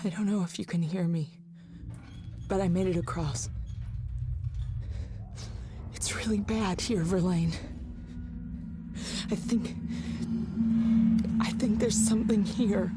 I don't know if you can hear me, but I made it across. It's really bad here, Verlaine. I think there's something here.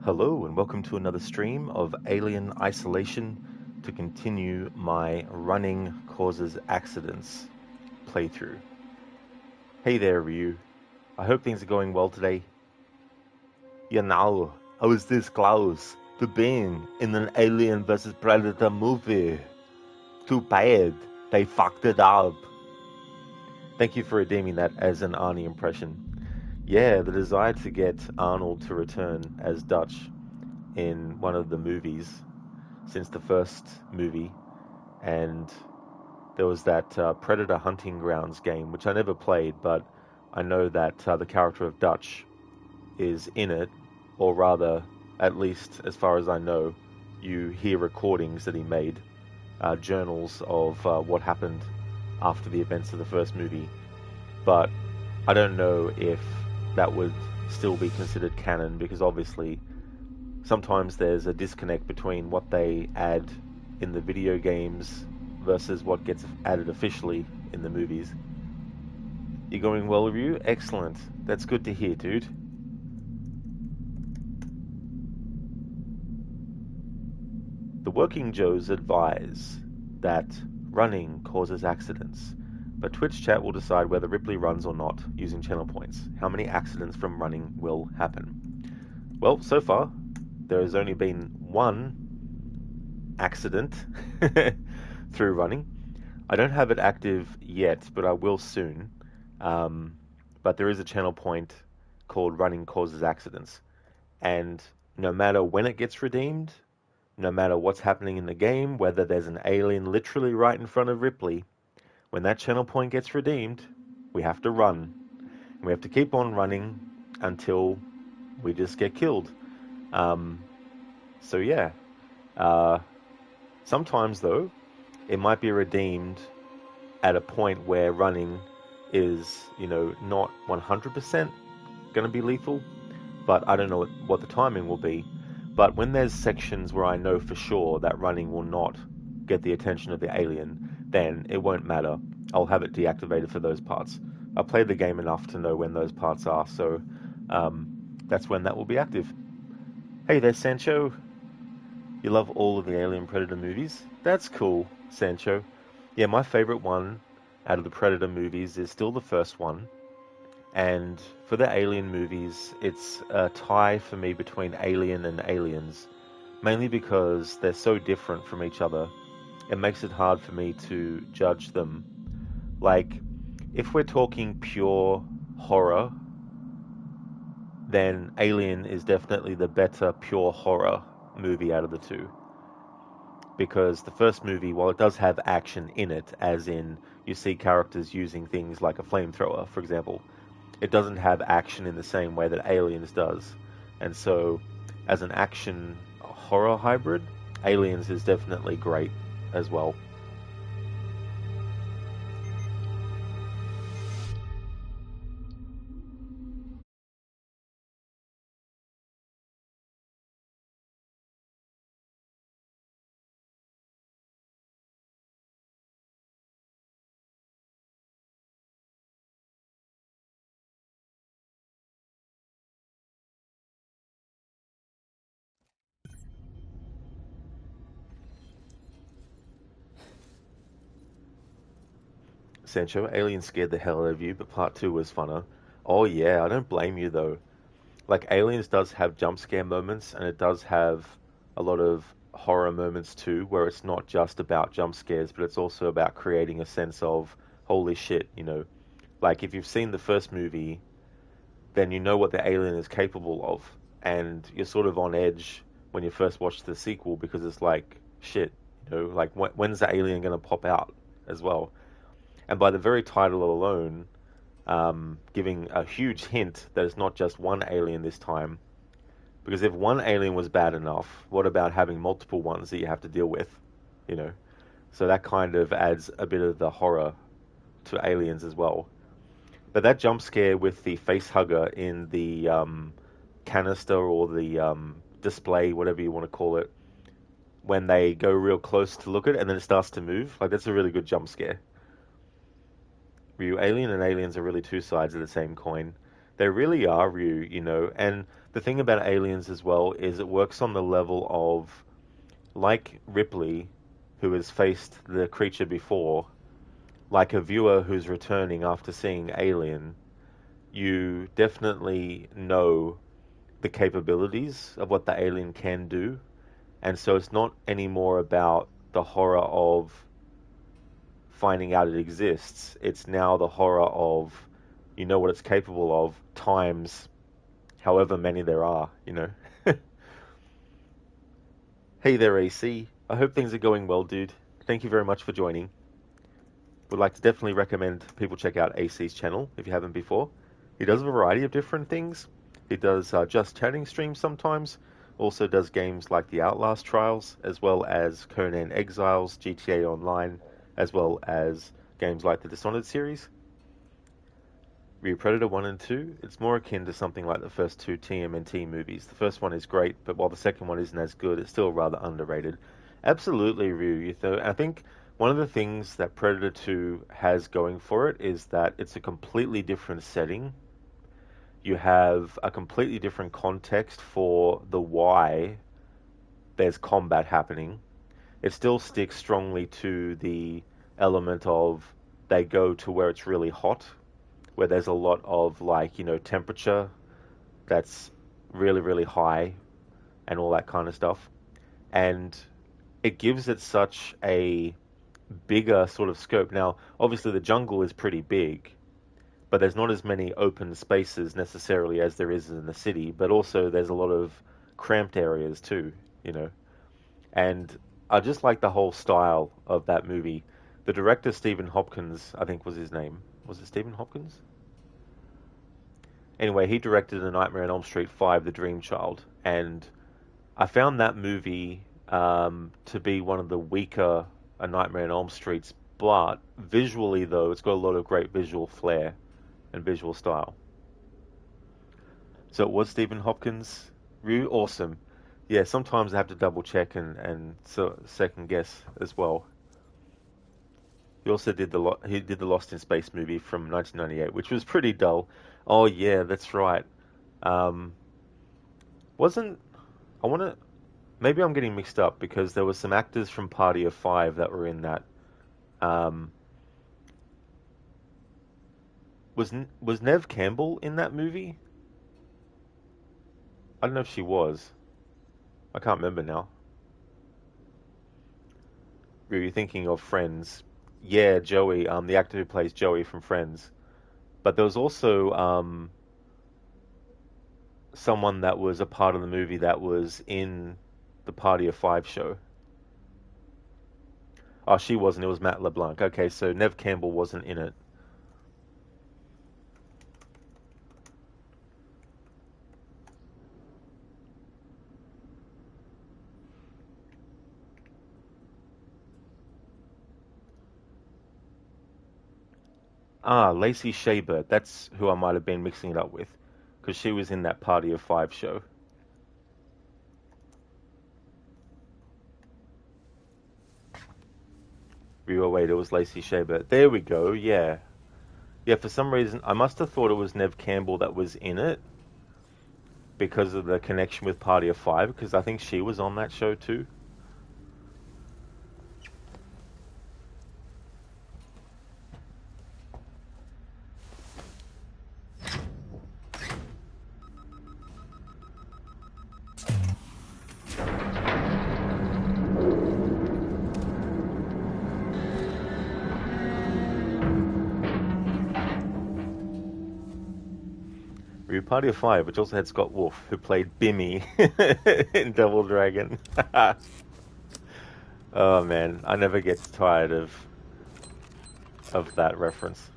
Hello and welcome to another stream of Alien Isolation to continue my Running Causes Accidents playthrough. Hey there, Ryu. I hope things are going well today. You know, I was this close to being in an Alien vs Predator movie. Too bad they fucked it up. Thank you for redeeming that as an Arnie impression. Yeah, the desire to get Arnold to return as Dutch in one of the movies since the first movie, and there was that Predator Hunting Grounds game, which I never played, but I know that the character of Dutch is in it, or rather, at least as far as I know, you hear recordings that he made, journals of what happened after the events of the first movie, but I don't know if that would still be considered canon, because obviously sometimes there's a disconnect between what they add in the video games versus what gets added officially in the movies. You going well, Ryu? Excellent. That's good to hear, dude. The Working Joes advise that running causes accidents, but Twitch chat will decide whether Ripley runs or not using channel points. How many accidents from running will happen? Well, so far, there has only been one accident through running. I don't have it active yet, but I will soon. But there is a channel point called Running Causes Accidents. And no matter when it gets redeemed, no matter what's happening in the game, whether there's an alien literally right in front of Ripley, when that channel point gets redeemed, we have to run. And we have to keep on running until we just get killed. So yeah. Sometimes, though, it might be redeemed at a point where running is, not 100% going to be lethal, but I don't know what the timing will be. But when there's sections where I know for sure that running will not get the attention of the alien, then it won't matter. I'll have it deactivated for those parts. I've played the game enough to know when those parts are, so that's when that will be active. Hey there, Sancho. You love all of the Alien Predator movies? That's cool, Sancho. Yeah, my favorite one out of the Predator movies is still the first one. And for the Alien movies, it's a tie for me between Alien and Aliens, mainly because they're so different from each other. It makes it hard for me to judge them. Like, if we're talking pure horror, then Alien is definitely the better pure horror movie out of the two. Because the first movie, while it does have action in it, as in you see characters using things like a flamethrower, for example, it doesn't have action in the same way that Aliens does. And so, as an action horror hybrid, Aliens is definitely great as well. Sancho. Alien scared the hell out of you, but part 2 was funner. Oh yeah, I don't blame you though. Like, Aliens does have jump scare moments, and it does have a lot of horror moments too, where it's not just about jump scares, but it's also about creating a sense of, holy shit, you know. Like, if you've seen the first movie, then you know what the alien is capable of, and you're sort of on edge when you first watch the sequel, because it's like, shit, you know, like, when's the alien going to pop out as well? And by the very title alone, giving a huge hint that it's not just one alien this time. Because if one alien was bad enough, what about having multiple ones that you have to deal with? You know, so that kind of adds a bit of the horror to Aliens as well. But that jump scare with the face hugger in the canister, or the display, whatever you want to call it, when they go real close to look at it and then it starts to move, like, that's a really good jump scare. Ryu, Alien and Aliens are really two sides of the same coin. They really are, Ryu, you know. And the thing about Aliens as well is it works on the level of, like Ripley, who has faced the creature before, like a viewer who's returning after seeing Alien, you definitely know the capabilities of what the alien can do. And so it's not anymore about the horror of finding out it exists. It's now the horror of, you know what it's capable of, times however many there are, you know. Hey there, AC. I hope things are going well, dude. Thank you very much for joining. Would like to definitely recommend people check out AC's channel if you haven't before. He does a variety of different things. He does just chatting streams sometimes. Also does games like the Outlast Trials, as well as Conan Exiles, GTA Online, as well as games like the Dishonored series. Ryu, Predator 1 and 2, it's more akin to something like the first two TMNT movies. The first one is great, but while the second one isn't as good, it's still rather underrated. Absolutely, Ryu. I think one of the things that Predator 2 has going for it is that it's a completely different setting. You have a completely different context for the why there's combat happening. It still sticks strongly to the element of they go to where it's really hot, where there's a lot of, like, you know, temperature that's really, really high and all that kind of stuff. And it gives it such a bigger sort of scope. Now, obviously the jungle is pretty big, but there's not as many open spaces necessarily as there is in the city, but also there's a lot of cramped areas too, you know. And I just like the whole style of that movie. The director, Stephen Hopkins, I think was his name. Was it Stephen Hopkins? Anyway, he directed A Nightmare on Elm Street 5, The Dream Child, and I found that movie to be one of the weaker A Nightmare on Elm Streets, but visually, though, it's got a lot of great visual flair and visual style. So it was Stephen Hopkins. Really awesome. Yeah, sometimes I have to double check and so second guess as well. He also did the Lost in Space movie from 1998, which was pretty dull. Oh yeah, that's right. Um, wasn't I want to? Maybe I'm getting mixed up because there were some actors from Party of Five that were in that. Um, was Neve Campbell in that movie? I don't know if she was. I can't remember now. Were you thinking of Friends? Yeah, Joey, the actor who plays Joey from Friends. But there was also someone that was a part of the movie that was in the Party of Five show. Oh, she wasn't. It was Matt LeBlanc. Okay, so Neve Campbell wasn't in it. Ah, Lacey Chabert. That's who I might have been mixing it up with, because she was in that Party of Five show. Wait, it was Lacey Chabert. There we go. Yeah, yeah. For some reason, I must have thought it was Neve Campbell that was in it because of the connection with Party of Five, because I think she was on that show too. We were Party of Five, which also had Scott Wolf, who played Bimmy in Double Dragon. Oh man, I never get tired of that reference.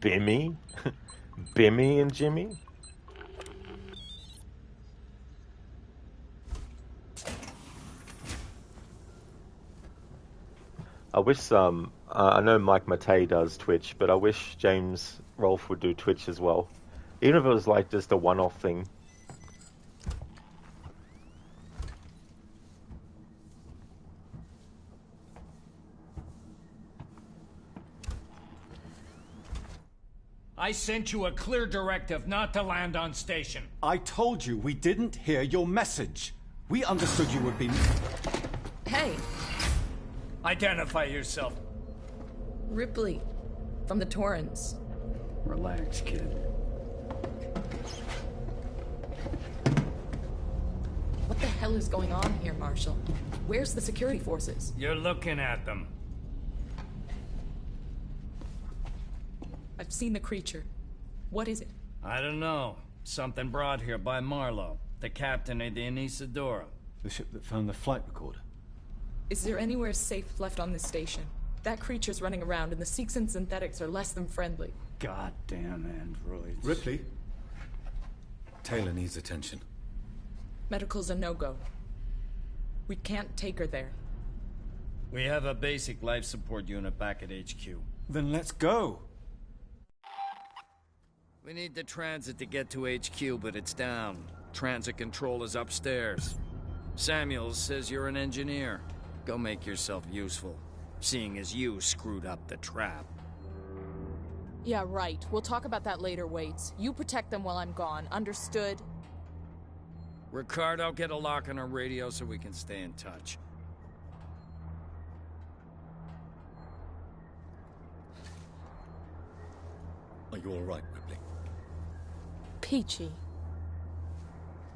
Bimmy? Bimmy and Jimmy? I wish I know Mike Matei does Twitch, but I wish James Rolfe would do Twitch as well. Even if it was like just a one-off thing. I sent you a clear directive not to land on station. I told you we didn't hear your message. We understood you would be... Hey, Identify yourself. Ripley, from the Torrens. Relax, kid. What the hell is going on here, Marshal? Where's the security forces? You're looking at them. I've seen the creature. What is it? I don't know. Something brought here by Marlowe, the captain of the Anisadora. The ship that found the flight recorder. Is there anywhere safe left on this station? That creature's running around, and the Seegson synthetics are less than friendly. Goddamn androids. Ripley? Taylor needs attention. Medical's a no-go. We can't take her there. We have a basic life support unit back at HQ. Then let's go. We need the transit to get to HQ, but it's down. Transit control is upstairs. Samuels says you're an engineer. Go make yourself useful, seeing as you screwed up the trap. Yeah, right. We'll talk about that later, Waits. You protect them while I'm gone. Understood? Ricardo, get a lock on our radio so we can stay in touch. Are you all right, Ripley? Peachy.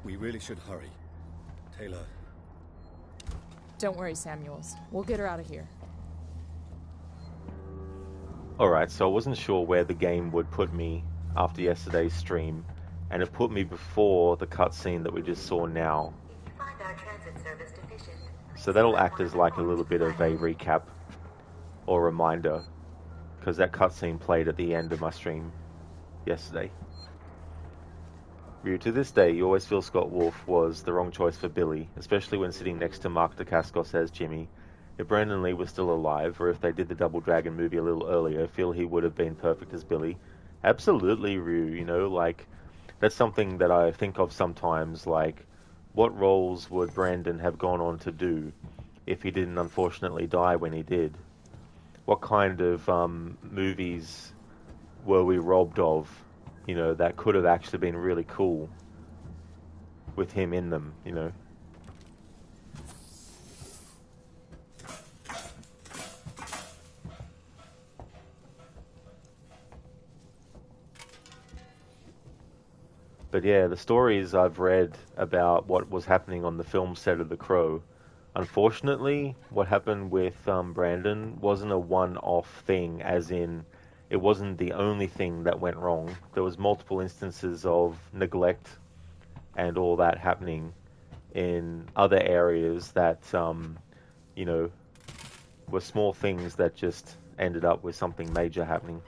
We really should hurry. Taylor... Don't worry, Samuels. We'll get her out of here. Alright, so I wasn't sure where the game would put me after yesterday's stream, and it put me before the cutscene that we just saw now. So that'll act as like a little bit of a recap or reminder, because that cutscene played at the end of my stream yesterday. To this day, you always feel Scott Wolf was the wrong choice for Billy, especially when sitting next to Mark Dacascos as Jimmy. If Brandon Lee was still alive, or if they did the Double Dragon movie a little earlier, I feel he would have been perfect as Billy. Absolutely, Ryu, you know, like, that's something that I think of sometimes, like, what roles would Brandon have gone on to do if he didn't unfortunately die when he did? What kind of movies were we robbed of, you know, that could have actually been really cool with him in them, you know? But yeah, the stories I've read about what was happening on the film set of The Crow, unfortunately, what happened with Brandon wasn't a one-off thing, as in, it wasn't the only thing that went wrong. There was multiple instances of neglect and all that happening in other areas that, you know, were small things that just ended up with something major happening.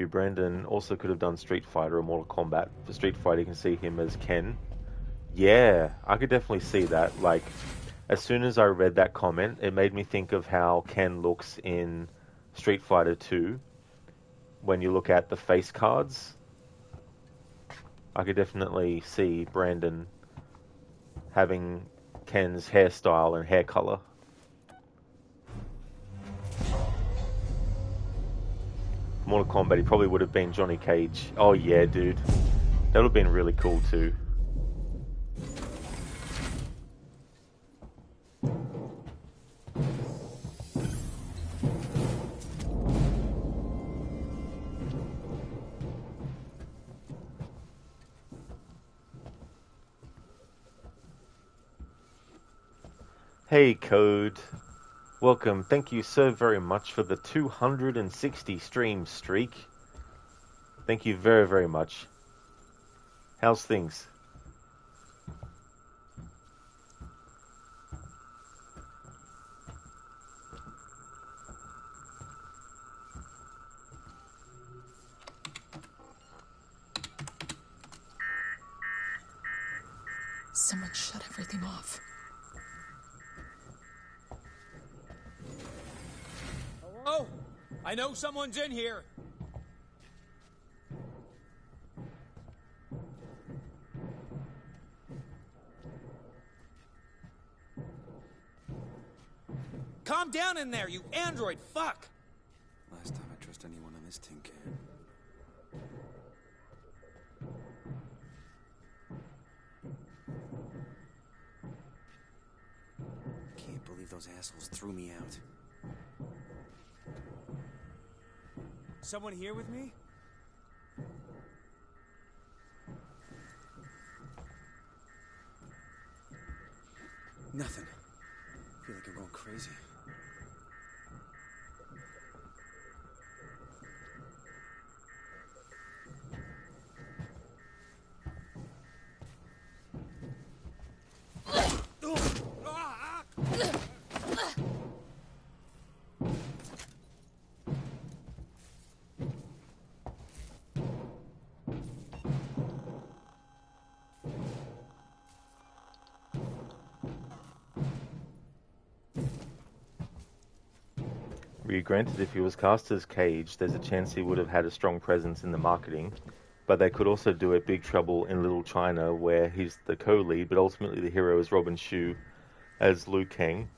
Brandon also could have done Street Fighter or Mortal Kombat. For Street Fighter, you can see him as Ken. Yeah, I could definitely see that. Like, as soon as I read that comment, it made me think of how Ken looks in Street Fighter 2. When you look at the face cards, I could definitely see Brandon having Ken's hairstyle and hair color. Mortal Kombat, he probably would have been Johnny Cage. Oh yeah, dude. That would have been really cool too. Hey, Code. Welcome. Thank you so very much for the 260 stream streak. Thank you very, very much. How's things? Someone shut everything off. Hello? I know someone's in here. Calm down in there, you android fuck! Last time I trust anyone on this tin can. Can't believe those assholes threw me out. Someone here with me? Nothing. I feel like I'm going crazy. Granted, if he was cast as Cage, there's a chance he would have had a strong presence in the marketing, but they could also do a Big Trouble in Little China where he's the co-lead, but ultimately the hero is Robin Shou as Liu Kang.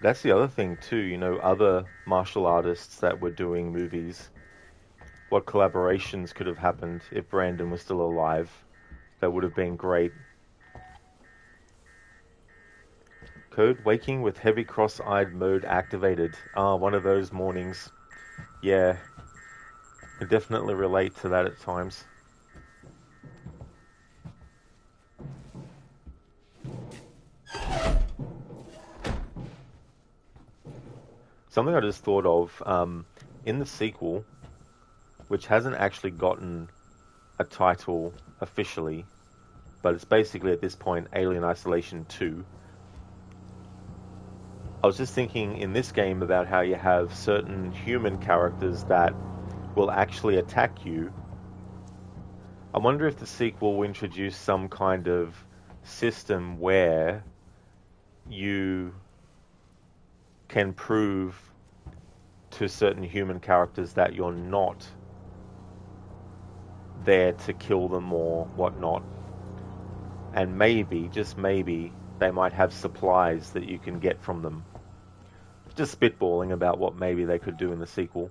That's the other thing too, you know, other martial artists that were doing movies. What collaborations could have happened if Brandon was still alive? That would have been great. Code, waking with heavy cross-eyed mode activated. Ah, one of those mornings. Yeah, I definitely relate to that at times. Something I just thought of, in the sequel, which hasn't actually gotten a title officially, but it's basically at this point Alien Isolation 2. I was just thinking in this game about how you have certain human characters that will actually attack you. I wonder if the sequel will introduce some kind of system where you can prove to certain human characters that you're not there to kill them or whatnot. And maybe, just maybe, they might have supplies that you can get from them. Just spitballing about what maybe they could do in the sequel.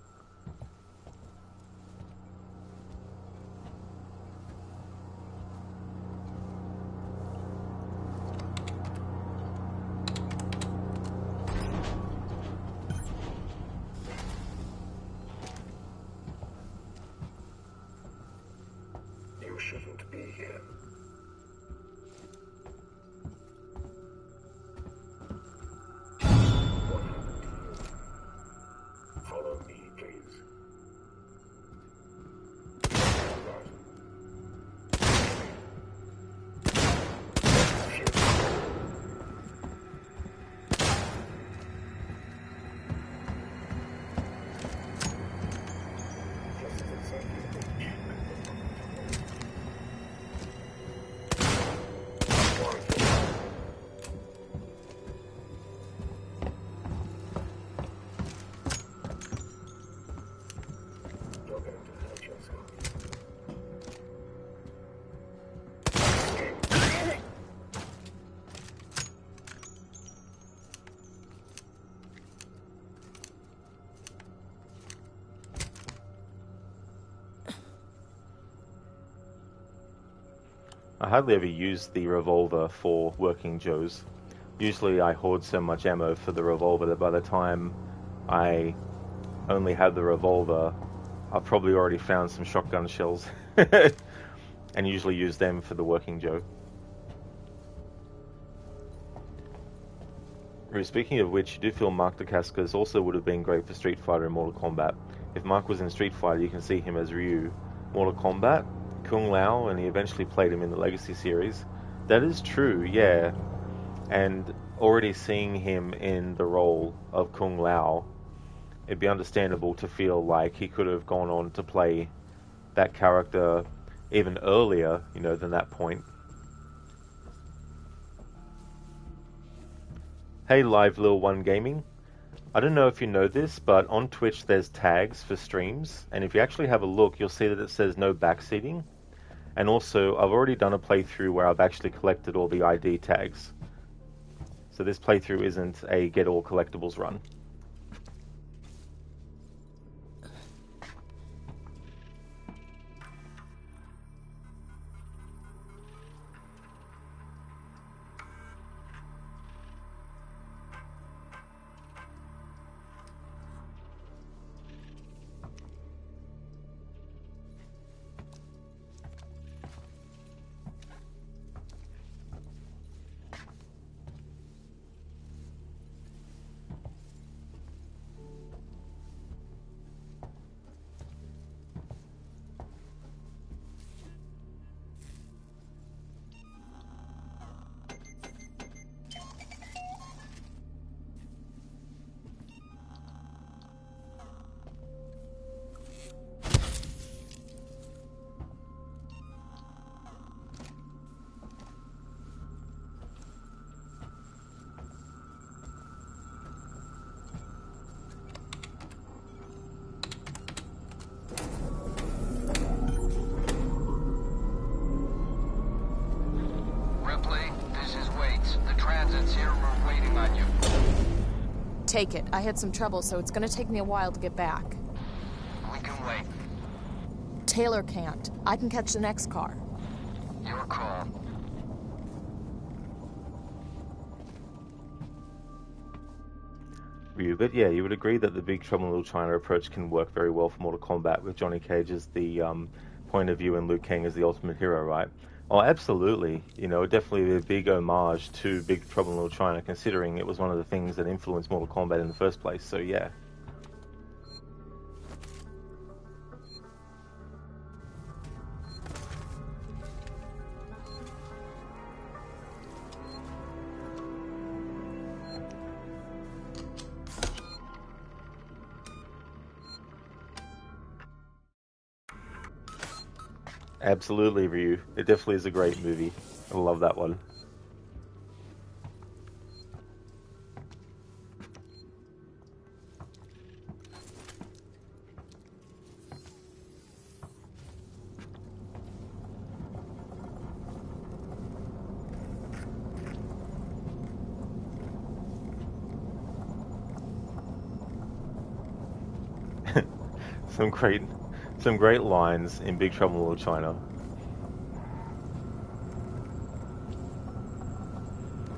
You shouldn't be here. What happened to you? Follow me, please. I hardly ever use the revolver for working Joes. Usually I hoard so much ammo for the revolver that by the time I only have the revolver, I've probably already found some shotgun shells and usually use them for the working Joe. Speaking of which, you do feel Mark Dacascos also would have been great for Street Fighter and Mortal Kombat. If Mark was in Street Fighter, you can see him as Ryu. Mortal Kombat, Kung Lao, and he eventually played him in the Legacy series. That is true, yeah. And already seeing him in the role of Kung Lao, it'd be understandable to feel like he could have gone on to play that character even earlier, than that point. Hey Live Lil One Gaming. I don't know if you know this, but on Twitch there's tags for streams, and if you actually have a look, you'll see that it says no backseating. And also, I've already done a playthrough where I've actually collected all the ID tags. So this playthrough isn't a get all collectibles run. Take it. I had some trouble, so it's gonna take me a while to get back. We can wait. Taylor can't. I can catch the next car. Your call. But yeah, you would agree that the Big Trouble in Little China approach can work very well for Mortal Kombat with Johnny Cage as the point of view and Liu Kang as the ultimate hero, right? Oh, absolutely. Definitely a big homage to Big Trouble in Little China, considering it was one of the things that influenced Mortal Kombat in the first place, so yeah. Absolutely, Ryu. It definitely is a great movie. I love that one. Some great lines in Big Trouble in Little China.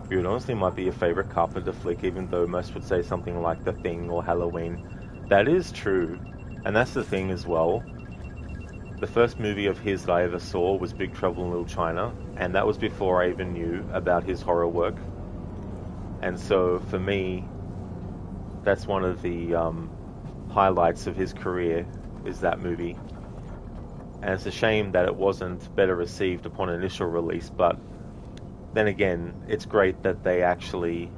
It honestly might be your favorite Carpenter flick, even though most would say something like The Thing or Halloween. That is true, and that's the thing as well. The first movie of his that I ever saw was Big Trouble in Little China, and that was before I even knew about his horror work. And so, for me, that's one of the highlights of his career, is that movie. And it's a shame that it wasn't better received upon initial release, but then again, it's great that they actually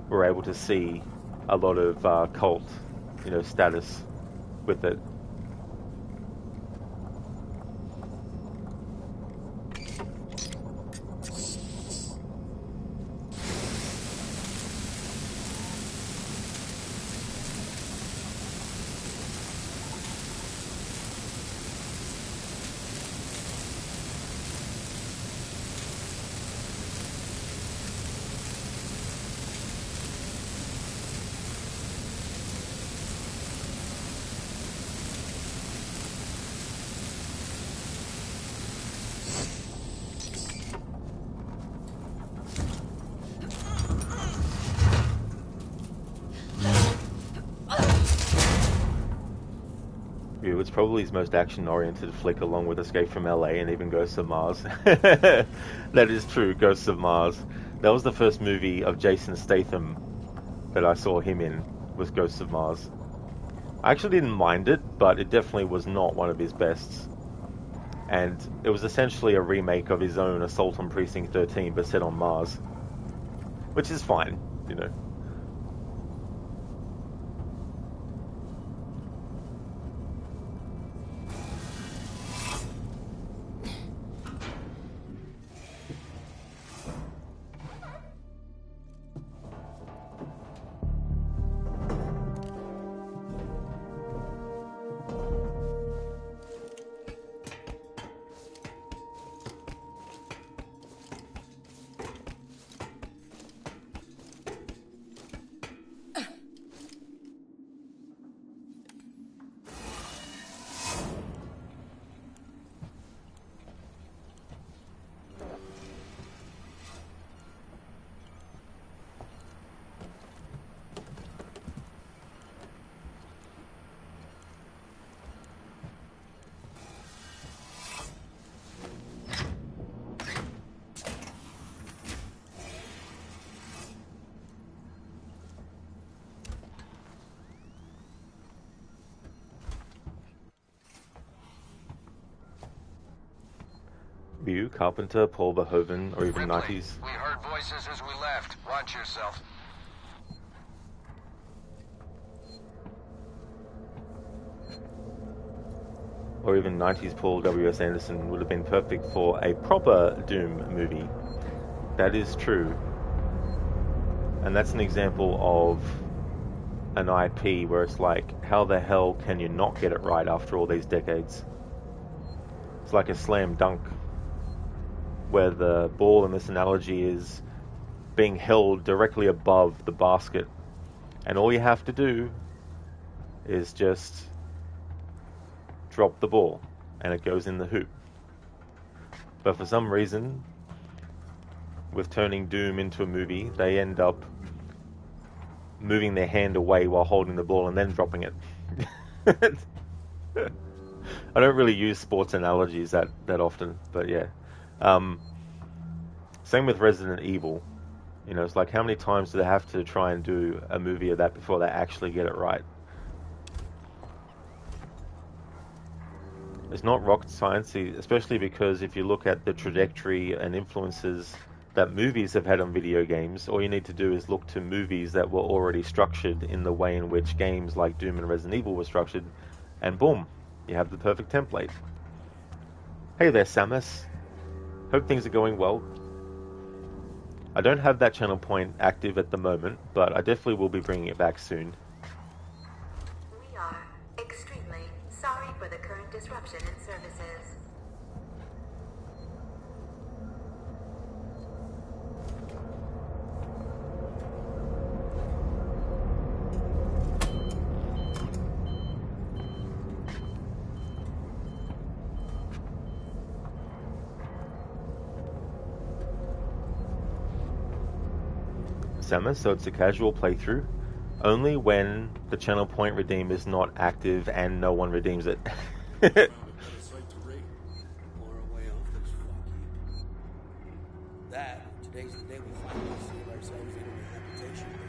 were able to see a lot of cult, status with it. It's probably his most action-oriented flick, along with Escape from LA and even Ghosts of Mars. That is true, Ghosts of Mars. That was the first movie of Jason Statham that I saw him in was Ghosts of Mars. I actually didn't mind it, but it definitely was not one of his bests. And it was essentially a remake of his own Assault on Precinct 13, but set on Mars. Which is fine, you know. You, Carpenter, Paul Verhoeven, or even Ripley, 90s. we heard voices as we left. Watch yourself. Or even 90s Paul W.S. Anderson would have been perfect for a proper Doom movie. That is true. And that's an example of an IP where it's like, how the hell can you not get it right after all these decades? It's like a slam dunk, where the ball in this analogy is being held directly above the basket. And all you have to do is just drop the ball and it goes in the hoop. But for some reason, with turning Doom into a movie, they end up moving their hand away while holding the ball and then dropping it. I don't really use sports analogies that often, but yeah. Same with Resident Evil. You know, it's like, how many times do they have to try and do a movie of that before they actually get it right? It's not rocket science, especially because if you look at the trajectory and influences that movies have had on video games, all you need to do is look to movies that were already structured in the way in which games like Doom and Resident Evil were structured, and boom, you have the perfect template. Hey there, Samus. Hope things are going well. I don't have that channel point active at the moment, but I definitely will be bringing it back soon. We are extremely sorry for the current disruption in services. Samus, so it's a casual playthrough, only when the channel point redeem is not active and no one redeems it. Today's the day we finally seal ourselves into the habitation base.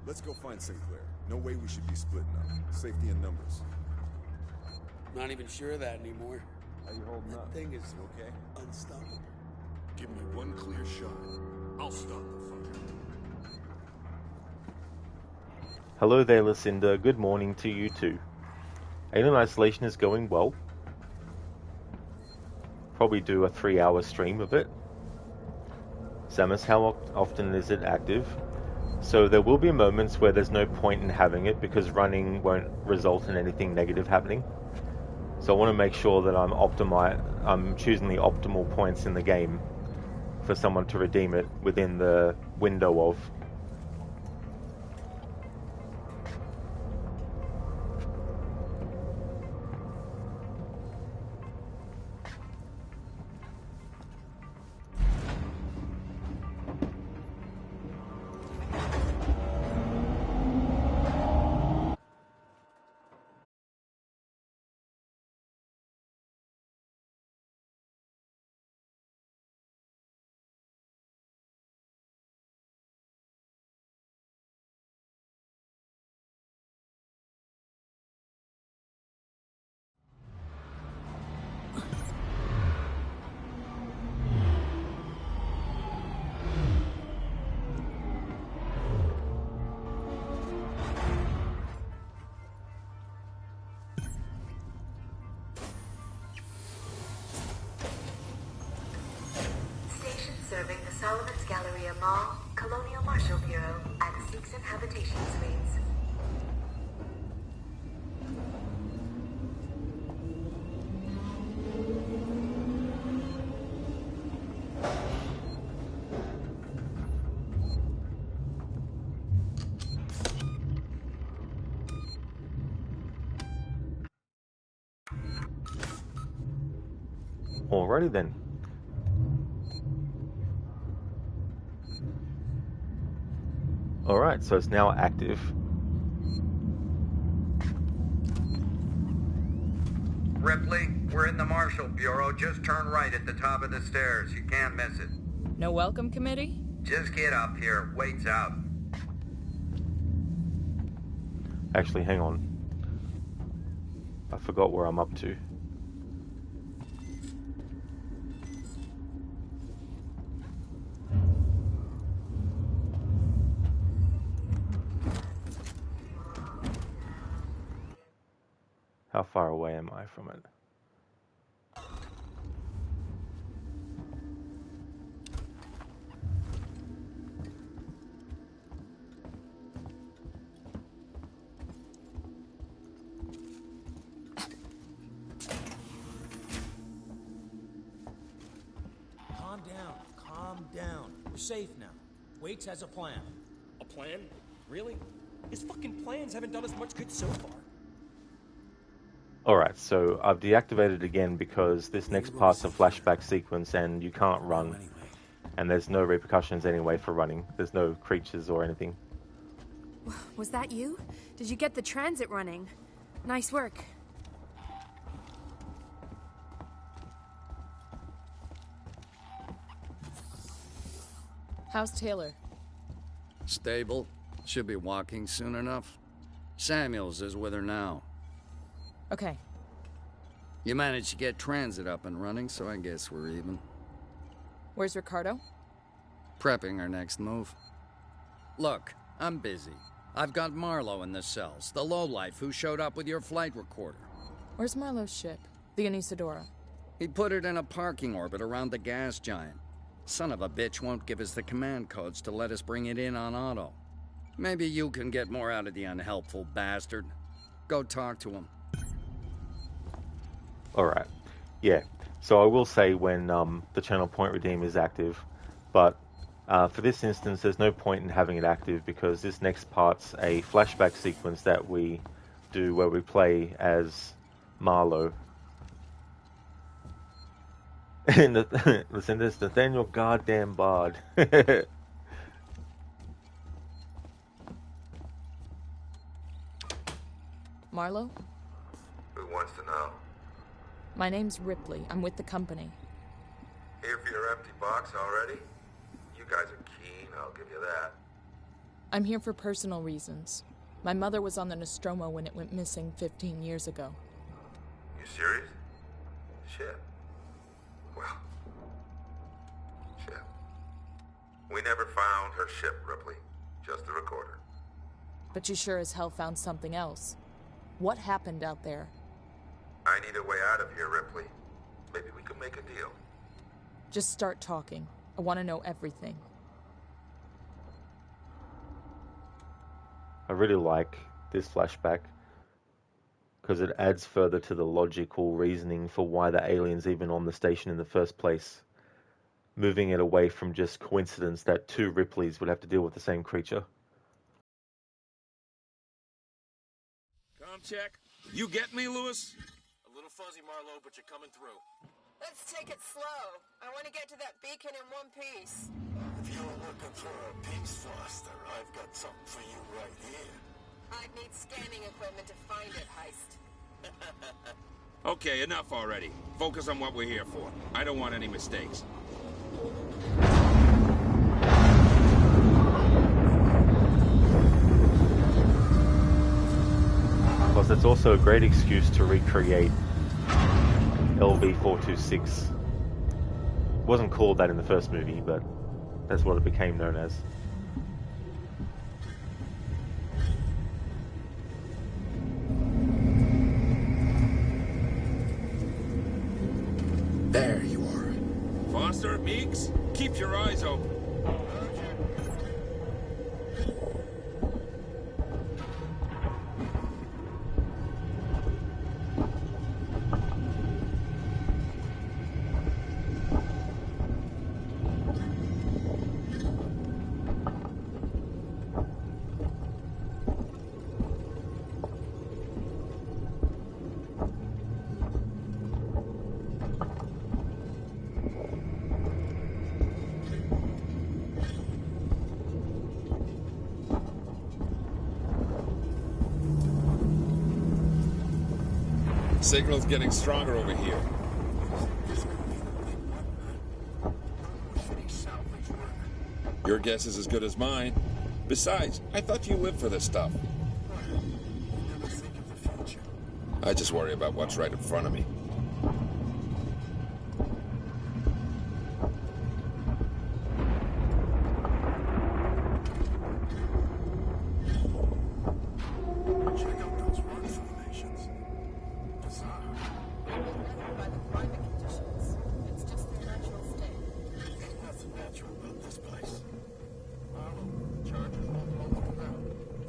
Let's go find Sinclair. No way we should be splitting up. Safety in numbers. Not even sure of that anymore. How you holding up? That thing is You okay? unstoppable. Give me one clear shot. I'll stop the fucker. Hello there, Lucinda. Good morning to you too. Alien Isolation is going well. Probably do a 3-hour stream of it. Samus, how often is it active? So there will be moments where there's no point in having it because running won't result in anything negative happening. So I want to make sure that I'm choosing the optimal points in the game for for someone to redeem it within the window of. Station serving the Solomon's Galleria Mall, Colonial Marshal Bureau, and Seegson Habitation Suites. Alrighty then. Alright, so it's now active. Ripley, we're in the Marshal Bureau. Just turn right at the top of the stairs. You can't miss it. No welcome committee? Just get up here. Wait's out. Actually, hang on. I forgot where I'm up to. How far away am I from it? Calm down. We're safe now. Waits has a plan. A plan? Really? His fucking plans haven't done us much good so far. Alright, so I've deactivated it again because this next part's a flashback sequence and you can't run. And there's no repercussions anyway for running. There's no creatures or anything. Was that you? Did you get the transit running? Nice work. How's Taylor? Stable. Should be walking soon enough. Samuels is with her now. Okay. You managed to get transit up and running, so I guess we're even. Where's Ricardo? Prepping our next move. Look, I'm busy. I've got Marlowe in the cells, the lowlife who showed up with your flight recorder. Where's Marlowe's ship? The Anisadora. He put it in a parking orbit around the gas giant. Son of a bitch won't give us the command codes to let us bring it in on auto. Maybe you can get more out of the unhelpful bastard. Go talk to him. Alright, yeah. So I will say when the channel point redeem is active, but for this instance there's no point in having it active because this next part's a flashback sequence that we do where we play as Marlowe. And listen, this is Nathaniel goddamn Bard. Marlowe? Who wants to know? My name's Ripley. I'm with the company. Here for your empty box already? You guys are keen, I'll give you that. I'm here for personal reasons. My mother was on the Nostromo when it went missing 15 years ago. You serious? Shit. Well. Shit. We never found her ship, Ripley. Just the recorder. But you sure as hell found something else. What happened out there? I need a way out of here, Ripley. Maybe we can make a deal. Just start talking. I want to know everything. I really like this flashback because it adds further to the logical reasoning for why the alien's even on the station in the first place. moving it away from just coincidence that two Ripleys would have to deal with the same creature. Com check. You get me, Lewis? A little fuzzy, Marlowe, but you're coming through. Let's take it slow. I want to get to that beacon in one piece. If you're looking for a piece, Foster, I've got something for you right here. I'd need scanning equipment to find it, Heist. Okay, enough already. Focus on what we're here for. I don't want any mistakes. Plus, it's also a great excuse to recreate LV-426. It wasn't called that in the first movie, but that's what it became known as. There you are. Foster, Meeks, keep your eyes open. Signal's getting stronger over here. Your guess is as good as mine. Besides, I thought you lived for this stuff. I just worry about what's right in front of me.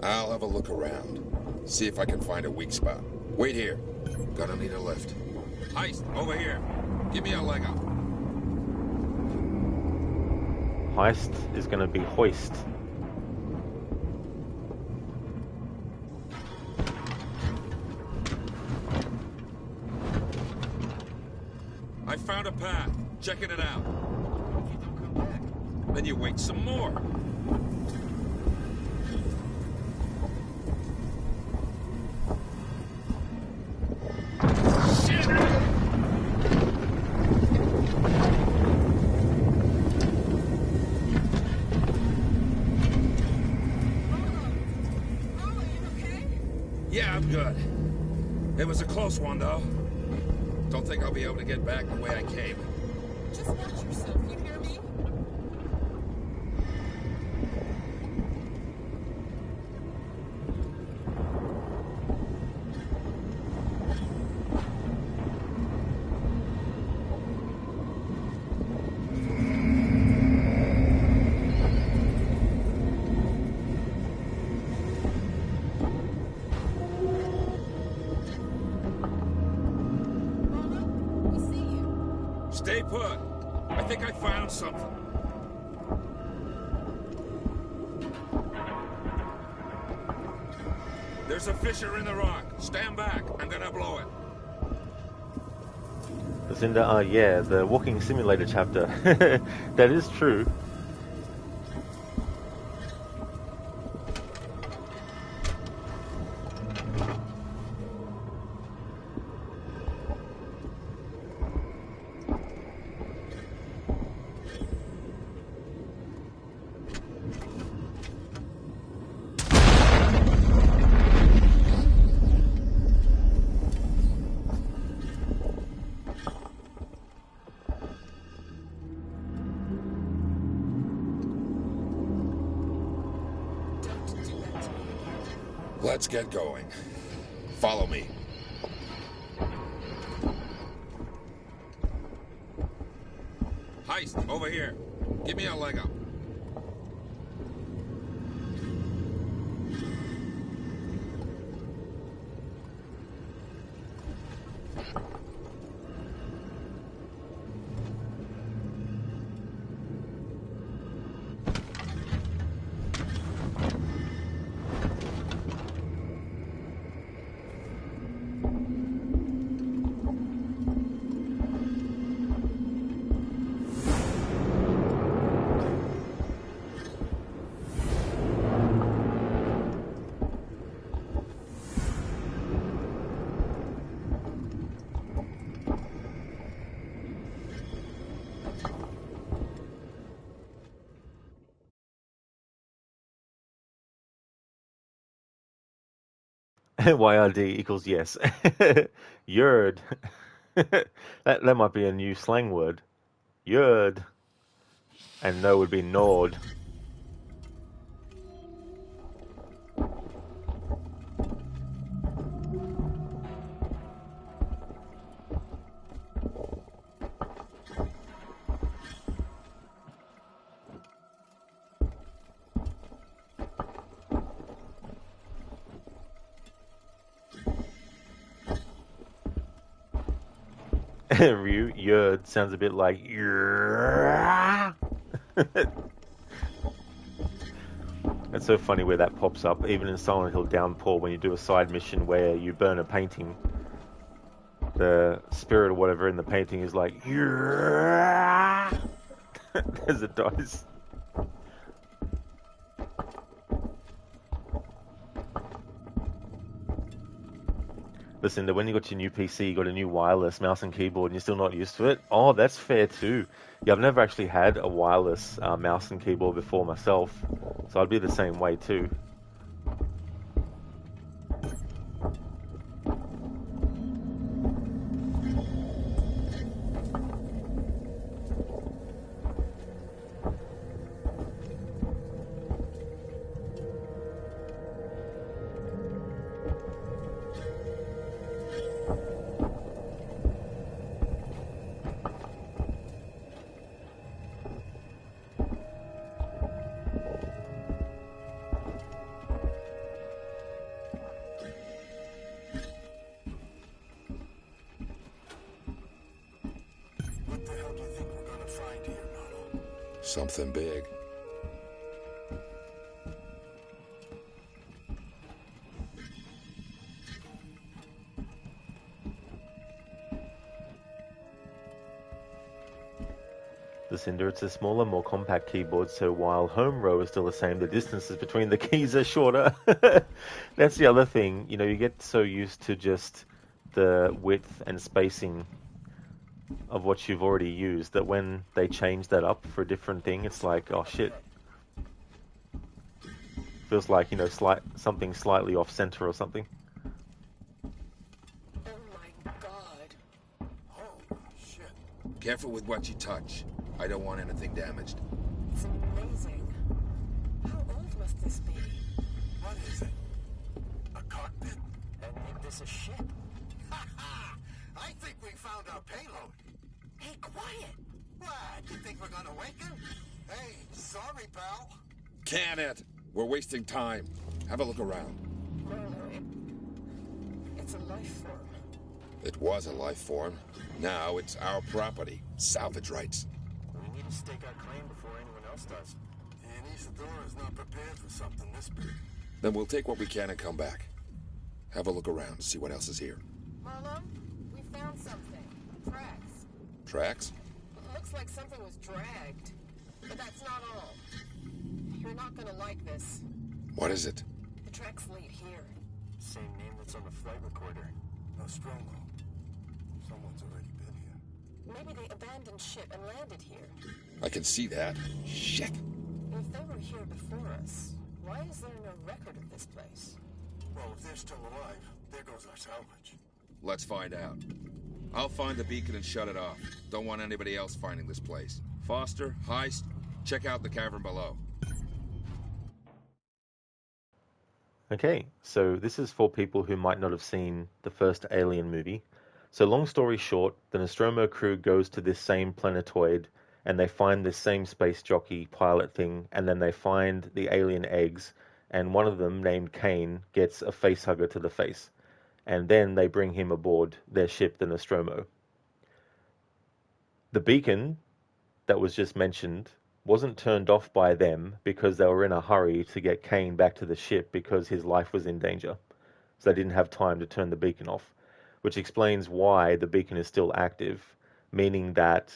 I'll have a look around. See if I can find a weak spot. Wait here. Gonna need a lift. Heist, over here. Give me a leg up. Heist is going to be hoist. I found a path. Checking it out. If you don't come back, Then you wait some more. Yeah, I'm good. It was a close one, though. Don't think I'll be able to get back the way I came. Just watch yourself, you hear me? Stay put. I think I found something. There's a fissure in the rock. Stand back. I'm gonna blow it. Lucinda, yeah, the walking simulator chapter. That is true. Let's get going. Follow me. Heist, over here. Give me a leg up. YRD equals yes. Yerd. That might be a new slang word. Yerd. And no would be Nord. Ryu, Yerd sounds a bit like It's so funny where that pops up, even in Silent Hill Downpour, when you do a side mission where you burn a painting. The spirit or whatever in the painting is like as it dies. Listen, when you got your new PC, you got a new wireless mouse and keyboard, and you're still not used to it. Oh, that's fair too. Yeah, I've never actually had a wireless mouse and keyboard before myself, so I'd be the same way too. Something big. The Cinder, it's a smaller, more compact keyboard, so while home row is still the same, the distances between the keys are shorter. That's the other thing. You know, you get so used to just the width and spacing of what you've already used that when they change that up for a different thing, it's like, oh shit. Feels like, you know, something slightly off center or something. Oh my god. Oh shit. Careful with what you touch. I don't want anything damaged. It's amazing. How old must this be? What is it? A cockpit? And make this a ship. I think we found our payload. Hey, quiet! What? You think we're gonna wake him? Hey, sorry, pal. Can it? We're wasting time. Have a look around. Marlo, it's a life form. It was a life form. Now it's our property. Salvage rights. We need to stake our claim before anyone else does. And Isadora is not prepared for something this big. Then we'll take what we can and come back. Have a look around to see what else is here. Marlo, we found something. Tracks. Tracks? Looks like something was dragged. But that's not all. You're not gonna like this. What is it? The tracks lead here. Same name that's on the flight recorder. Nostromo. Someone's already been here. Maybe they abandoned ship and landed here. I can see that. Shit. If they were here before us, why is there no record of this place? Well, if they're still alive, there goes our salvage. Let's find out. I'll find the beacon and shut it off. Don't want anybody else finding this place. Foster, Heist, check out the cavern below. Okay, so this is for people who might not have seen the first Alien movie. So long story short, the Nostromo crew goes to this same planetoid and they find this same space jockey pilot thing, and then they find the alien eggs, and one of them, named Kane, gets a facehugger to the face. And then they bring him aboard their ship, the Nostromo. The beacon that was just mentioned wasn't turned off by them because they were in a hurry to get Kane back to the ship because his life was in danger. So they didn't have time to turn the beacon off, which explains why the beacon is still active, meaning that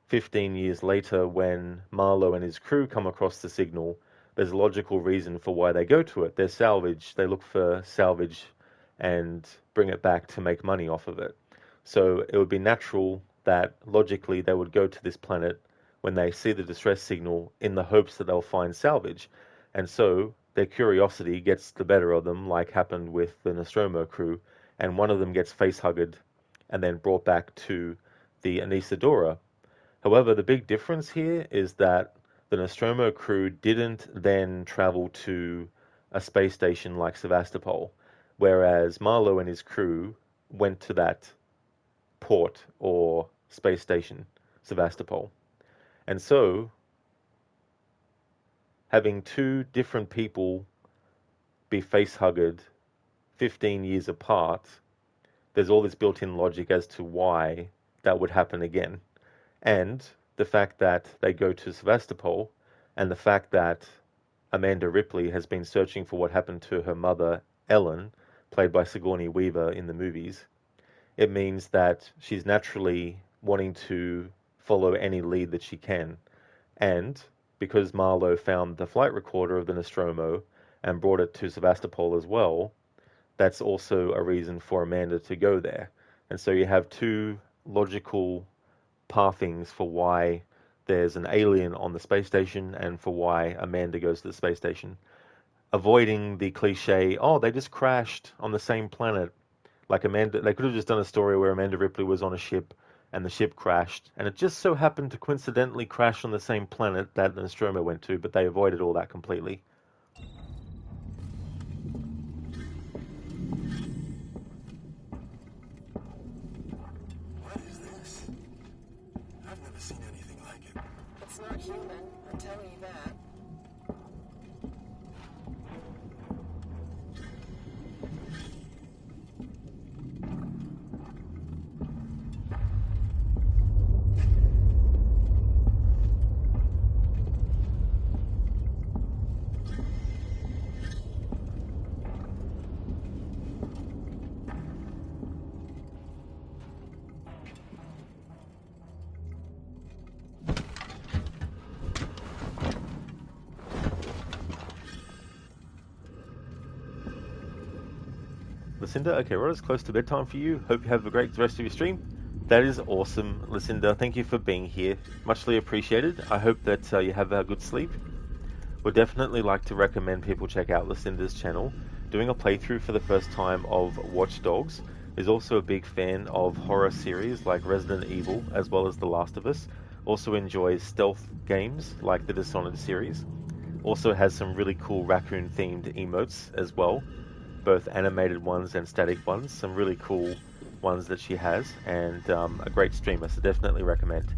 15 years later, when Marlo and his crew come across the signal, there's a logical reason for why they go to it. They're salvage. They look for salvage and bring it back to make money off of it. So it would be natural that logically they would go to this planet when they see the distress signal in the hopes that they'll find salvage. And so their curiosity gets the better of them, like happened with the Nostromo crew, and one of them gets face-hugged and then brought back to the Anesidora. However, the big difference here is that the Nostromo crew didn't then travel to a space station like Sevastopol, whereas Marlowe and his crew went to that port or space station, Sevastopol. And so, having two different people be face-hugged 15 years apart, there's all this built-in logic as to why that would happen again. And the fact that they go to Sevastopol, and the fact that Amanda Ripley has been searching for what happened to her mother, Ellen, played by Sigourney Weaver in the movies, it means that she's naturally wanting to follow any lead that she can. And because Marlowe found the flight recorder of the Nostromo and brought it to Sevastopol as well, that's also a reason for Amanda to go there. And so you have two logical pathings for why there's an alien on the space station and for why Amanda goes to the space station, avoiding the cliche, oh, they just crashed on the same planet. Like Amanda, they could have just done a story where Amanda Ripley was on a ship and the ship crashed, and it just so happened to coincidentally crash on the same planet that the Nostromo went to, but they avoided all that completely. What is this? I've never seen anything like it. It's not human, I'm telling you that. Lucinda, okay, we're as close to bedtime for you. Hope you have a great rest of your stream. That is awesome, Lucinda. Thank you for being here. Muchly appreciated. I hope that you have a good sleep. Would definitely like to recommend people check out Lucinda's channel. Doing a playthrough for the first time of Watch Dogs. Is also a big fan of horror series like Resident Evil as well as The Last of Us. Also enjoys stealth games like the Dishonored series. Also has some really cool raccoon themed emotes as well. Both animated ones and static ones. Some really cool ones that she has, and a great streamer, so definitely recommend.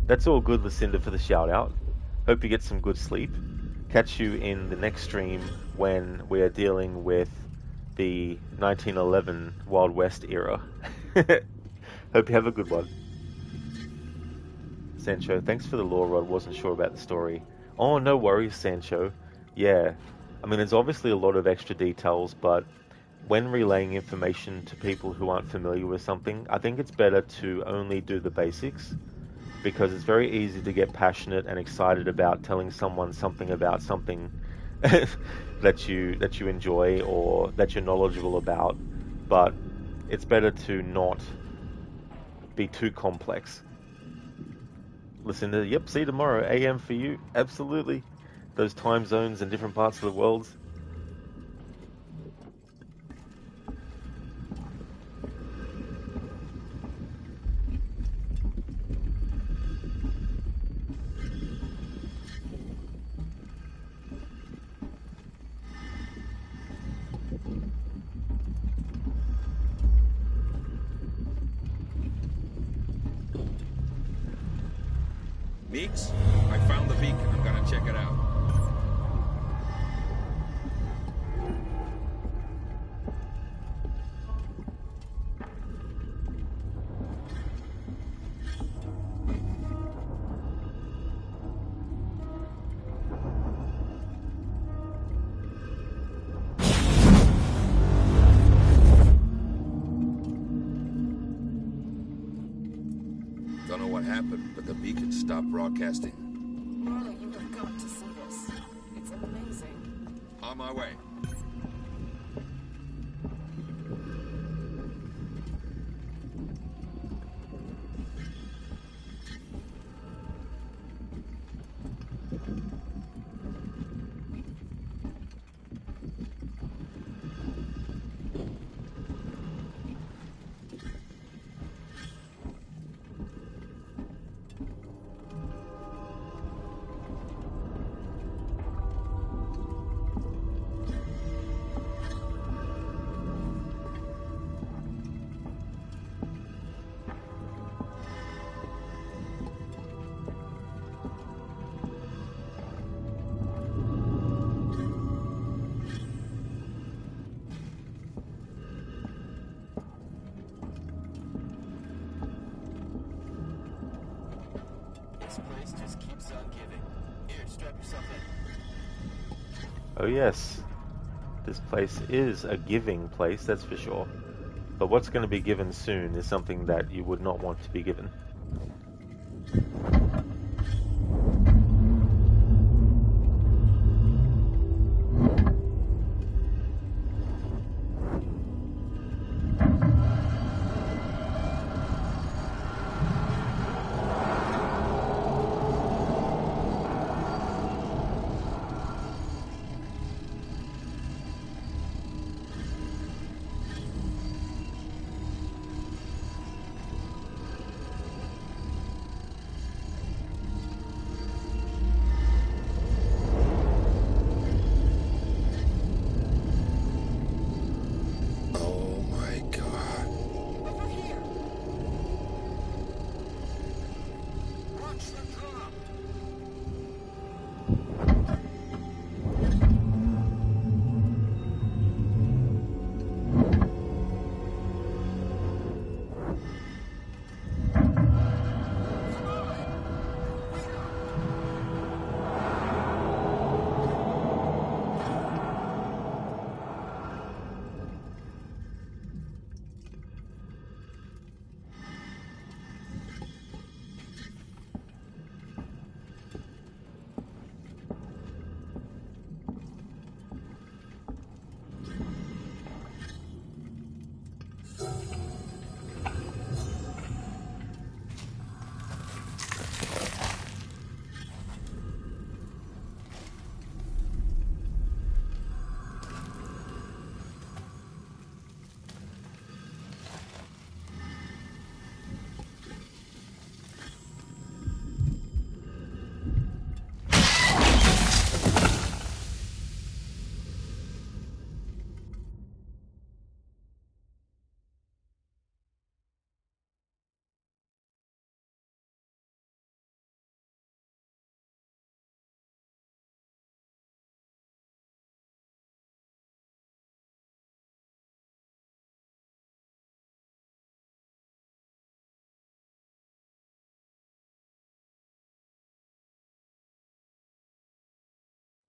That's all good, Lucinda, for the shout out. Hope you get some good sleep. Catch you in the next stream when we are dealing with the 1911 Wild West era. Hope you have a good one. Sancho, thanks for the lore rod. Wasn't sure about the story. Oh, no worries, Sancho. Yeah. I mean, there's obviously a lot of extra details, but when relaying information to people who aren't familiar with something, I think it's better to only do the basics, because it's very easy to get passionate and excited about telling someone something about something that you enjoy or that you're knowledgeable about, but it's better to not be too complex. Listen to, yep, see you tomorrow, AM for you, absolutely. Those time zones in different parts of the world. Meeks, I found the beacon. I'm gonna check it out. Don't know what happened, but the beacon stopped broadcasting. Marley, you have got to see this. It's amazing. On my way. This place just keeps on giving. Here, strap yourself in. Oh yes, this place is a giving place, that's for sure. But what's going to be given soon is something that you would not want to be given.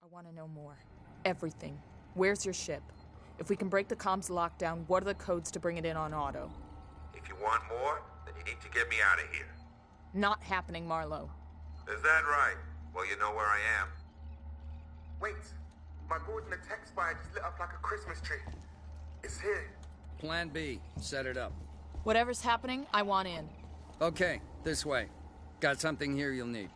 I want to know more. Everything. Where's your ship? If we can break the comms lockdown, what are the codes to bring it in on auto? If you want more, then you need to get me out of here. Not happening, Marlowe. Is that right? Well, you know where I am. Wait. My board in the tech spire just lit up like a Christmas tree. It's here. Plan B. Set it up. Whatever's happening, I want in. Okay, this way. Got something here you'll need.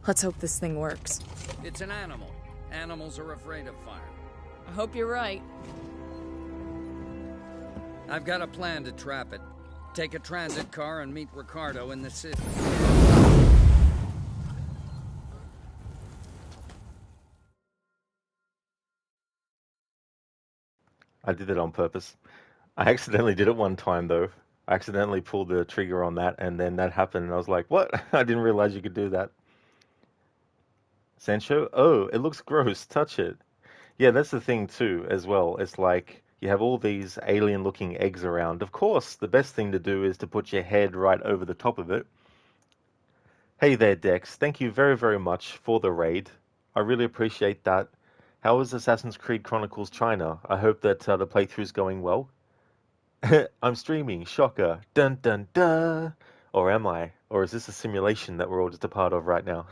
Let's hope this thing works. It's an animal. Animals are afraid of fire. I hope you're right. I've got a plan to trap it. Take a transit car and meet Ricardo in the city. I did it on purpose. I accidentally did it one time though. I accidentally pulled the trigger on that and then that happened and I was like, what? I didn't realize you could do that. Sancho? Oh, it looks gross. Touch it. Yeah, that's the thing too, as well. It's like you have all these alien-looking eggs around. Of course, the best thing to do is to put your head right over the top of it. Hey there, Dex. Thank you very, very much for the raid. I really appreciate that. How is Assassin's Creed Chronicles China? I hope that the playthrough's going well. I'm streaming. Shocker. Dun dun dun. Or am I? Or is this a simulation that we're all just a part of right now?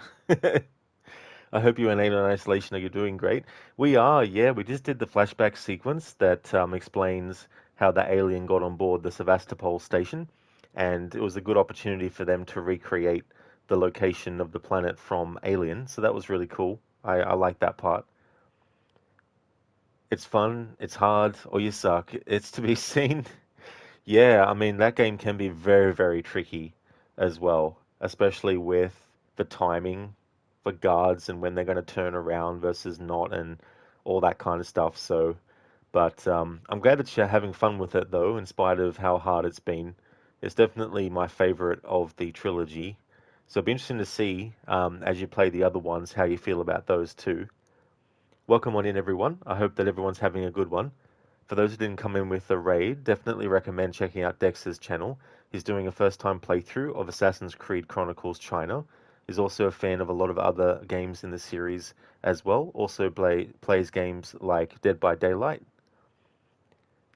I hope you and Alien Isolation are doing great. We are, yeah. We just did the flashback sequence that explains how the alien got on board the Sevastopol station. And it was a good opportunity for them to recreate the location of the planet from Alien. So that was really cool. I like that part. It's fun, it's hard, or you suck. It's to be seen. Yeah, I mean, that game can be very, very tricky as well. Especially with the timing for guards and when they're going to turn around versus not and all that kind of stuff. So, but I'm glad that you're having fun with it though, in spite of how hard it's been. It's definitely my favorite of the trilogy. So it'll be interesting to see, as you play the other ones, how you feel about those too. Welcome on in, everyone. I hope that everyone's having a good one. For those who didn't come in with the raid, definitely recommend checking out Dex's channel. He's doing a first-time playthrough of Assassin's Creed Chronicles China. He's also a fan of a lot of other games in the series as well. Also plays games like Dead by Daylight.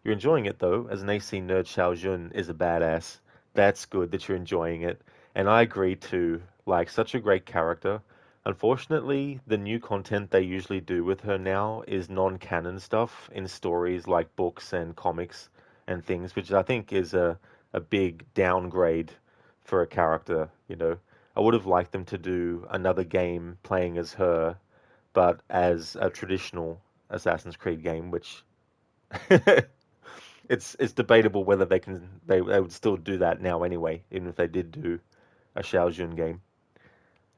You're enjoying it though, as an AC nerd. Xiao Jun is a badass. That's good that you're enjoying it. And I agree too, like such a great character. Unfortunately, the new content they usually do with her now is non-canon stuff in stories like books and comics and things, which I think is a big downgrade for a character, you know. I would have liked them to do another game playing as her, but as a traditional Assassin's Creed game, which it's debatable whether they would still do that now anyway, even if they did do a Xiao Jun game.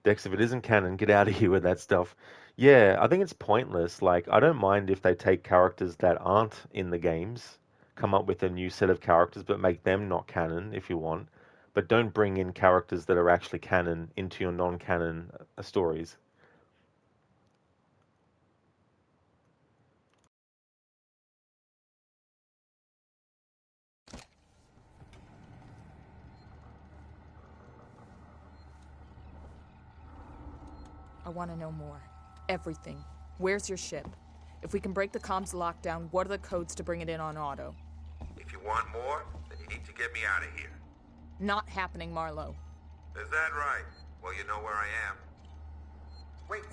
Dex, if it isn't canon, get out of here with that stuff. Yeah, I think it's pointless. Like, I don't mind if they take characters that aren't in the games, come up with a new set of characters, but make them not canon if you want. But don't bring in characters that are actually canon into your non-canon stories. I want to know more. Everything. Where's your ship? If we can break the comms lockdown, what are the codes to bring it in on auto? If you want more, then you need to get me out of here. Not happening, Marlowe. Is that right? Well, you know where I am. Wait.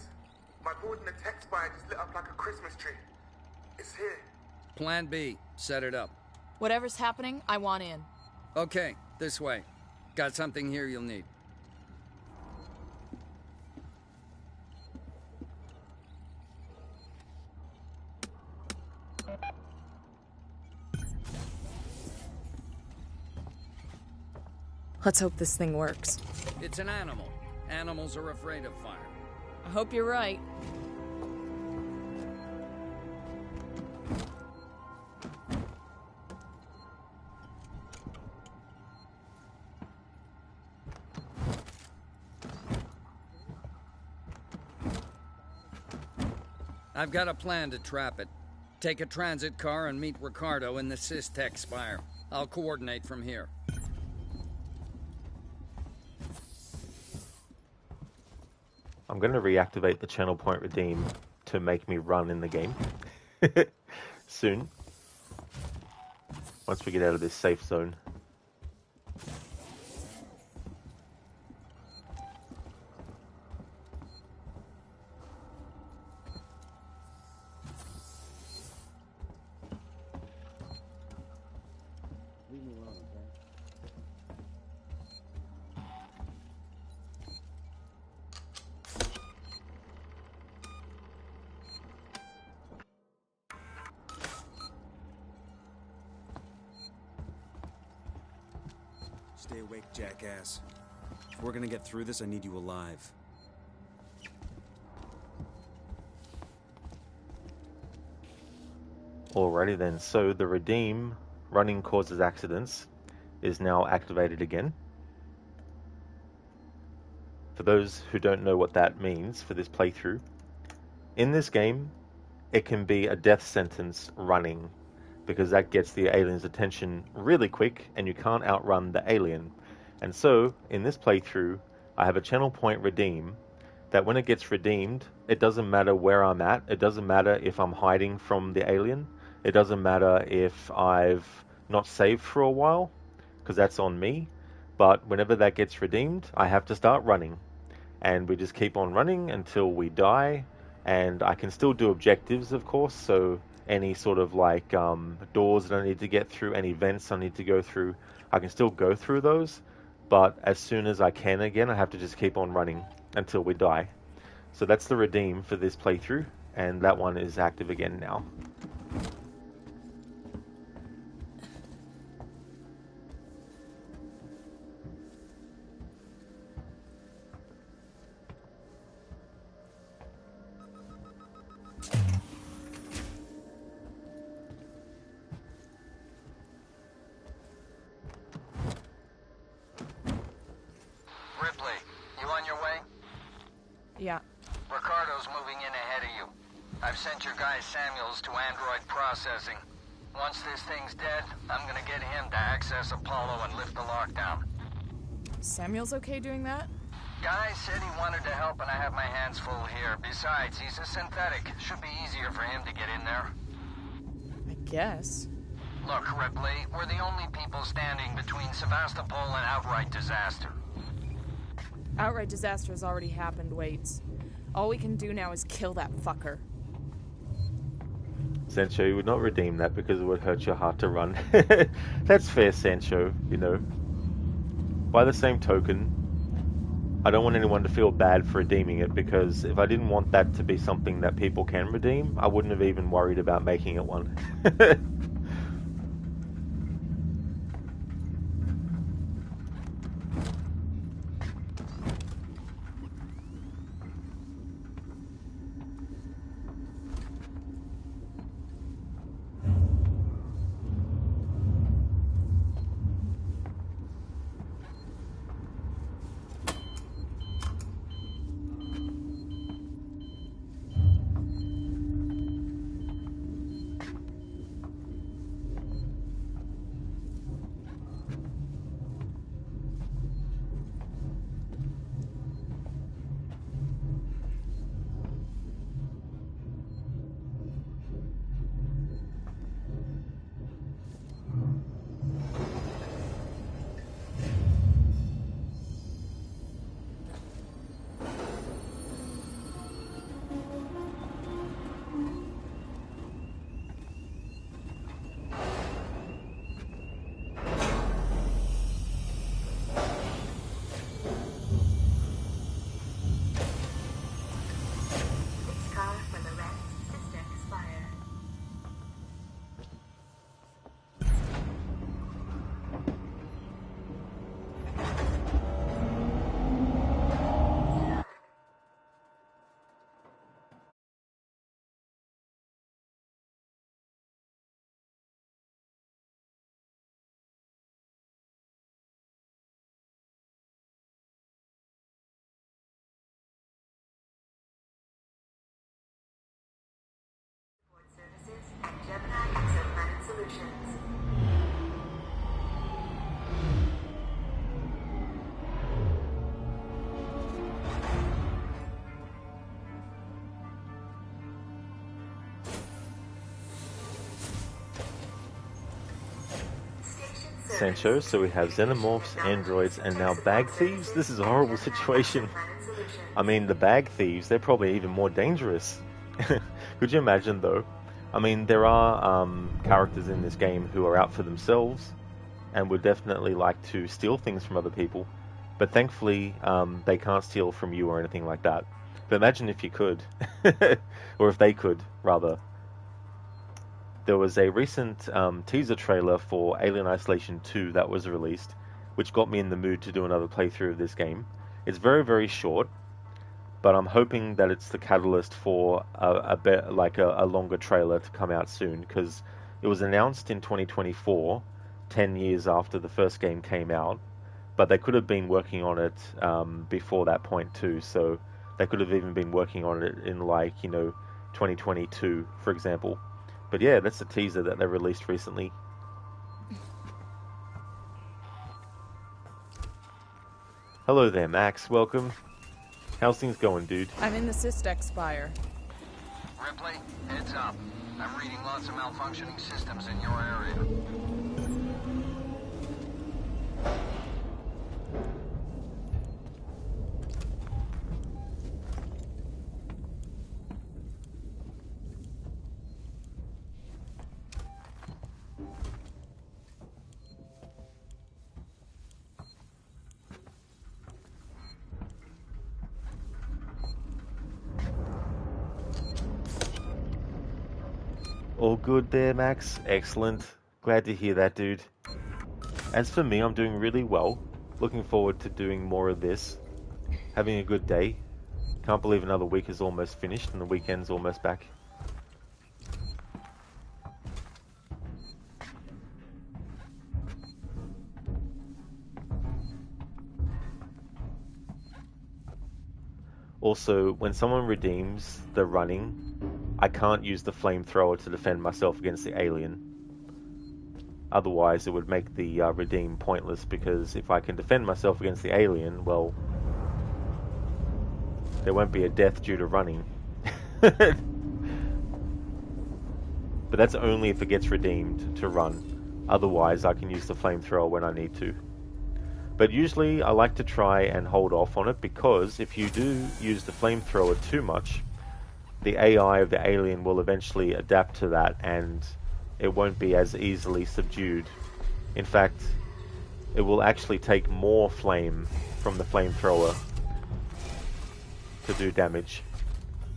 My board in the tech spire just lit up like a Christmas tree. It's here. Plan B. Set it up. Whatever's happening, I want in. Okay, this way. Got something here you'll need. Let's hope this thing works. It's an animal. Animals are afraid of fire. I hope you're right. I've got a plan to trap it. Take a transit car and meet Ricardo in the Systech Spire. I'll coordinate from here. I'm going to reactivate the channel point redeem to make me run in the game soon, once we get out of this safe zone. Stay awake, jackass. If we're gonna get through this, I need you alive. Alrighty then, so the redeem running causes accidents is now activated again. For those who don't know what that means for this playthrough, in this game it can be a death sentence running, because that gets the alien's attention really quick and you can't outrun the alien. And so, in this playthrough, I have a channel point redeem that when it gets redeemed, it doesn't matter where I'm at, it doesn't matter if I'm hiding from the alien, it doesn't matter if I've not saved for a while, because that's on me, but whenever that gets redeemed, I have to start running. And we just keep on running until we die, and I can still do objectives, of course, so any sort of like doors that I need to get through, any vents I need to go through, I can still go through those, but as soon as I can again, I have to just keep on running until we die. So that's the redeem for this playthrough, and that one is active again now. Yeah. Ricardo's moving in ahead of you. I've sent your guy Samuels to android processing. Once this thing's dead, I'm gonna get him to access Apollo and lift the lockdown. Samuel's okay doing that? Guy said he wanted to help and I have my hands full here. Besides, he's a synthetic. Should be easier for him to get in there. I guess. Look, Ripley, we're the only people standing between Sevastopol and outright disaster. Outright disaster has already happened, Waits. All we can do now is kill that fucker. Sancho, you would not redeem that because it would hurt your heart to run. That's fair, Sancho, you know. By the same token, I don't want anyone to feel bad for redeeming it, because if I didn't want that to be something that people can redeem, I wouldn't have even worried about making it one. Sancho, so we have xenomorphs, androids, and now bag thieves? This is a horrible situation. I mean, the bag thieves, they're probably even more dangerous. Could you imagine, though? I mean, there are characters in this game who are out for themselves and would definitely like to steal things from other people, but thankfully they can't steal from you or anything like that. But imagine if you could, or if they could, rather. There was a recent teaser trailer for Alien Isolation 2 that was released, which got me in the mood to do another playthrough of this game. It's very, very short, but I'm hoping that it's the catalyst for a longer trailer to come out soon, because it was announced in 2024, 10 years after the first game came out, but they could have been working on it before that point too, so they could have even been working on it in 2022, for example. But yeah, that's a teaser that they released recently. Hello there, Max. Welcome. How's things going, dude? I'm in the Systech Spire. Ripley, heads up. I'm reading lots of malfunctioning systems in your area. All good there, Max. Excellent. Glad to hear that, dude. As for me, I'm doing really well. Looking forward to doing more of this. Having a good day. Can't believe another week is almost finished and the weekend's almost back. Also, when someone redeems the running, I can't use the flamethrower to defend myself against the alien. Otherwise, it would make the redeem pointless, because if I can defend myself against the alien, well, there won't be a death due to running. But that's only if it gets redeemed to run. Otherwise, I can use the flamethrower when I need to. But usually, I like to try and hold off on it, because if you do use the flamethrower too much, the AI of the alien will eventually adapt to that, and it won't be as easily subdued. In fact, it will actually take more flame from the flamethrower to do damage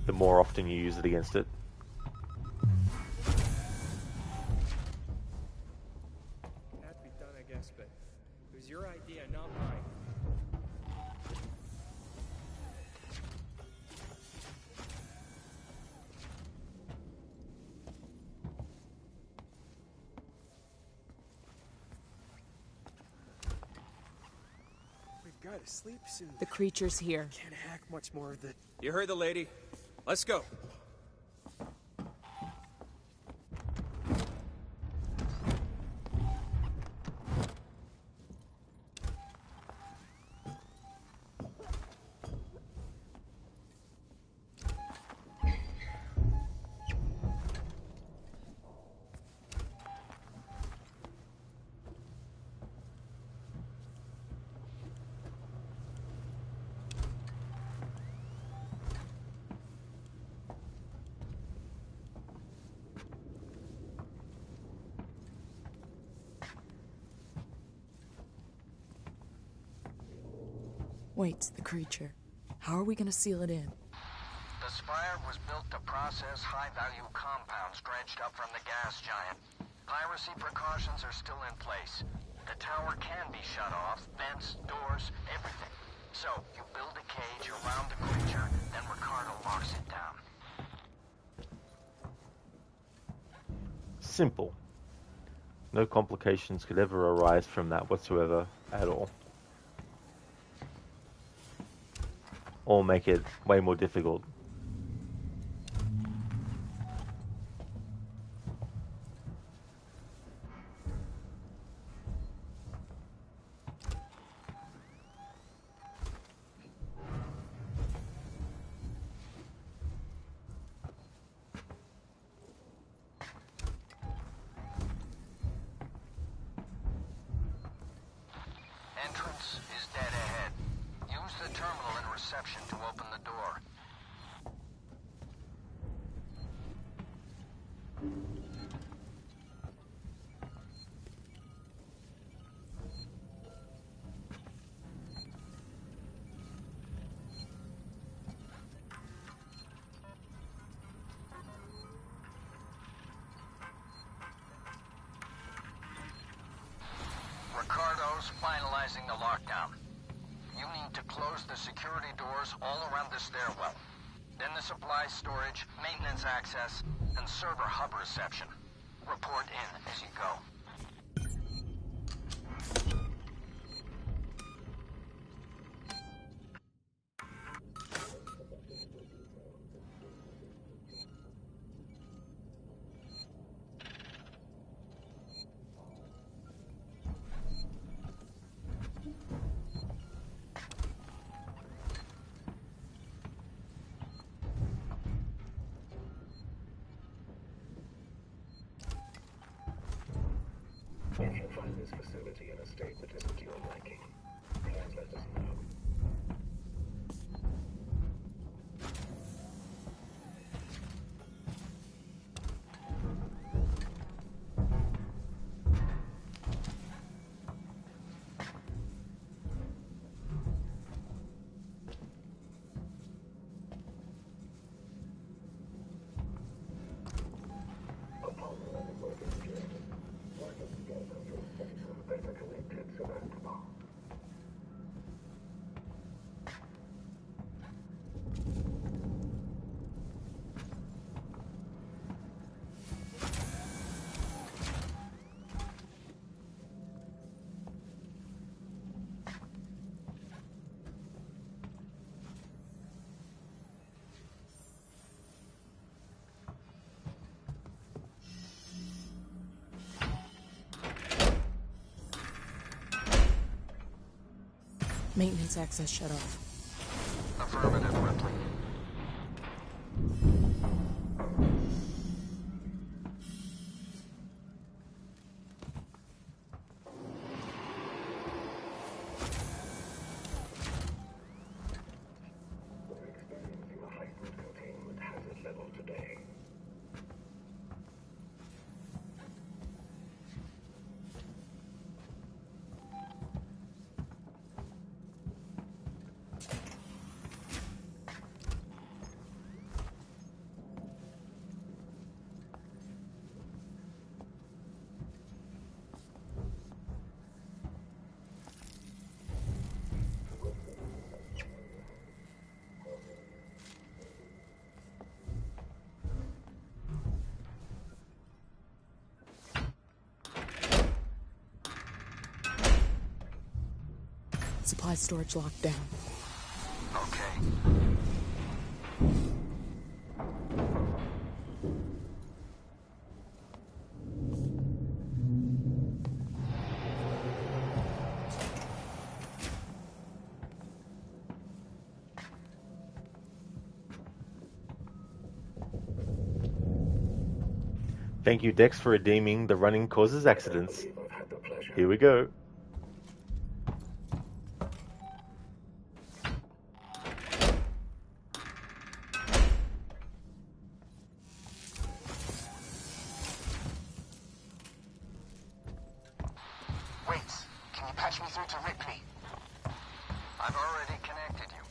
the more often you use it against it. Had to be done, I guess, but it was your idea, not mine. We've got to sleep soon. The creature's here. Can't hack much more of the... You heard the lady. Let's go. Wait, the creature. How are we gonna seal it in? The Spire was built to process high-value compounds dredged up from the gas giant. Piracy precautions are still in place. The tower can be shut off, vents, doors, everything. So, you build a cage around the creature, then Ricardo locks it down. Simple. No complications could ever arise from that whatsoever at all. Or make it way more difficult. Entrance is dead ahead. Use the terminal in reception to open the door. Ricardo's finalizing the lockdown. You need to close the security doors all around the stairwell. Then the supply storage, maintenance access, and server hub reception. Report in as you go. If you find this facility in a state that isn't to your liking, please let us know. Better connected, Samantha. Maintenance access shut off. Affirmative, Ripley. Supply storage locked down. Okay. Thank you, Dex, for redeeming the running causes accidents. Here we go. Wait, can you patch me through to Ripley? I've already connected you.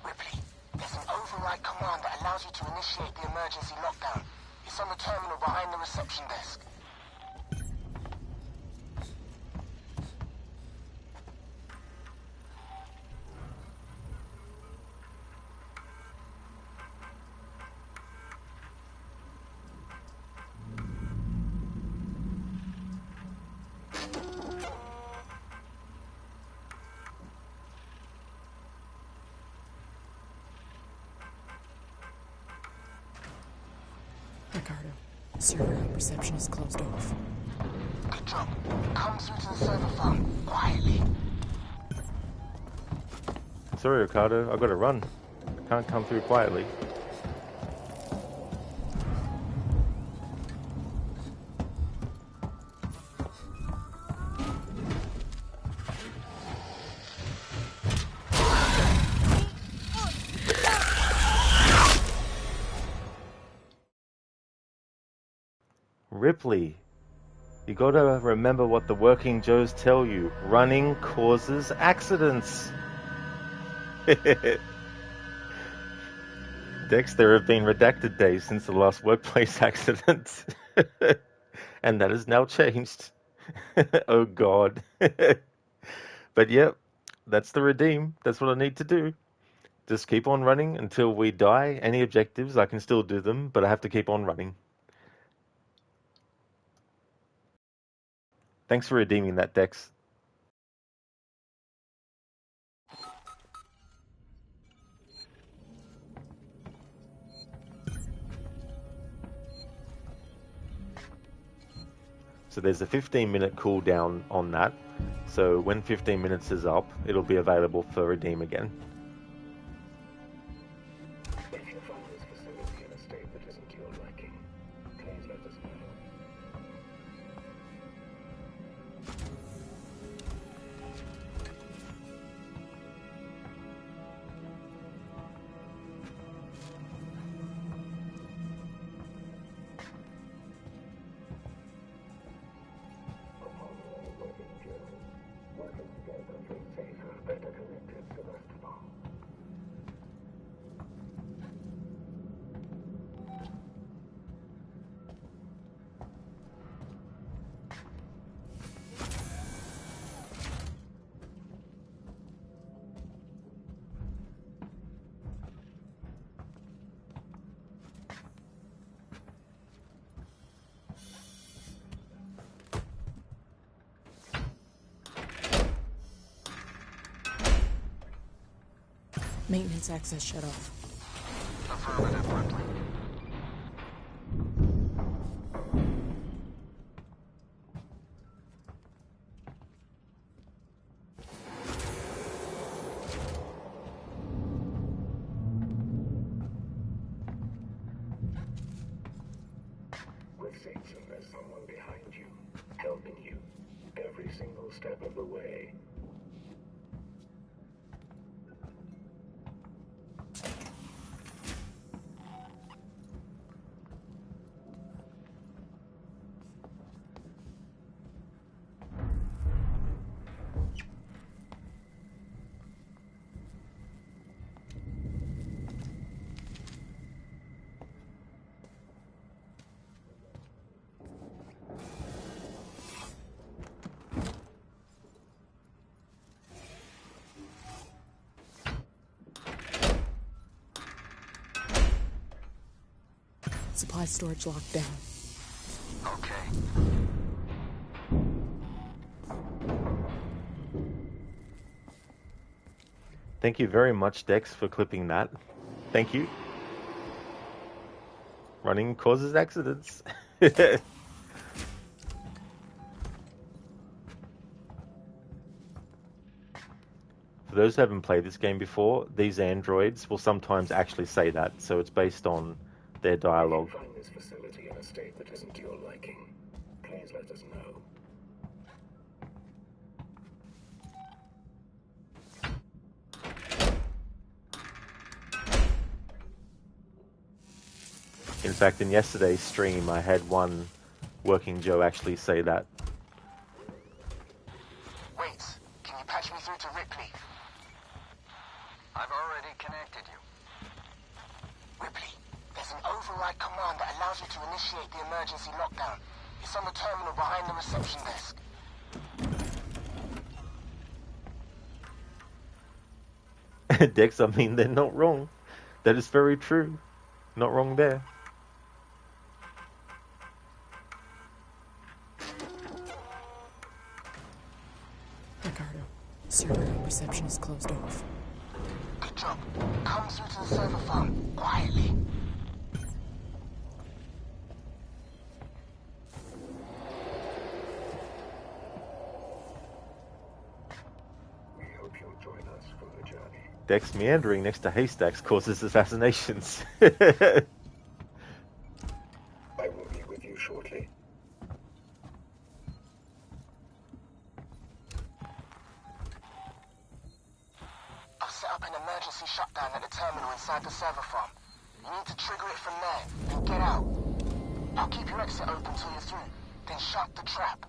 Ripley, there's an override command that allows you to initiate the emergency lockdown. It's on the terminal behind the reception desk. Ricardo, server reception is closed off. Good job. Come through to the server phone, quietly. Sorry, Ricardo, I gotta run. I can't come through quietly. Ripley, you gotta remember what the working Joes tell you. Running causes accidents. Dex, there have been redacted days since the last workplace accident. And that has now changed. Oh God. But yep, that's the redeem. That's what I need to do. Just keep on running until we die. Any objectives, I can still do them, but I have to keep on running. Thanks for redeeming that, Dex. So there's a 15-minute cooldown on that. So when 15 minutes is up, it'll be available for redeem again. If you find this facility in a state that isn't to your liking, please let us know. Maintenance access shut off. Affirmative, Ripley. way. Supply storage locked down. Okay. Thank you very much, Dex, for clipping that. Thank you. Running causes accidents. For those who haven't played this game before, these androids will sometimes actually say that, so it's based on their dialogue. If you find this facility in a state that isn't to your liking, please let us know. In fact, in yesterday's stream, I had one working Joe actually say that. Wait, can you patch me through to Ripley? I've already connected you. Ripley, there's an override command that allows you to initiate the emergency lockdown. It's on the terminal behind the reception desk. Dex, I mean, they're not wrong. That is very true. Not wrong there. Ricardo, server reception is closed off. Good job. Come through to the server farm, quietly. We hope you'll join us for the journey. Dex meandering next to haystacks causes assassinations. I will be with you shortly. I've set up an emergency shutdown at the terminal inside the server farm. You need to trigger it from there, then get out. I'll keep your exit open till you're through, then shut the trap.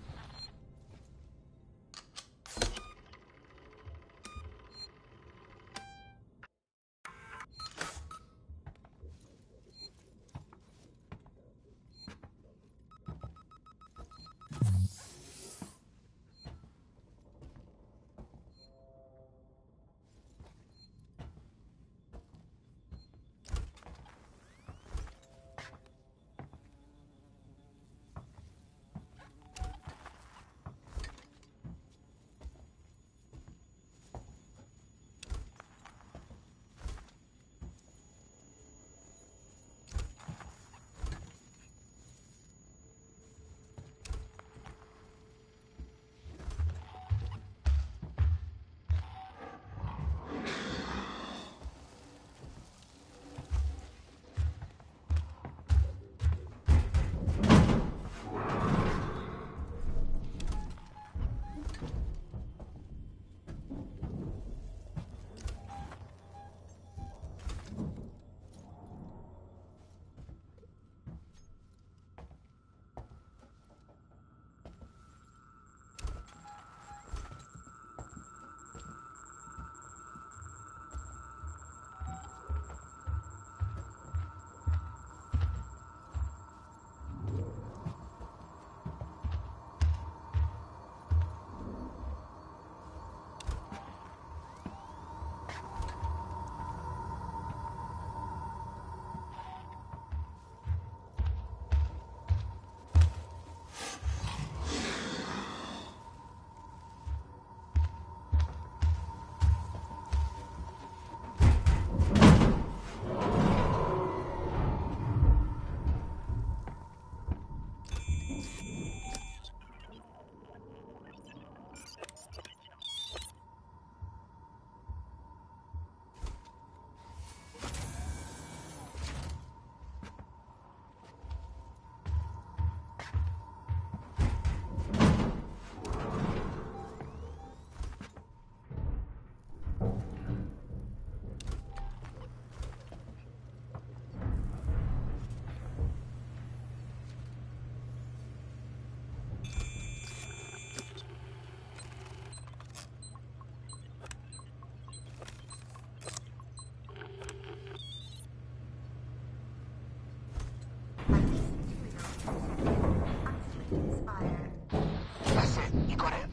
That's it. You got it.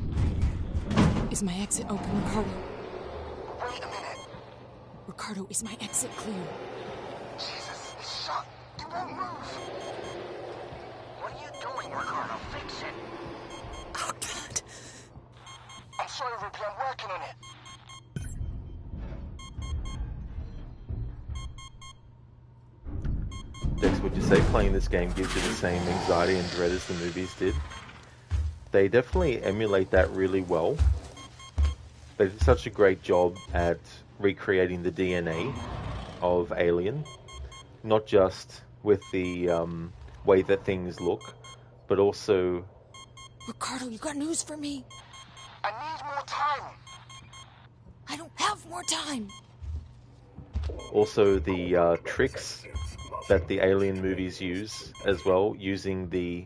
Is my exit open, Ricardo? Wait a minute. Ricardo, is my exit clear? Jesus, it's shut. You won't move. What are you doing, Ricardo? Fix it. Oh, God. I'm sorry, Ripley. I'm working on it. Dex, would you say playing this game gives you the same anxiety and dread as the movies did? They definitely emulate that really well. They did such a great job at recreating the DNA of Alien, not just with the way that things look, but also... Ricardo, you got news for me? I need more time. I don't have more time. Also the tricks that the Alien movies use as well, using the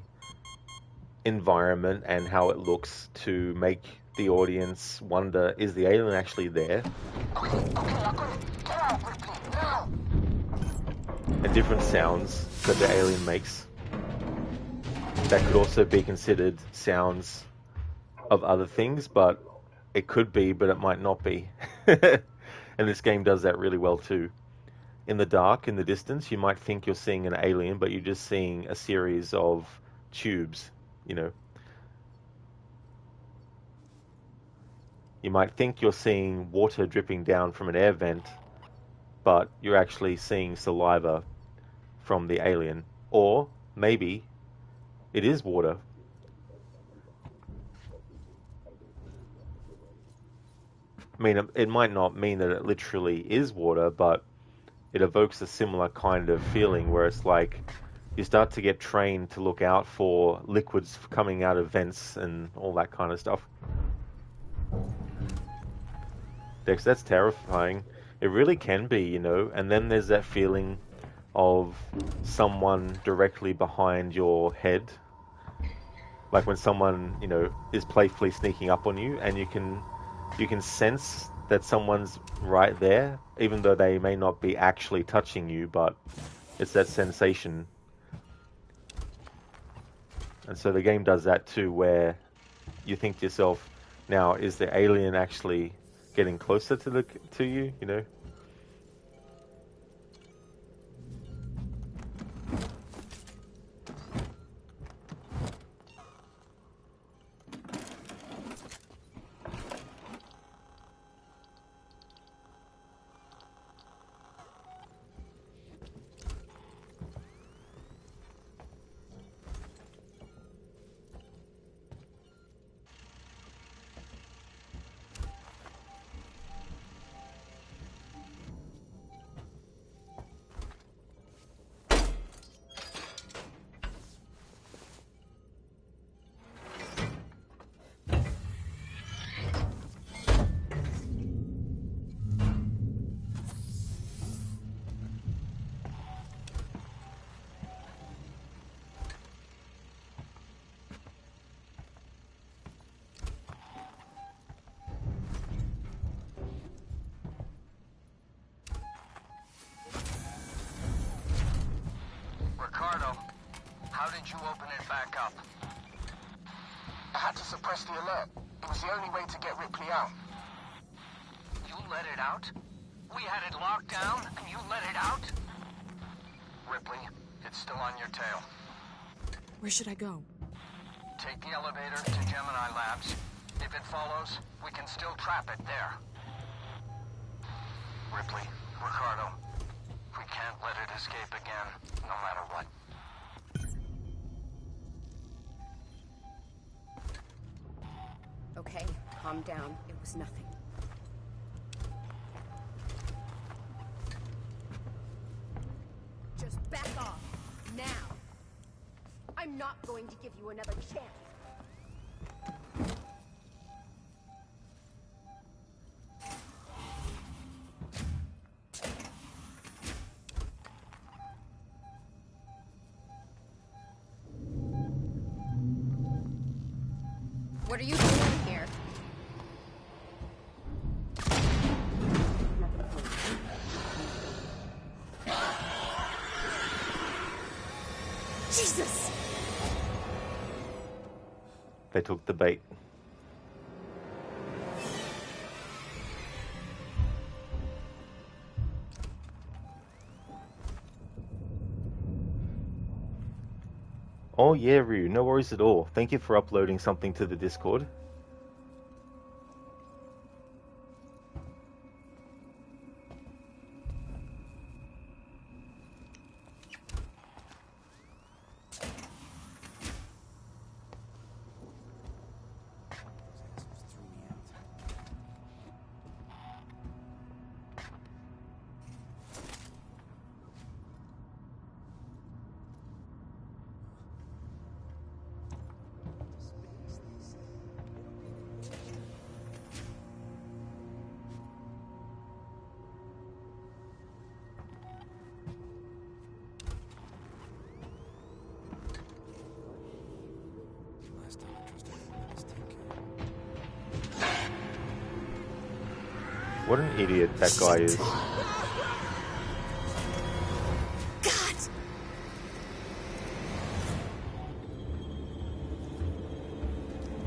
environment and how it looks to make the audience wonder, is the alien actually there? Okay, I got it. Get out, Ripley, now! And different sounds that the alien makes that could also be considered sounds of other things, but it could be, but it might not be. And this game does that really well too. In the dark, in the distance, you might think you're seeing an alien, but you're just seeing a series of tubes, you know. You might think you're seeing water dripping down from an air vent, but you're actually seeing saliva from the alien. Or maybe it is water. I mean, it might not mean that it literally is water, but it evokes a similar kind of feeling where it's like you start to get trained to look out for liquids coming out of vents and all that kind of stuff. Dex, that's terrifying. It really can be, you know, and then there's that feeling of someone directly behind your head. Like when someone, you know, is playfully sneaking up on you and you can sense that someone's right there, even though they may not be actually touching you, but it's that sensation. And so the game does that too, where you think to yourself, now, is the alien actually getting closer to you, you know? Ricardo, how did you open it back up? I had to suppress the alert. It was the only way to get Ripley out. You let it out? We had it locked down, and you let it out? Ripley, it's still on your tail. Where should I go? Take the elevator to Gemini Labs. If it follows, we can still trap it there. Ripley, Ricardo, we can't let it escape again, no matter what. Okay, calm down. It was nothing. Just back off, now. I'm not going to give you another chance. What are you doing here? Jesus! They took the bait. Oh yeah, Ryu, no worries at all. Thank you for uploading something to the Discord. What an idiot that guy is.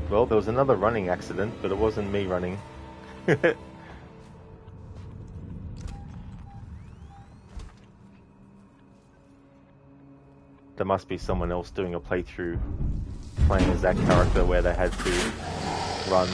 Well, there was another running accident, but it wasn't me running. There must be someone else doing a playthrough playing as that character where they had to run.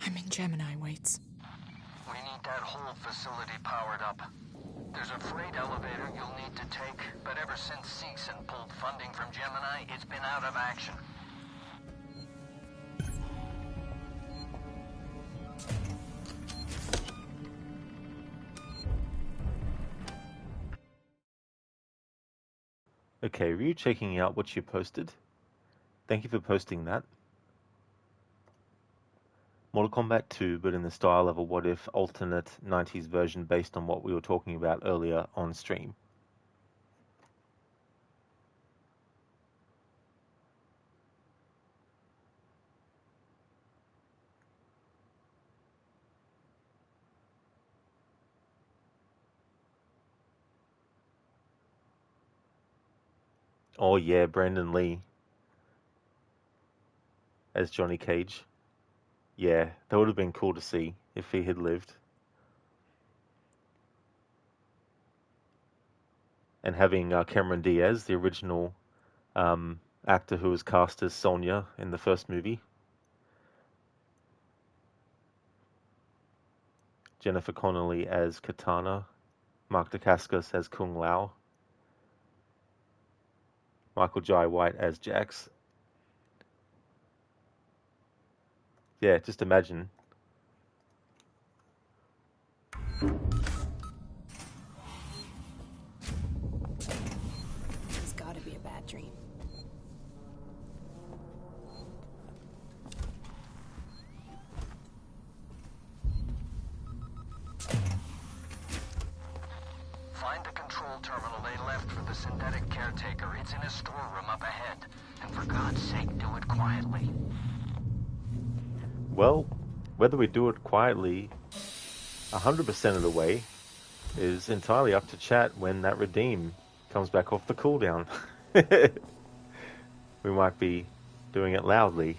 I'm in Gemini, Waits. We need that whole facility powered up. There's a freight elevator you'll need to take, but ever since Seegson pulled funding from Gemini, it's been out of action. Okay, were you checking out what you posted? Thank you for posting that. Mortal Kombat 2, but in the style of a what-if alternate 90s version based on what we were talking about earlier on stream. Oh yeah, Brandon Lee as Johnny Cage. Yeah, that would have been cool to see if he had lived. And having Cameron Diaz, the original actor who was cast as Sonya in the first movie. Jennifer Connelly as Katana. Mark Dacascos as Kung Lao. Michael Jai White as Jax. Yeah, just imagine. It's gotta be a bad dream. terminal they left for the synthetic caretaker. It's in a storeroom up ahead. And for God's sake, do it quietly. Well, whether we do it quietly 100% of the way is entirely up to chat when that redeem comes back off the cooldown. We might be doing it loudly.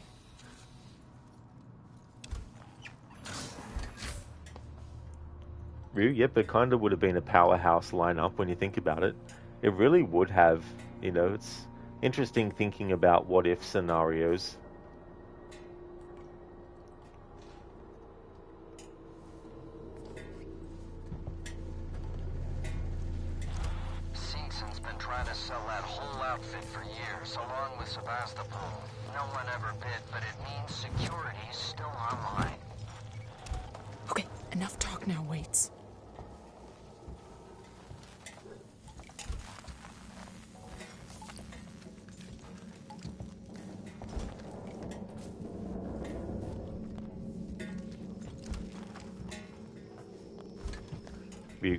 Yep, it kind of would have been a powerhouse lineup when you think about it. It really would have, you know, it's interesting thinking about what if scenarios. Seegson's been trying to sell that whole outfit for years, along with Sebastopol. No one ever bid, but it means security's still online. Okay, enough talk now, Waits.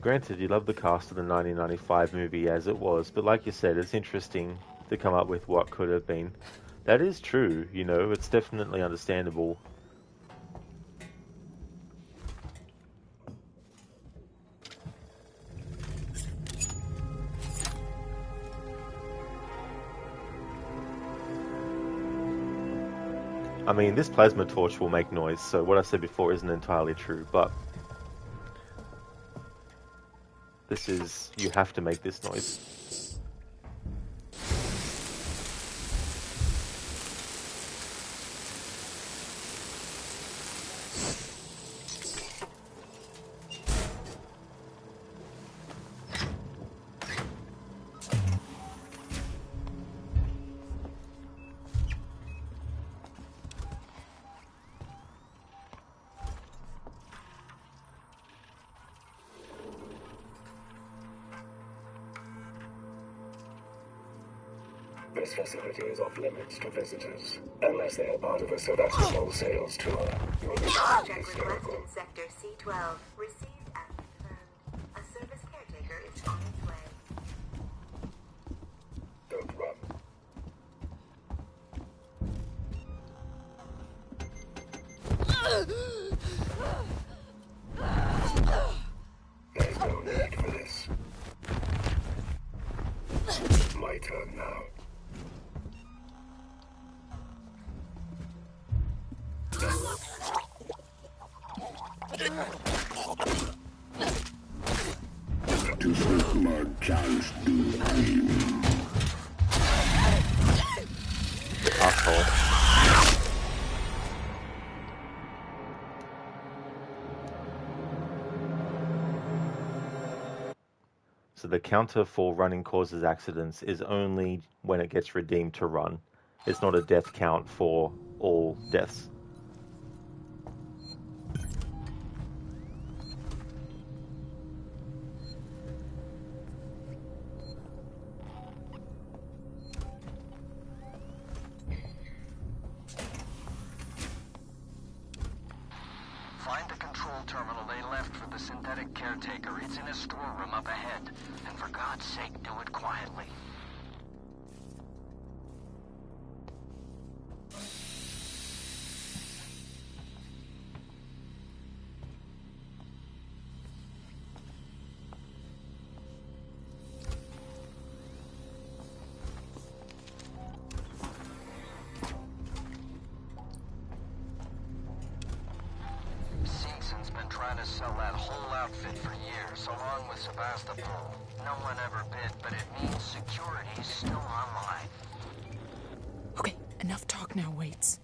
Granted, you love the cast of the 1995 movie as it was, but like you said, it's interesting to come up with what could have been. That is true, you know, it's definitely understandable. I mean, this plasma torch will make noise, so what I said before isn't entirely true, but this is, you have to make this noise. This facility is off limits to visitors, unless they are part of a Sebastopol sales tour. Check request in Sector C12. Received and confirmed. A service caretaker is on its way. Don't run. There's no need for this. My turn now. To seek more chance to dream. Asshole. So the counter for running causes accidents is only when it gets redeemed to run. It's not a death count for all deaths. Find the control terminal they left for the synthetic caretaker. It's in a storeroom up ahead. And for God's sake, do it quietly. Seegson's been trying to sell that whole outfit for years, along with Sebastopol. No one ever bid, but it means security's still online. Okay, enough talk now, Waits.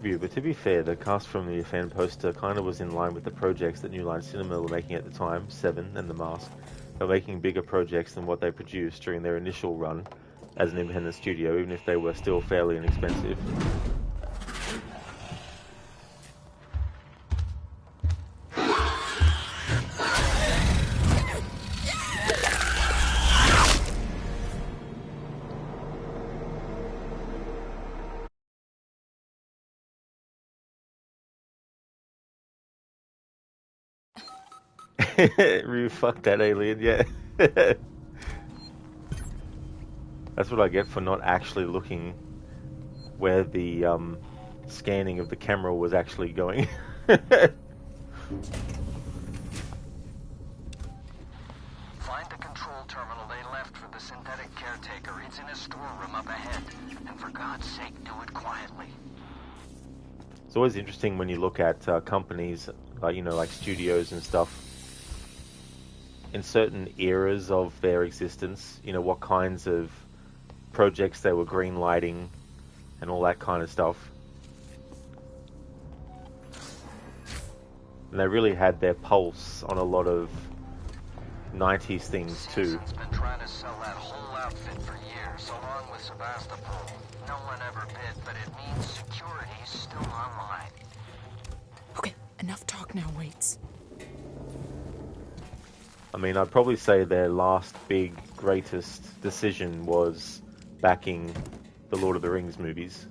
But to be fair, the cast from the fan poster kind of was in line with the projects that New Line Cinema were making at the time, Seven and The Mask. They were making bigger projects than what they produced during their initial run as an independent studio, even if they were still fairly inexpensive. Ryu, fuck that alien, yeah. That's what I get for not actually looking where the scanning of the camera was actually going. Find the control terminal they left for the synthetic caretaker. It's in a storeroom up ahead. And for God's sake, do it quietly. It's always interesting when you look at companies, like, you know, like studios and stuff, in certain eras of their existence, you know, what kinds of projects they were greenlighting and all that kind of stuff. And they really had their pulse on a lot of 90s things too. Season's been trying to sell that whole outfit for years, along with Sebastopol. No one ever bid, but it means security's still online. Okay, enough talk now, Waits. I mean, I'd probably say their last big, greatest decision was backing the Lord of the Rings movies.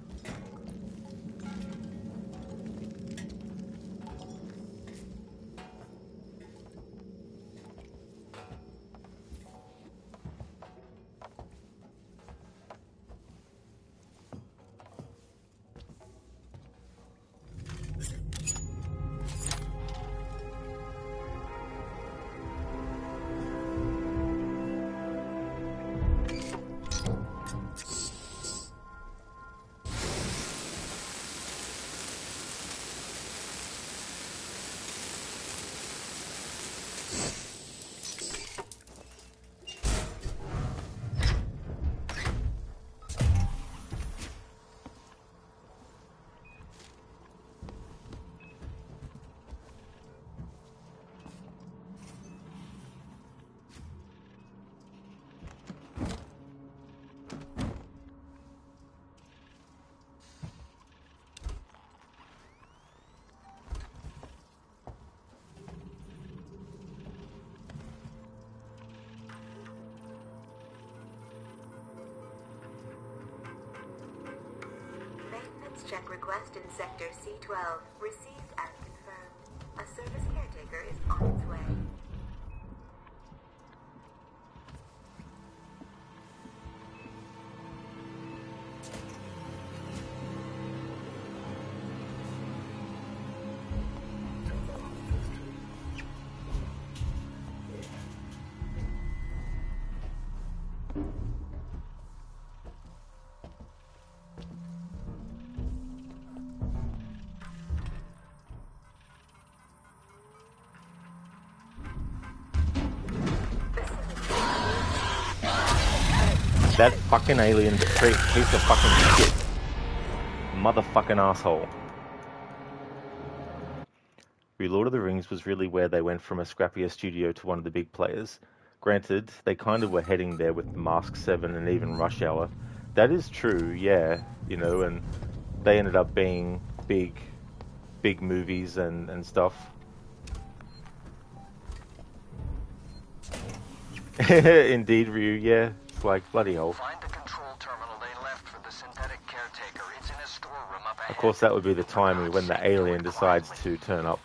Check request in Sector C12. Received and confirmed. A service caretaker is on its way. That fucking alien piece of fucking shit. Motherfucking asshole. Lord of the Rings was really where they went from a scrappier studio to one of the big players. Granted, they kind of were heading there with Mask 7 and even Rush Hour. That is true, yeah, you know, and they ended up being big movies and stuff. Indeed, Ryu, yeah. It's like, bloody hell. Find the control terminal they left for the synthetic caretaker. It's in a storeroom up ahead. Of course, that would be the timing when the alien decides to turn up.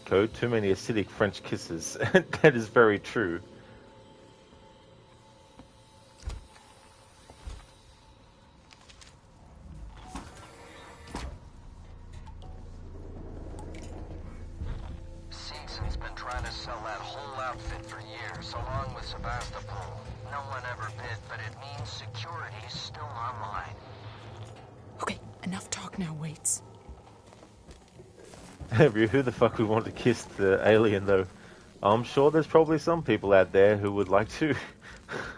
Code, too many acidic French kisses. That is very true. Seegson's been trying to sell that whole outfit for years, along with Sebastopol. No one ever bid, but it means security's still online. Okay, enough talk now, Waits. Who the fuck would want to kiss the alien, though? I'm sure there's probably some people out there who would like to.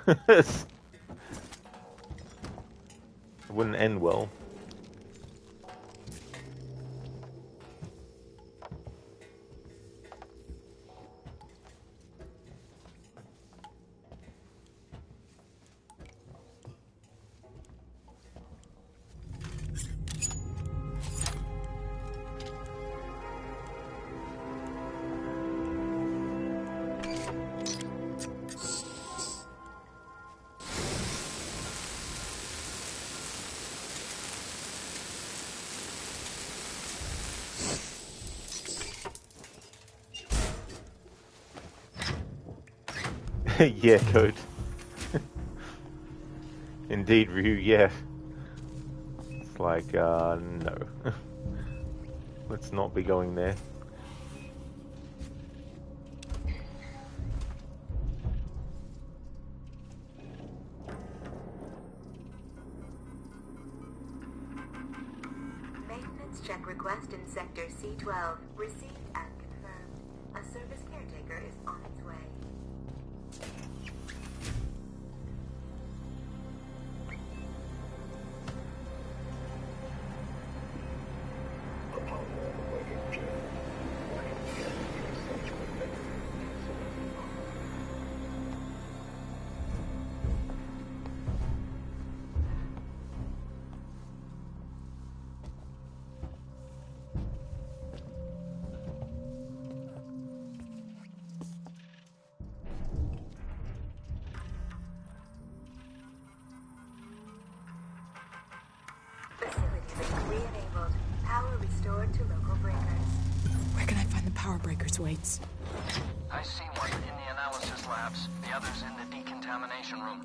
It wouldn't end well. Yeah, Code. Indeed, Ryu, yeah. It's like, no. Let's not be going there. Maintenance check request in Sector C12. Received and confirmed. A service caretaker is on its way. Re-enabled. Power restored to local breakers. Where can I find the power breakers, Waits? I see one in the analysis labs. The other's in the decontamination room.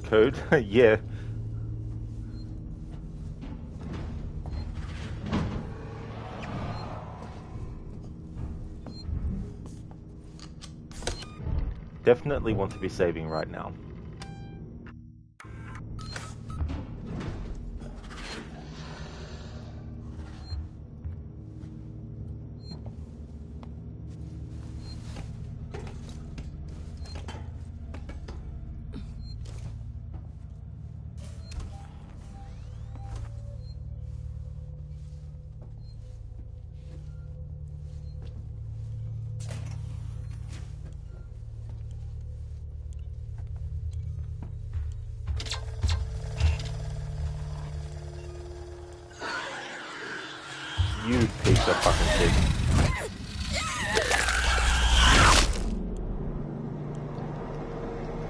Code? Yeah. Definitely want to be saving right now. You piece of fucking shit.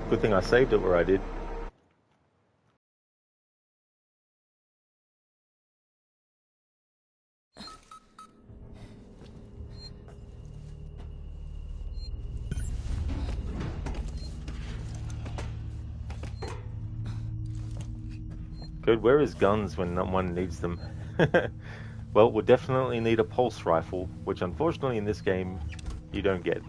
Good thing I saved it where I did. Good, where is guns when no one needs them? Well, we'll definitely need a pulse rifle, which unfortunately in this game, you don't get.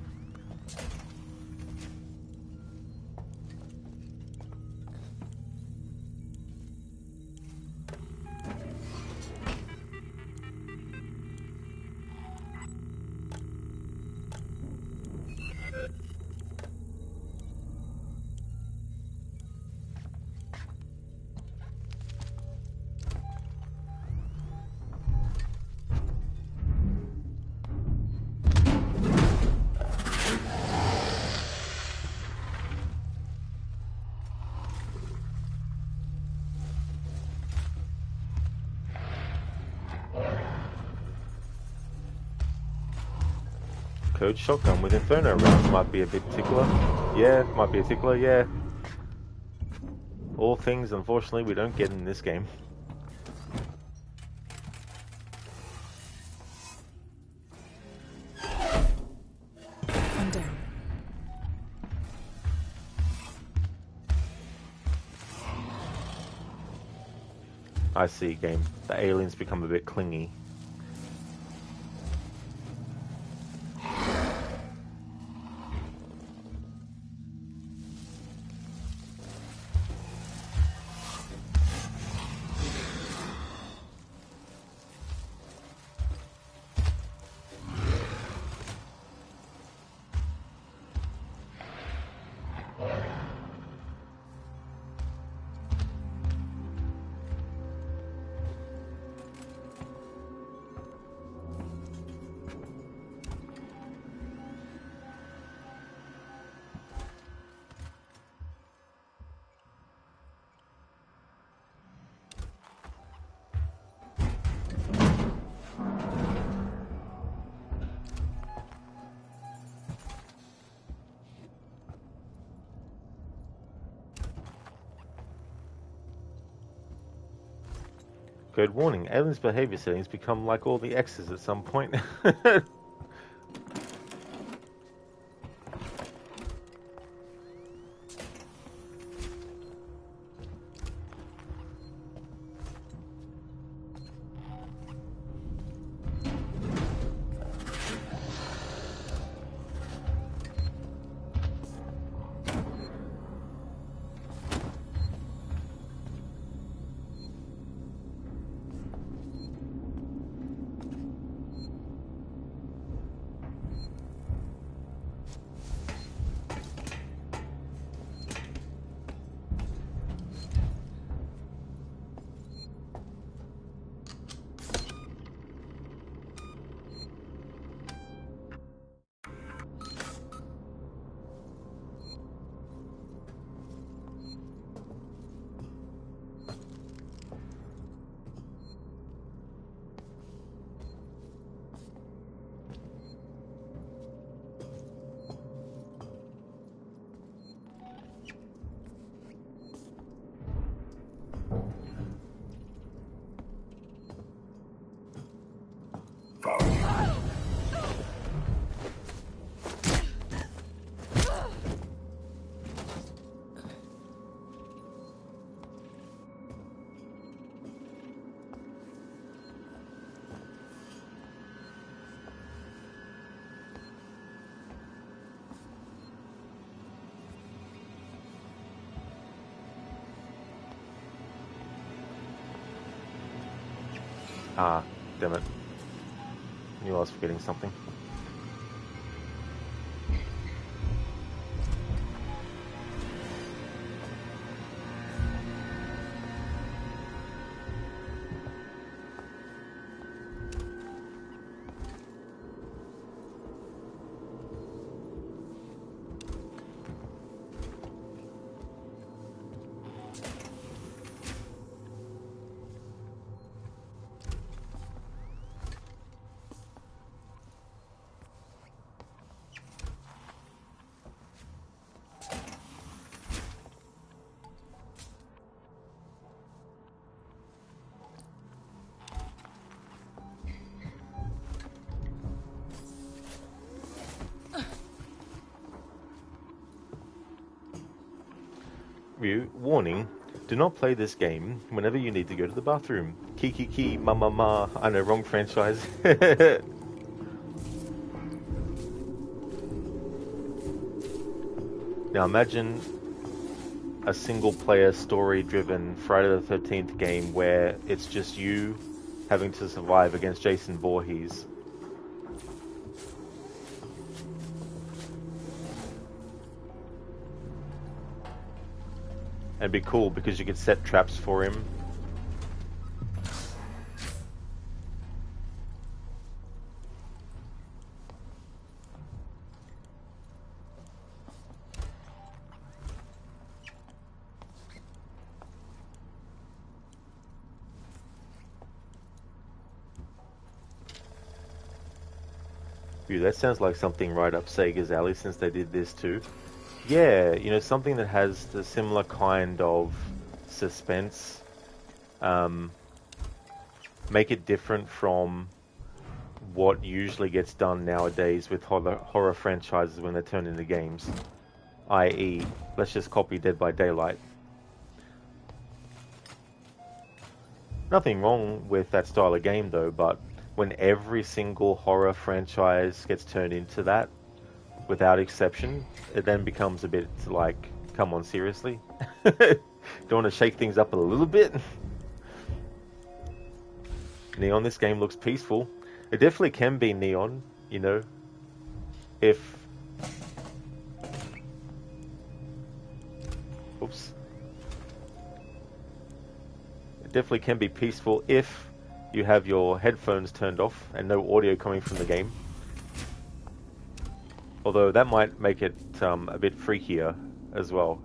Code shotgun with Inferno rounds might be a bit tickler. Yeah, might be a tickler, yeah. All things, unfortunately, we don't get in this game. I'm down. I see, game. The aliens become a bit clingy. Code warning, aliens' behavior settings become like all the X's at some point. Ah, damn it. Knew I was forgetting something. Warning, do not play this game whenever you need to go to the bathroom. Kiki, ma. I know, wrong franchise. Now imagine a single player story driven Friday the 13th game where it's just you having to survive against Jason Voorhees. It'd be cool because you could set traps for him. Phew, that sounds like something right up Sega's alley since they did this too. Yeah, you know, something that has the similar kind of suspense. Make it different from what usually gets done nowadays with horror franchises when they turn into games. I.e., let's just copy Dead by Daylight. Nothing wrong with that style of game though, but when every single horror franchise gets turned into that, without exception, it then becomes a bit like, come on, seriously? Don't want to shake things up a little bit? Neon, this game looks peaceful. It definitely can be Neon, you know, if... Oops. It definitely can be peaceful if you have your headphones turned off and no audio coming from the game. Although that might make it a bit freakier as well.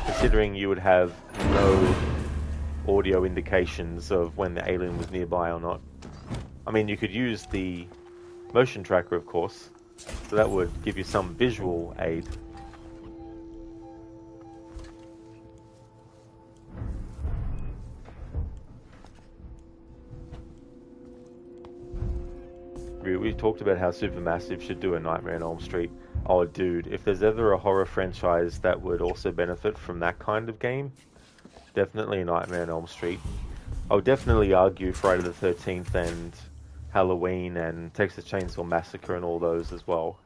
Considering you would have no audio indications of when the alien was nearby or not. I mean, you could use the motion tracker, of course, so that would give you some visual aid. we talked about how Supermassive should do a Nightmare on Elm Street. Oh, dude, if there's ever a horror franchise that would also benefit from that kind of game, definitely Nightmare on Elm Street. I would definitely argue Friday the 13th and Halloween and Texas Chainsaw Massacre and all those as well.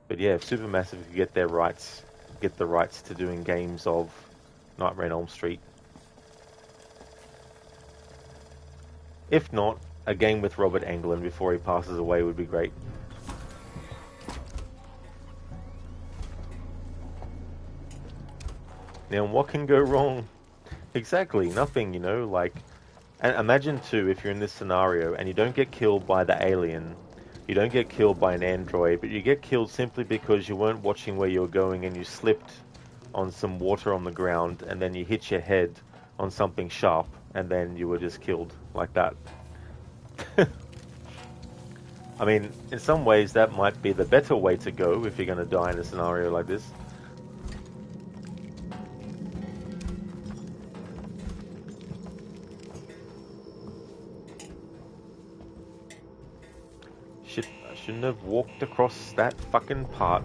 But yeah, if Supermassive could get the rights to doing games of Nightmare on Elm Street. If not, a game with Robert Englund before he passes away would be great. Now, what can go wrong? Exactly, nothing, you know, like... And imagine, too, if you're in this scenario and you don't get killed by the alien, you don't get killed by an android, but you get killed simply because you weren't watching where you were going and you slipped on some water on the ground and then you hit your head on something sharp and then you were just killed like that. I mean, in some ways that might be the better way to go if you're going to die in a scenario like this. Shit, I shouldn't have walked across that fucking part.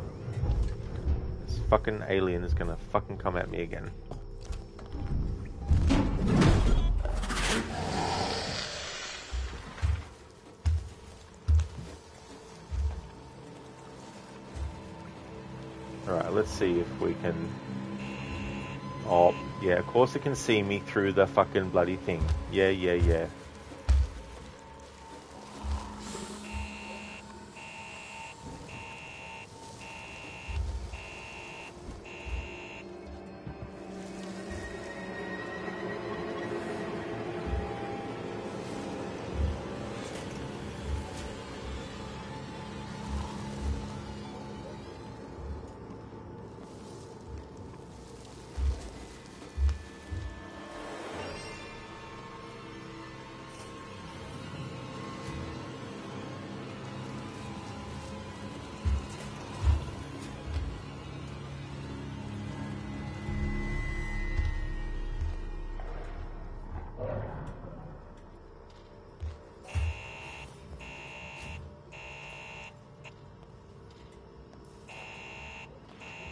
This fucking alien is going to fucking come at me again. Alright, let's see if we can... Oh, yeah, of course it can see me through the fucking bloody thing. Yeah.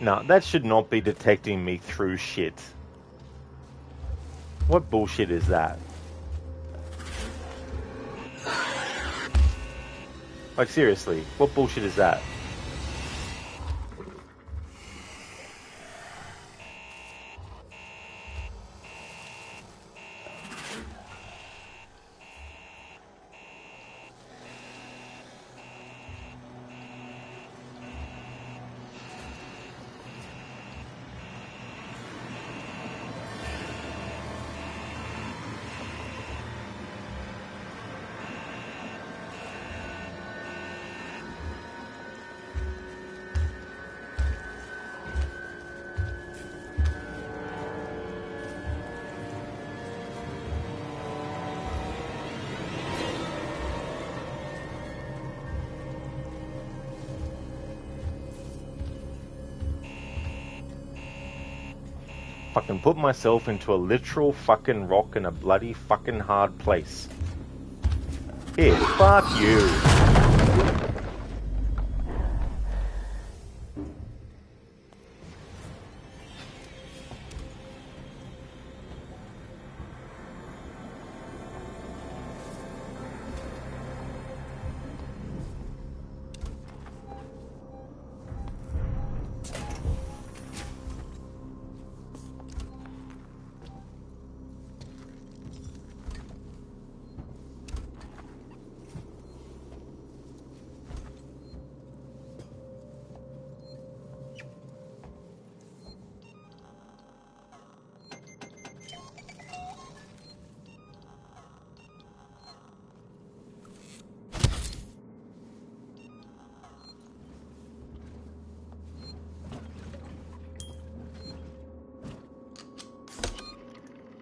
No, that should not be detecting me through shit. What bullshit is that? Like, seriously, what bullshit is that? Fucking put myself into a literal fucking rock in a bloody fucking hard place. Here, fuck you.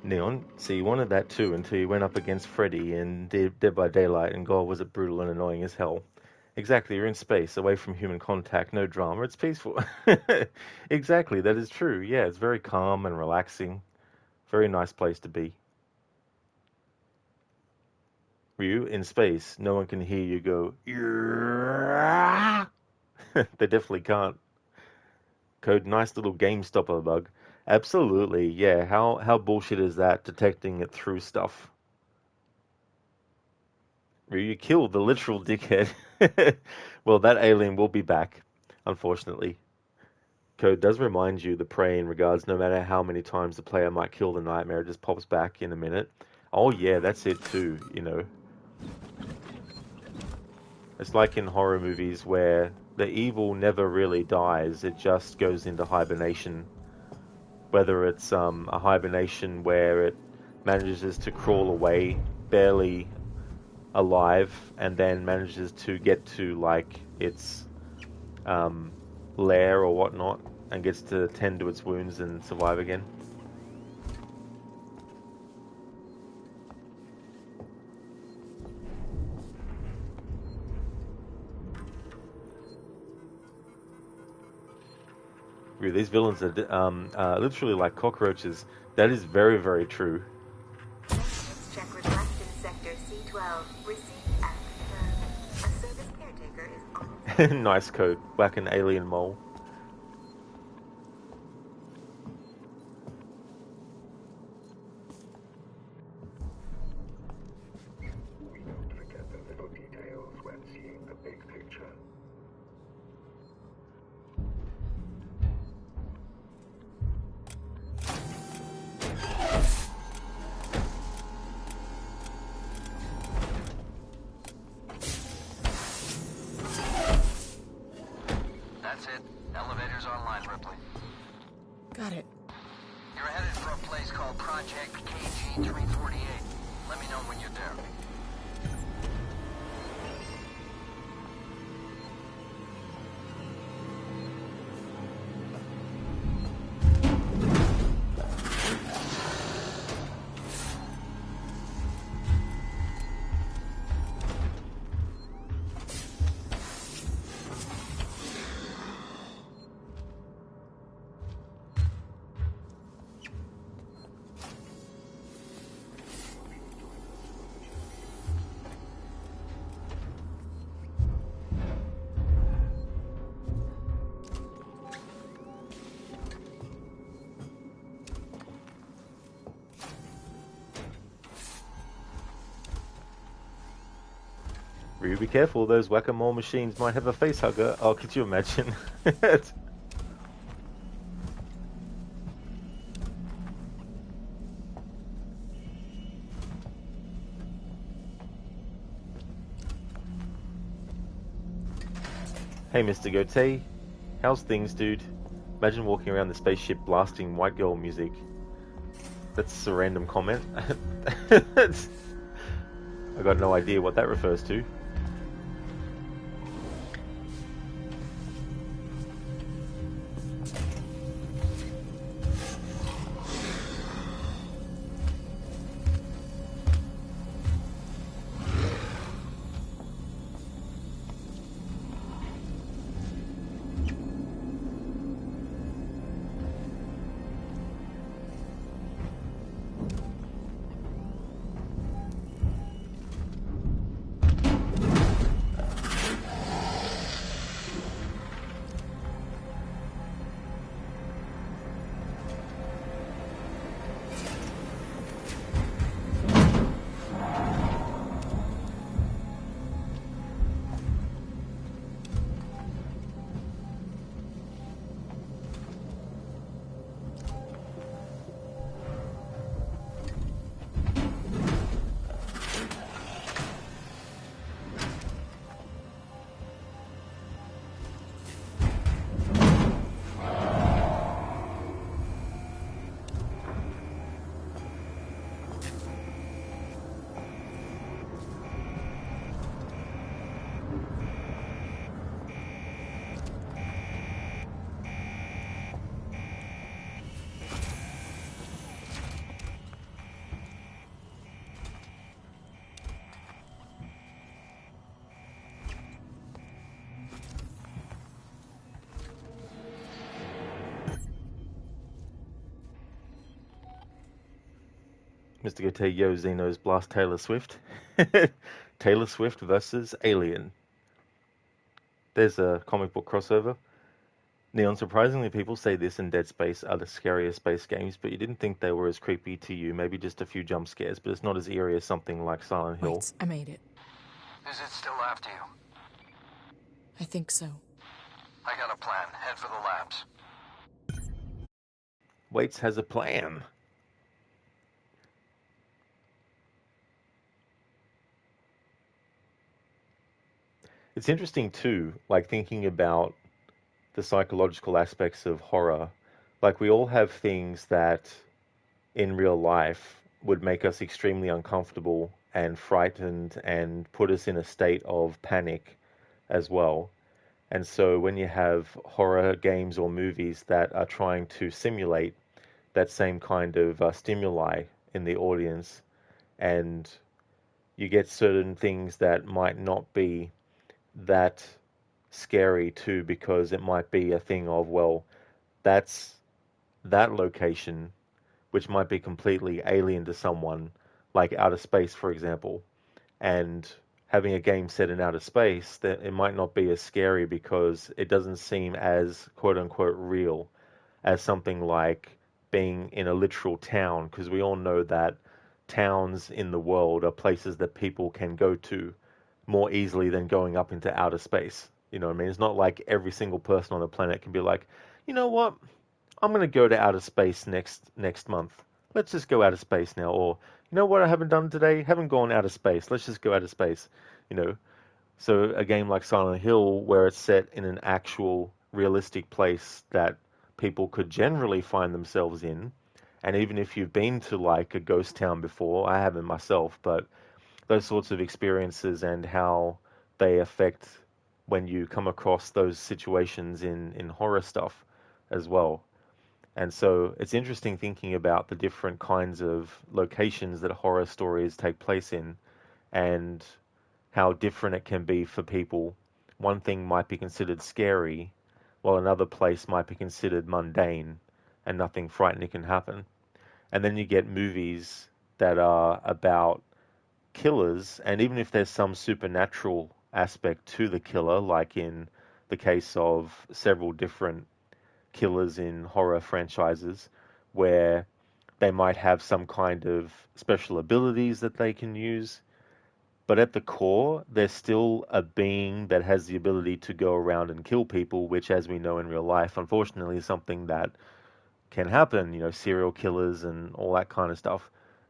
Neon, so you wanted that too until you went up against Freddy in Dead by Daylight, and God, was it brutal and annoying as hell. Exactly, you're in space, away from human contact, no drama, it's peaceful. Exactly, that is true. Yeah, it's very calm and relaxing. Very nice place to be. Ryu, in space, no one can hear you go, "Yeah." They definitely can't. Code, nice little game stopper bug. Absolutely, yeah. How bullshit is that, detecting it through stuff? Ryu, you killed the literal dickhead. Well, that alien will be back, unfortunately. Code does remind you the prey in regards no matter how many times the player might kill the nightmare, it just pops back in a minute. Oh yeah, that's it too, you know. It's like in horror movies where the evil never really dies, it just goes into hibernation. Whether it's a hibernation where it manages to crawl away, barely alive, and then manages to get to like its lair or whatnot, and gets to tend to its wounds and survive again. Really, these villains are literally like cockroaches. That is very, very true. Check request in sector C12. Received and confirmed. A service caretaker is on. Nice code. Whack an alien mole. We don't forget the little details when seeing the big picture. That's it. Elevator's online, Ripley. Got it. You're headed for a place called Project KG-348. Let me know when you're there. Ryu, be careful, those whack-a-mole machines might have a face hugger. Oh, could you imagine? Hey, Mr. Goethe. How's things, dude? Imagine walking around the spaceship blasting white girl music. That's a random comment. I got no idea what that refers to. Mr. Gote, Yo Xenos Blast Taylor Swift. Taylor Swift versus Alien. There's a comic book crossover. Neon, surprisingly, people say this and Dead Space are the scariest space games, but you didn't think they were as creepy to you. Maybe just a few jump scares, but it's not as eerie as something like Silent Hill. Wait, I made it. Is it still after you? I think so. I got a plan. Head for the labs. Waits has a plan. It's interesting too, like thinking about the psychological aspects of horror. Like we all have things that in real life would make us extremely uncomfortable and frightened and put us in a state of panic as well. And so when you have horror games or movies that are trying to simulate that same kind of stimuli in the audience, and you get certain things that might not be that scary too, because it might be a thing of, well, that's that location, which might be completely alien to someone, like outer space, for example, and having a game set in outer space, that it might not be as scary because it doesn't seem as quote-unquote real as something like being in a literal town, because we all know that towns in the world are places that people can go to more easily than going up into outer space. You know what I mean? It's not like every single person on the planet can be like, you know what, I'm going to go to outer space next month. Let's just go outer space now. Or, you know what I haven't done today? Haven't gone outer space. Let's just go outer space. You know? So a game like Silent Hill, where it's set in an actual realistic place that people could generally find themselves in, and even if you've been to like a ghost town before, I haven't myself, but those sorts of experiences and how they affect when you come across those situations in horror stuff as well. And so it's interesting thinking about the different kinds of locations that horror stories take place in and how different it can be for people. One thing might be considered scary, while another place might be considered mundane and nothing frightening can happen. And then you get movies that are about killers, and even if there's some supernatural aspect to the killer, like in the case of several different killers in horror franchises, where they might have some kind of special abilities that they can use, but at the core, they're still a being that has the ability to go around and kill people, which, as we know in real life, unfortunately is something that can happen, you know, serial killers and all that kind of stuff.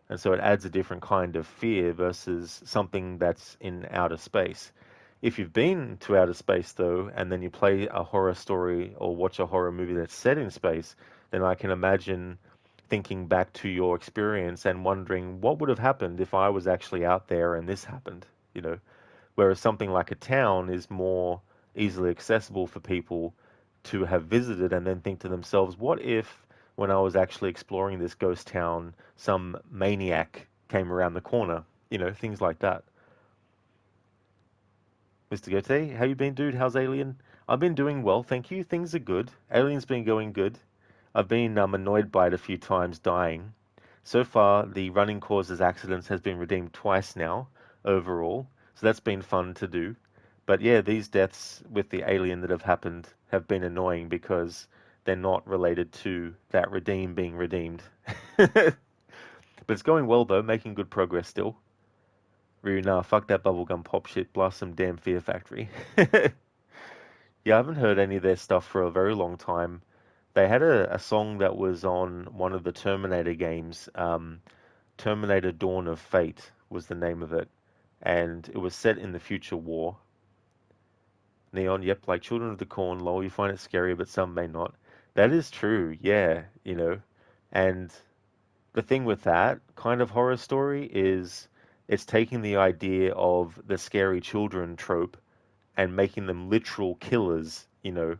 And so it adds a different kind of fear versus something that's in outer space. If you've been to outer space, though, and then you play a horror story or watch a horror movie that's set in space, then I can imagine thinking back to your experience and wondering what would have happened if I was actually out there and this happened, you know. Whereas something like a town is more easily accessible for people to have visited and then think to themselves, what if when I was actually exploring this ghost town, some maniac came around the corner, you know, things like that. Mr. Gote, how you been, dude? How's Alien? I've been doing well, thank you. Things are good. Alien's been going good. I've been annoyed by it a few times, dying. So far, the running causes accidents has been redeemed twice now, overall. So that's been fun to do. But yeah, these deaths with the alien that have happened have been annoying because they're not related to that redeem being redeemed. But it's going well, though, making good progress still. Ryu, nah, fuck that bubblegum pop shit, blast some damn Fear Factory. Yeah, I haven't heard any of their stuff for a very long time. They had a song that was on one of the Terminator games. Terminator Dawn of Fate was the name of it. And it was set in the future war. Neon, yep, like Children of the Corn, lol, you find it scary, but some may not. That is true, yeah, you know. And the thing with that kind of horror story is it's taking the idea of the scary children trope and making them literal killers, you know.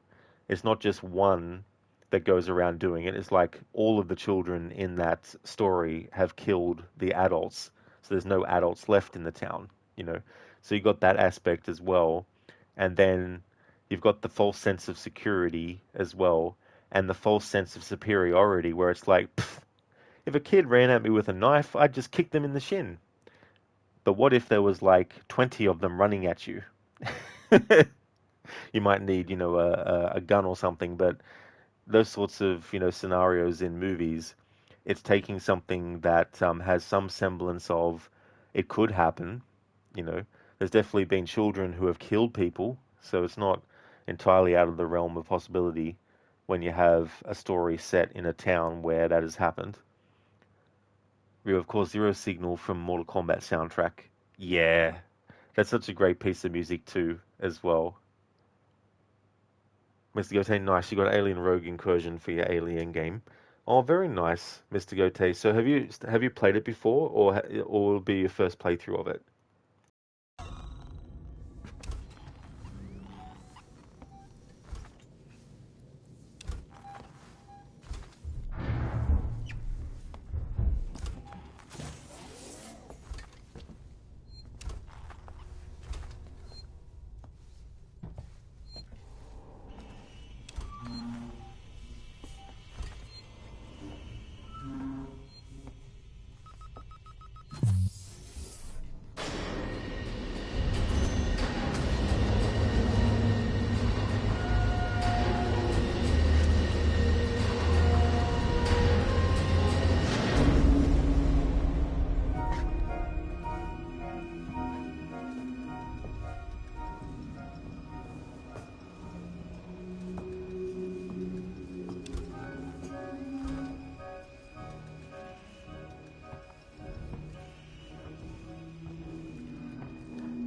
It's not just one that goes around doing it. It's like all of the children in that story have killed the adults. So there's no adults left in the town, you know. So you've got that aspect as well. And then you've got the false sense of security as well. And the false sense of superiority where it's like, If a kid ran at me with a knife, I'd just kick them in the shin. But what if there was like 20 of them running at you? You might need, a gun or something, but those sorts of, scenarios in movies, it's taking something that has some semblance of it could happen. There's definitely been children who have killed people, so it's not entirely out of the realm of possibility when you have a story set in a town where that has happened. We have, of course, Zero Signal from Mortal Kombat soundtrack. Yeah, that's such a great piece of music too, as well. Mr. Gote, nice. You got Alien Rogue Incursion for your Alien game. Oh, very nice, Mr. Gote. So have you played it before, or will it be your first playthrough of it?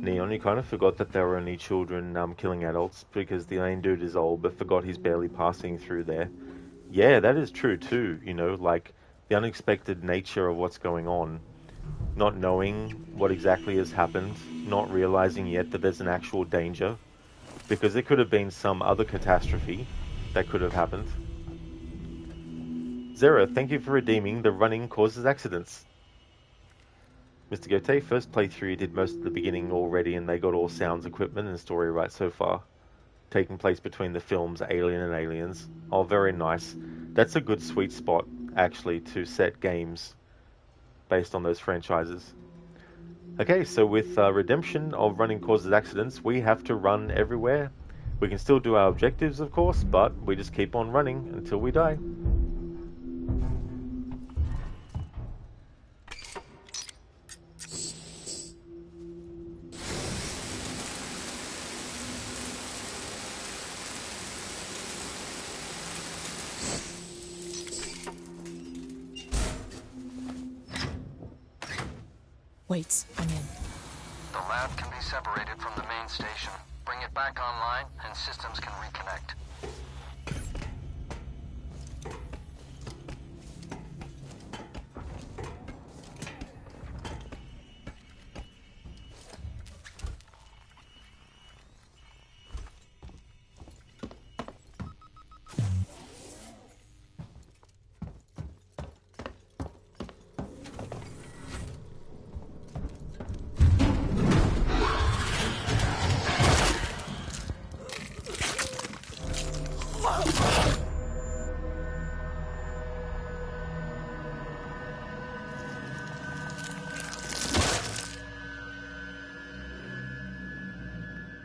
Neon, you kind of forgot that there were only children killing adults because the main dude is old, but forgot he's barely passing through there. Yeah, that is true too, like the unexpected nature of what's going on. Not knowing what exactly has happened, not realizing yet that there's an actual danger, because there could have been some other catastrophe that could have happened. Zera, thank you for redeeming the running causes accidents. Mr. Gote, first playthrough you did most of the beginning already and they got all sounds, equipment and story right so far. Taking place between the films Alien and Aliens. Oh, very nice. That's a good sweet spot, actually, to set games based on those franchises. Okay, so with redemption of running causes accidents, we have to run everywhere. We can still do our objectives, of course, but we just keep on running until we die. Wait, I'm in. The lab can be separated from the main station. Bring it back online, and systems can reconnect.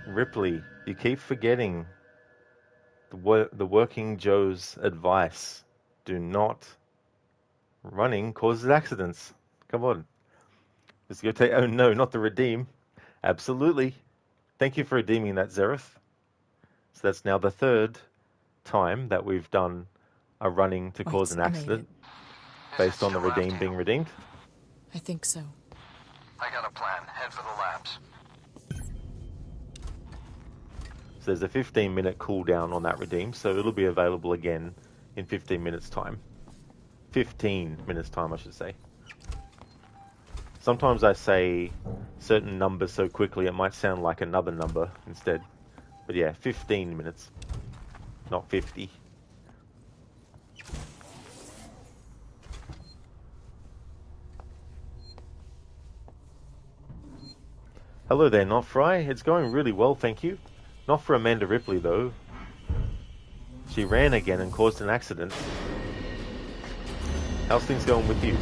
Ripley, you keep forgetting the Working Joe's advice. Do not. Running causes accidents. Come on. Mr. Gote, oh no, not the redeem. Absolutely. Thank you for redeeming that, Zereth. So that's now the third time that we've done a running to cause an accident based on the redeem being redeemed. I think so. I got a plan. Head for the labs. So there's a 15-minute cooldown on that redeem, so it'll be available again in 15 minutes time. 15 minutes time, I should say. Sometimes I say certain numbers so quickly it might sound like another number instead. But yeah, 15 minutes, not 50. Hello there, Not Fry. It's going really well, thank you. Not for Amanda Ripley, though. She ran again and caused an accident. How's things going with you?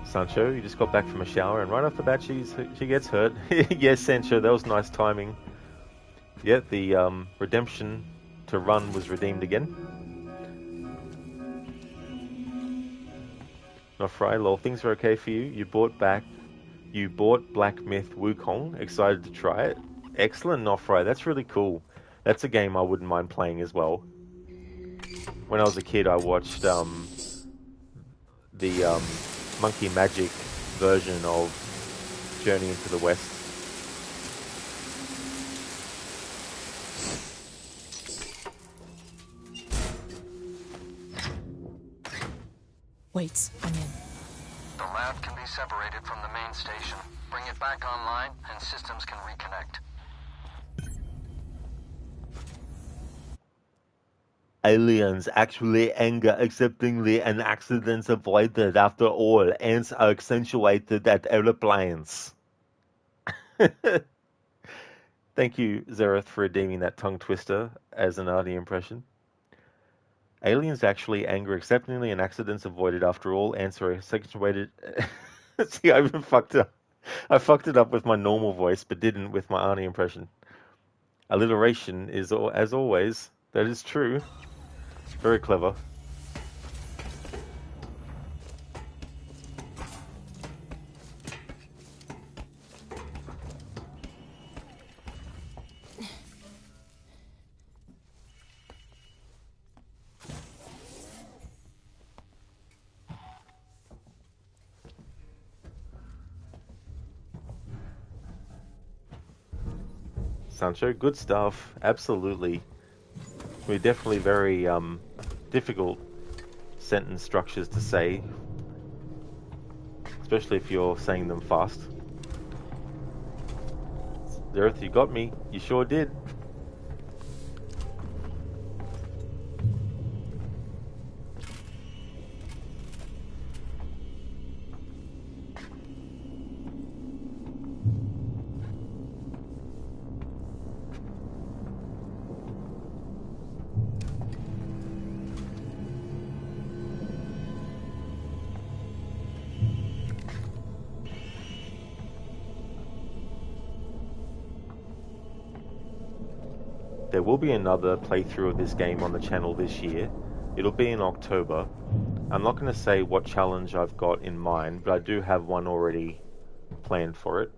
Sancho, you just got back from a shower, and right off the bat, she gets hurt. Yes, Sancho, that was nice timing. Yeah, the redemption to run was redeemed again. Nofry, lol, things are okay for you. You bought Black Myth Wukong. Excited to try it. Excellent, Nofry. That's really cool. That's a game I wouldn't mind playing as well. When I was a kid, I watched the Monkey Magic version of Journey into the West. Wait, I'm in. The lab can be separated from the main station. Bring it back online, and systems can reconnect. Aliens actually anger acceptingly and accidents avoided after all. Ants are accentuated at aeroplanes. Thank you, Zereth, for redeeming that tongue twister as an Artie impression. Aliens actually anger acceptingly and accidents avoided after all. Ants are accentuated. See, I even fucked it up. I fucked it up with my normal voice, but didn't with my Arnie impression. Alliteration is, as always, that is true. Very clever. Sancho, good stuff. Absolutely. We're definitely very difficult sentence structures to say, especially if you're saying them fast. Zereth, you got me. You sure did. There will be another playthrough of this game on the channel this year. It'll be in October. I'm not going to say what challenge I've got in mind, but I do have one already planned for it.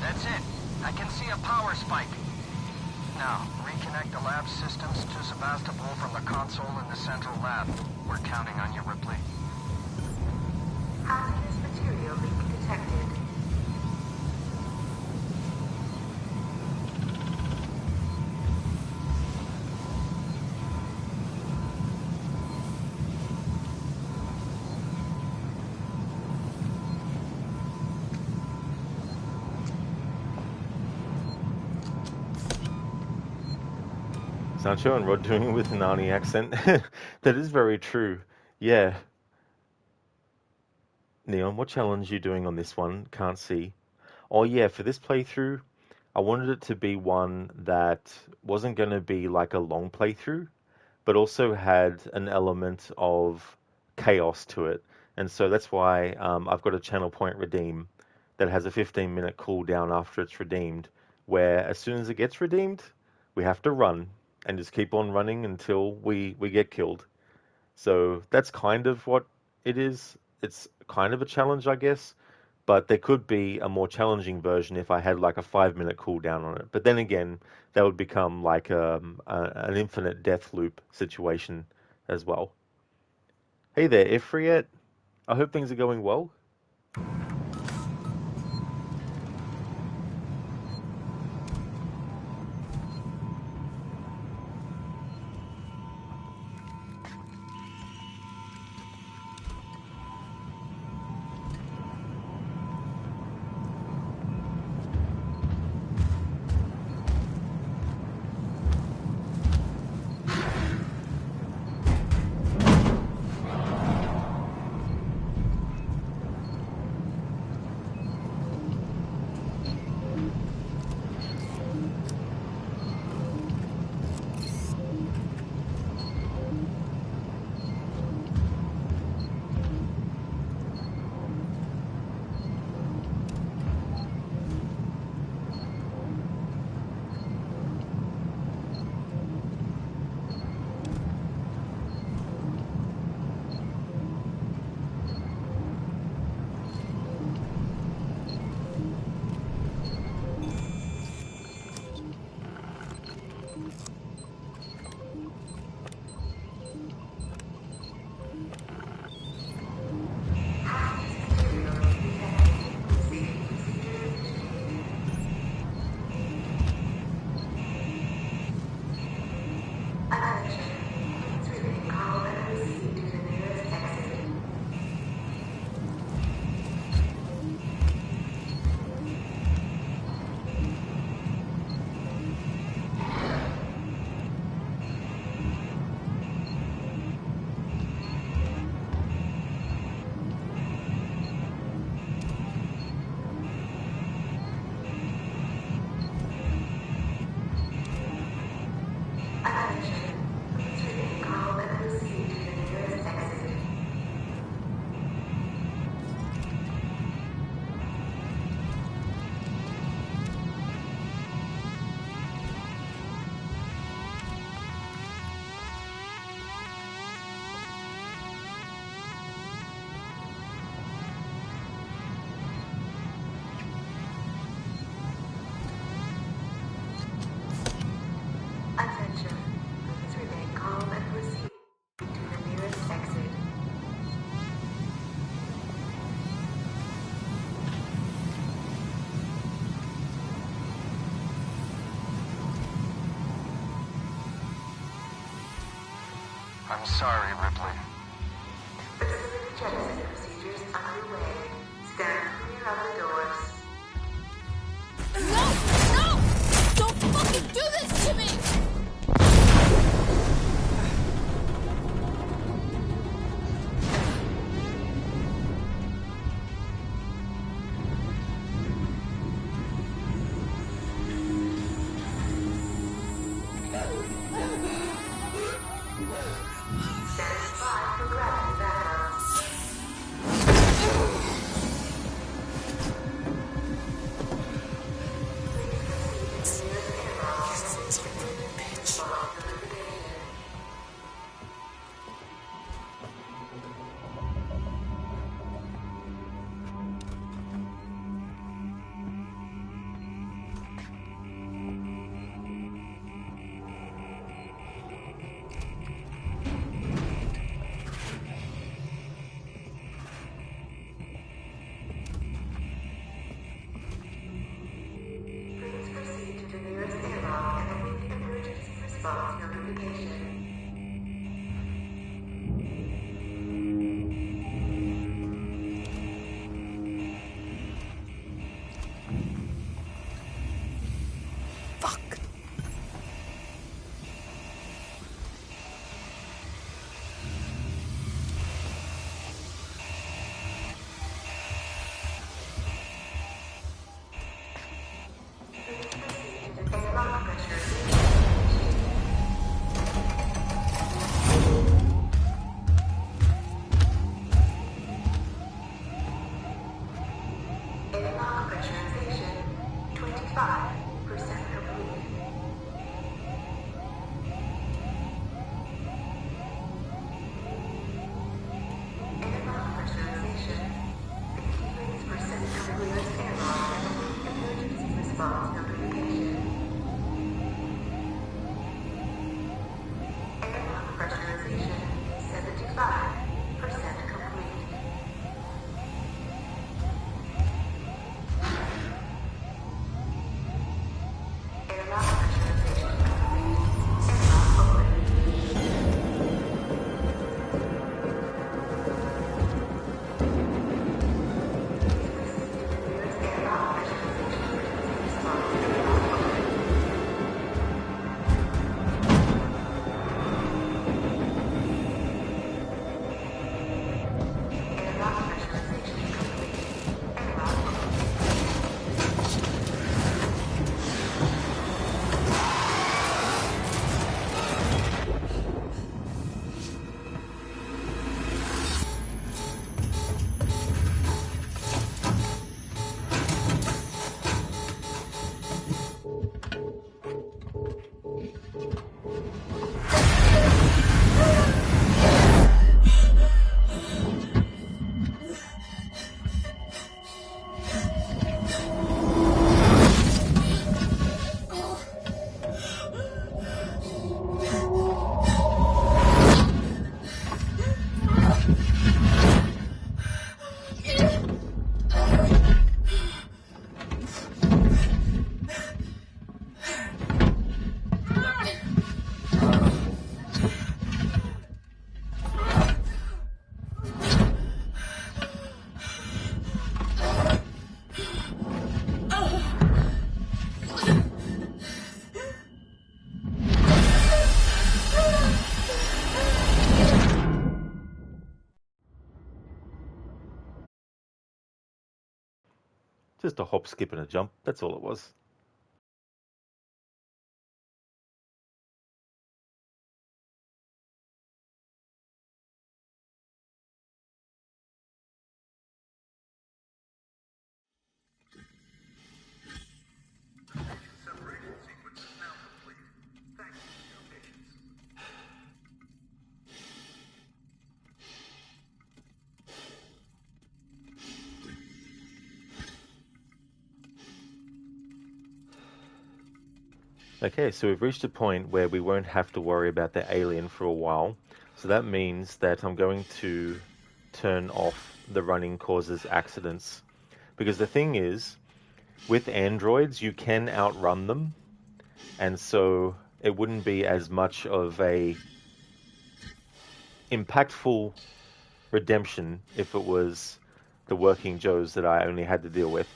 That's it. I can see a power spike. Now, reconnect the lab systems to Sebastopol from the console in the central lab. We're counting on you, Ripley. Hazardous material leak detected. Sancho and Rod doing it with an Arnie accent. That is very true. Yeah. Neon, what challenge are you doing on this one? Can't see. Oh yeah, for this playthrough, I wanted it to be one that wasn't going to be like a long playthrough, but also had an element of chaos to it. And so that's why I've got a channel point redeem that has a 15-minute cooldown after it's redeemed, where as soon as it gets redeemed, we have to run and just keep on running until we get killed. So that's kind of what it is. It's kind of a challenge, I guess, but there could be a more challenging version if I had like a 5-minute cooldown on it. But then again, that would become like an infinite death loop situation as well. Hey there, Ifriet. I hope things are going well. I'm sorry, Ripley. Jettison procedures underway. Stand clear of the doors. No! No! Don't fucking do this to me! Just a hop, skip, and a jump. That's all it was. Okay, so we've reached a point where we won't have to worry about the alien for a while. So that means that I'm going to turn off the running causes accidents. Because the thing is, with androids, you can outrun them. And so it wouldn't be as much of a impactful redemption if it was the working Joes that I only had to deal with.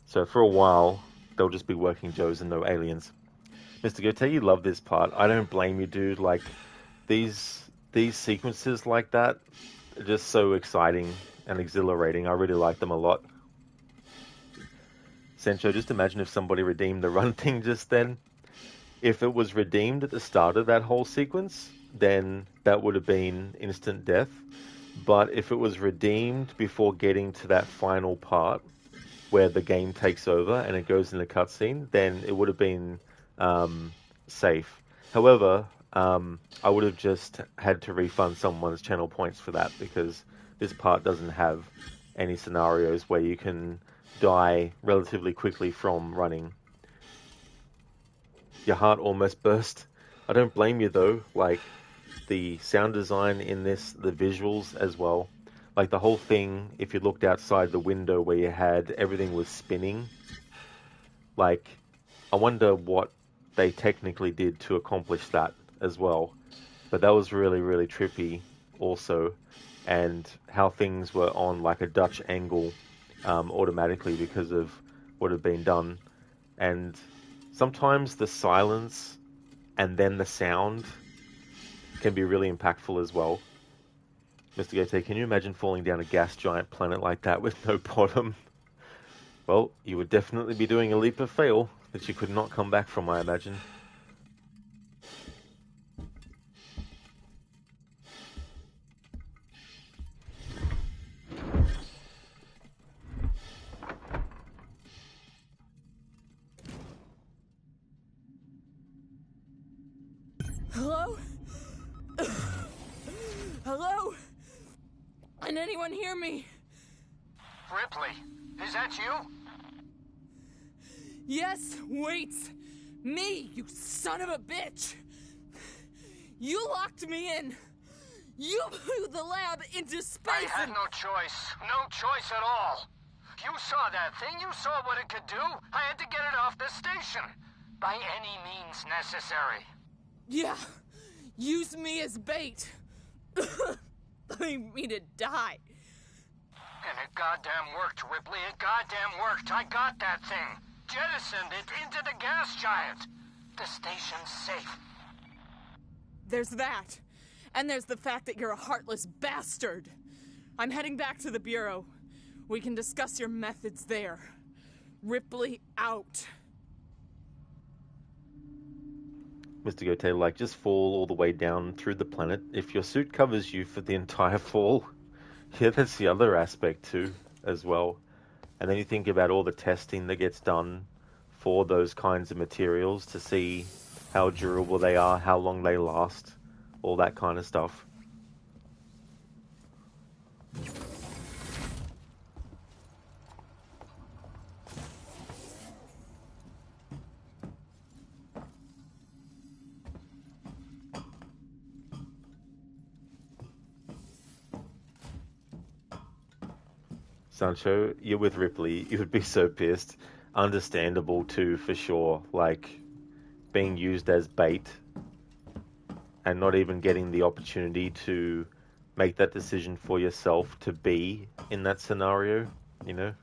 So for a while, they'll just be working Joes and no aliens. Mr. Goethe, you love this part. I don't blame you, dude. Like, these sequences like that are just so exciting and exhilarating. I really like them a lot. Sencho, just imagine if somebody redeemed the run thing just then. If it was redeemed at the start of that whole sequence, then that would have been instant death. But if it was redeemed before getting to that final part where the game takes over and it goes in the cutscene, then it would have been safe. However, I would have just had to refund someone's channel points for that, because this part doesn't have any scenarios where you can die relatively quickly from running. Your heart almost burst. I don't blame you though. Like, the sound design in this, the visuals as well. Like the whole thing, if you looked outside the window where you had everything was spinning, like, I wonder what they technically did to accomplish that as well. But that was really, really trippy also. And how things were on like a Dutch angle automatically because of what had been done. And sometimes the silence and then the sound can be really impactful as well. Mr. Goethe, can you imagine falling down a gas giant planet like that with no bottom? Well, you would definitely be doing a leap of fail that you could not come back from, I imagine. Hello? Hello? Can anyone hear me? Ripley, is that you? Yes, wait! Me, you son of a bitch! You locked me in! You blew the lab into space! I had no choice. No choice at all. You saw that thing. You saw what it could do. I had to get it off the station. By any means necessary. Yeah. Use me as bait. Leave me to die. And it goddamn worked, Ripley. It goddamn worked. I got that thing. Jettisoned it into the gas giant. The station's safe. There's that. And there's the fact that you're a heartless bastard. I'm heading back to the Bureau. We can discuss your methods there. Ripley out. Mr. Goethe, like, just fall all the way down through the planet. If your suit covers you for the entire fall, yeah, that's the other aspect too, as well. And then you think about all the testing that gets done for those kinds of materials to see how durable they are, how long they last, all that kind of stuff. Sancho, you're with Ripley. You would be so pissed. Understandable too, for sure. Like, being used as bait and not even getting the opportunity to make that decision for yourself to be in that scenario, you know?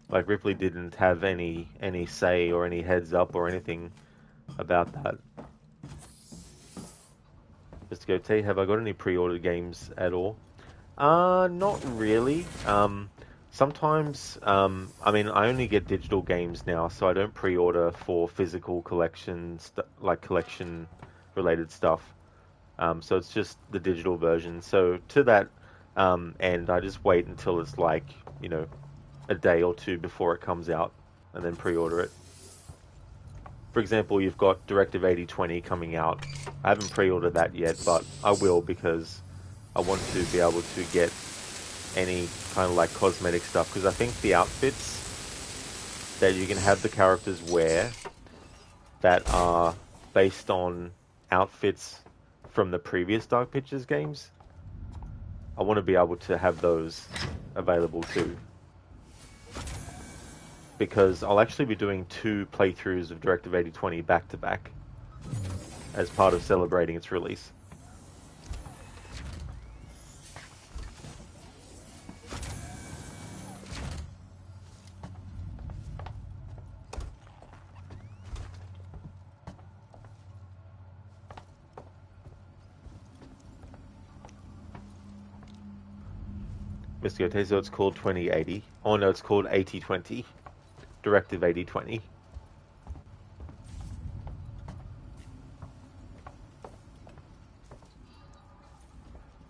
Like, Ripley didn't have any say or any heads up or anything about that. Mr. Goethe, have I got any pre-ordered games at all? Not really. Sometimes, I mean, I only get digital games now, so I don't pre-order for physical collections, like collection-related stuff. So it's just the digital version. So to that end, I just wait until it's like, you know, a day or two before it comes out, and then pre-order it. For example, you've got Directive 8020 coming out. I haven't pre-ordered that yet, but I will because I want to be able to get any kind of like cosmetic stuff, because I think the outfits that you can have the characters wear that are based on outfits from the previous Dark Pictures games, I want to be able to have those available too. Because I'll actually be doing 2 playthroughs of Directive 8020 back to back as part of celebrating its release. Mr. Gote, so it's called 2080. Oh no, it's called 8020. Directive 8020.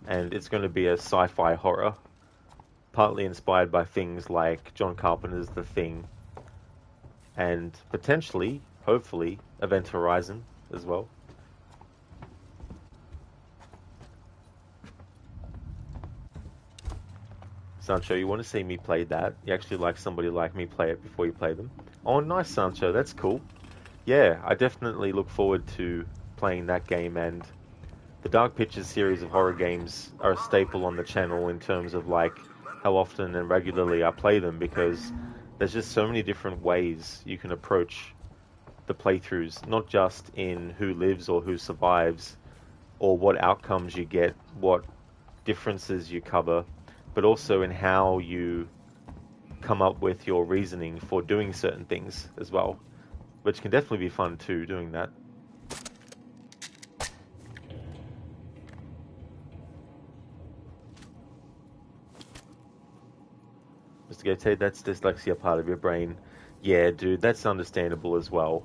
And it's going to be a sci-fi horror, partly inspired by things like John Carpenter's The Thing, and potentially, hopefully, Event Horizon as well. Sancho, you want to see me play that? You actually like somebody like me play it before you play them? Oh, nice, Sancho. That's cool. Yeah, I definitely look forward to playing that game, and the Dark Pictures series of horror games are a staple on the channel in terms of like how often and regularly I play them, because there's just so many different ways you can approach the playthroughs, not just in who lives or who survives, or what outcomes you get, what differences you cover, but also in how you come up with your reasoning for doing certain things as well, which can definitely be fun too, doing that. Mr. Gote, that's dyslexia part of your brain. Yeah, dude, that's understandable as well.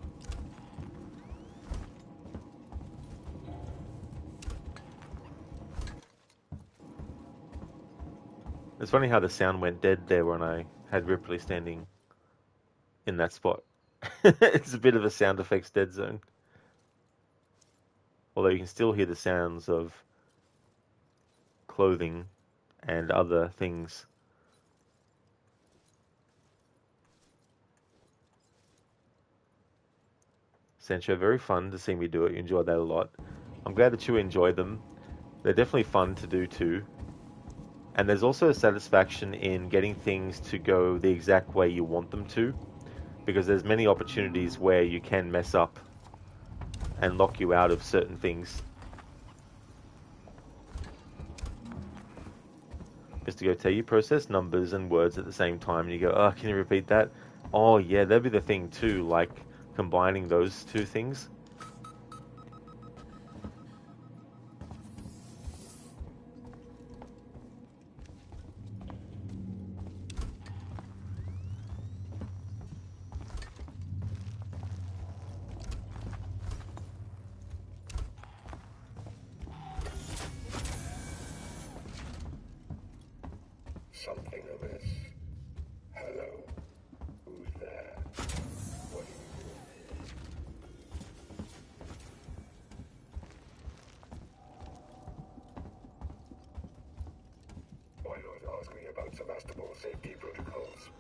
It's funny how the sound went dead there when I had Ripley standing in that spot. It's a bit of a sound effects dead zone. Although you can still hear the sounds of clothing and other things. Sancho, very fun to see me do it. You enjoyed that a lot. I'm glad that you enjoyed them. They're definitely fun to do too. And there's also a satisfaction in getting things to go the exact way you want them to, because there's many opportunities where you can mess up and lock you out of certain things. Mr. Gote, you process numbers and words at the same time, and you go, oh, can you repeat that? Oh yeah, that'd be the thing too, like combining those two things. Something amiss. Hello. Who's there? What are you doing? Why not ask me about Sebastopol safety protocols?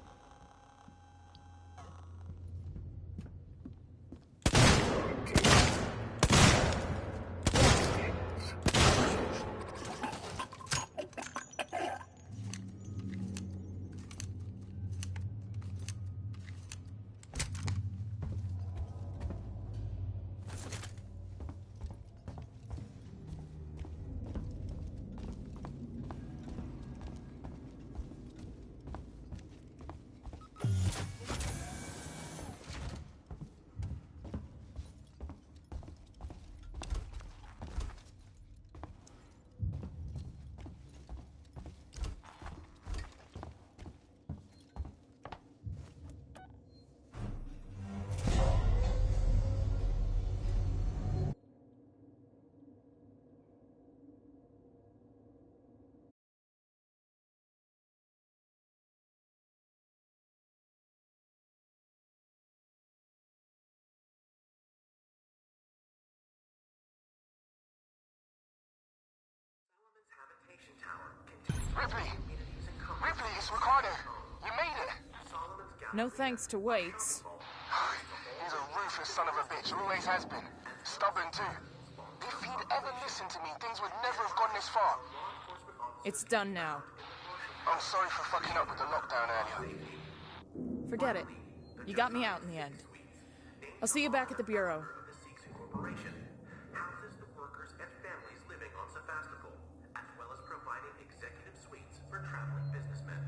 Ripley! Ripley, it's Ricardo! You made it! No thanks to Waits. He's a ruthless son of a bitch, always has been. Stubborn too. If he'd ever listened to me, things would never have gone this far. It's done now. I'm sorry for fucking up with the lockdown earlier. Forget it. You got me out in the end. I'll see you back at the Bureau. Houses the workers and families living on Sevastopol, as well as providing executive suites for traveling businessmen.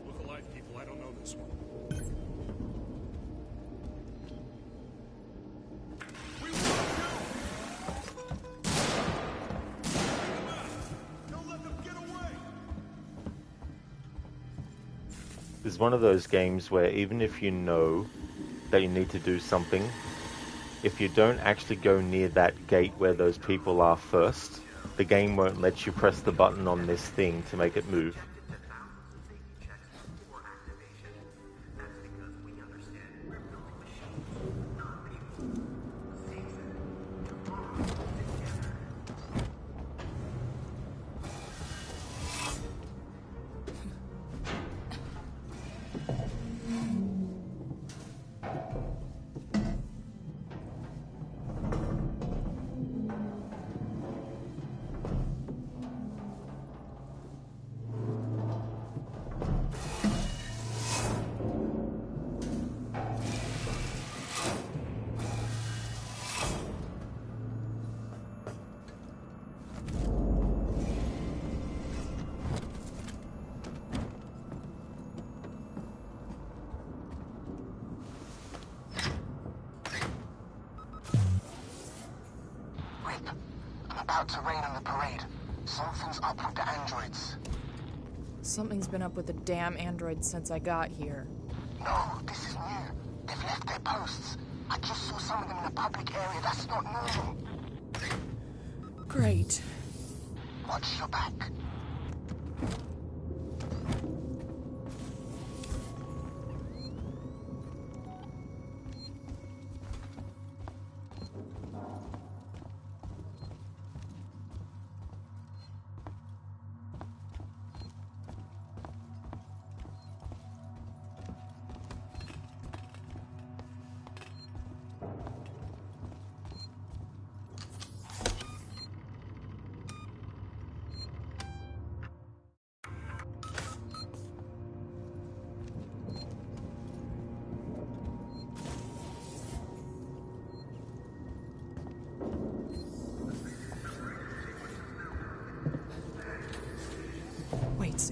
Look alive, people. I don't know this one. This is one of those games where even if you know that you need to do something, if you don't actually go near that gate where those people are first, the game won't let you press the button on this thing to make it move. About to rain on the parade. Something's up with the androids. Something's been up with the damn androids since I got here. No, this is new. They've left their posts. I just saw some of them in a public area. That's not normal. Great. Watch your back.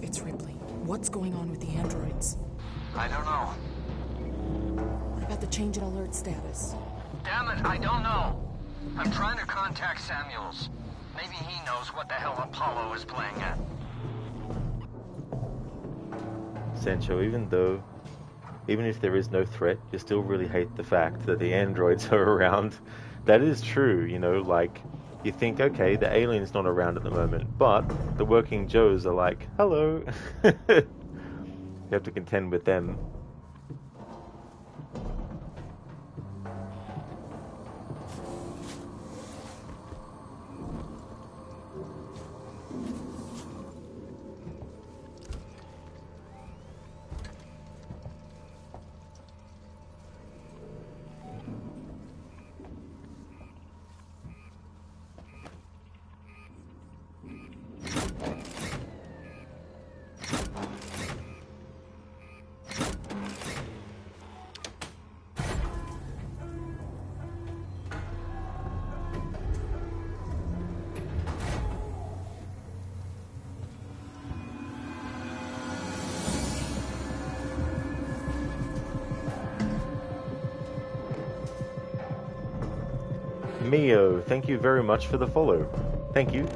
It's Ripley. What's going on with the androids? I don't know. What about the change in alert status? Damn it, I don't know. I'm trying to contact Samuels. Maybe he knows what the hell Apollo is playing at. Sancho, even if there is no threat, you still really hate the fact that the androids are around. That is true, you know, like, you think, okay, the alien's not around at the moment, but the working Joes are like, hello. You have to contend with them. Mio, thank you very much for the follow. Thank you.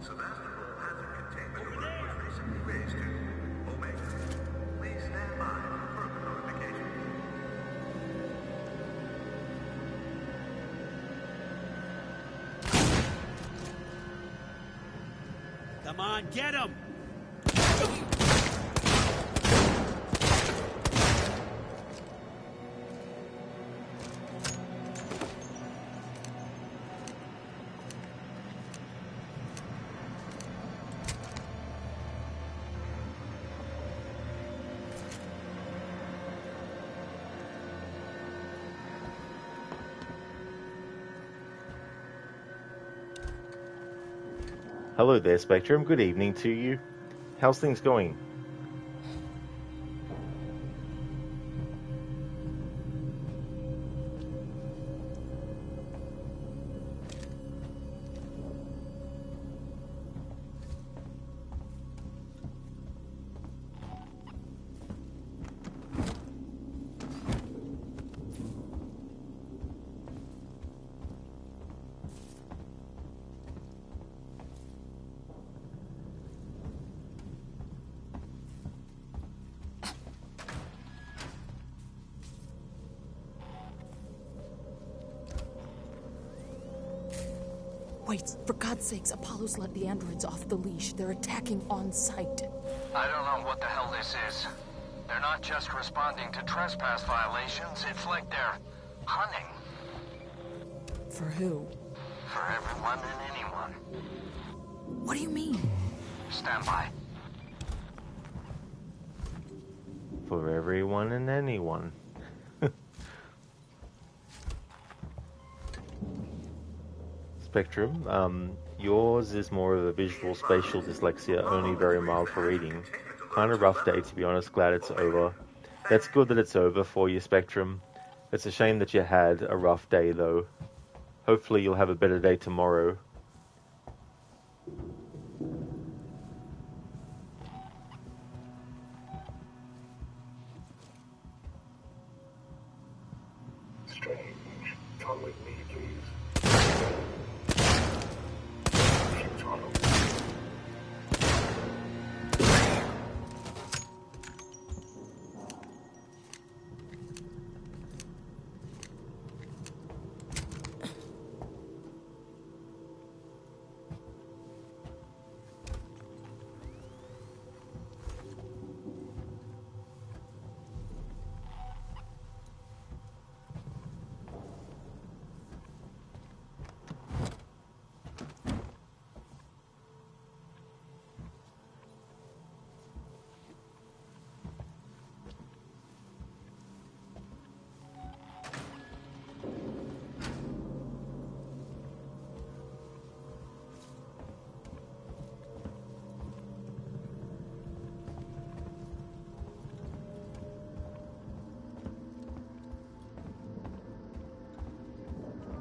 Sevastopol has a containment alert was recently raised to Omega. Please stand by for further notification. Come on, get him! Hello there, Spectrum. Good evening to you. How's things going? Wait, for God's sakes, Apollo's let the androids off the leash. They're attacking on sight. I don't know what the hell this is. They're not just responding to trespass violations, it's like they're hunting. For who? For everyone and anyone. What do you mean? Stand by. For everyone and anyone. Spectrum, yours is more of a visual spatial dyslexia, only very mild for reading. Kind of rough day, to be honest. Glad it's over. That's good that it's over for you, Spectrum. It's a shame that you had a rough day, though. Hopefully you'll have a better day tomorrow. Strange. Come with me, please.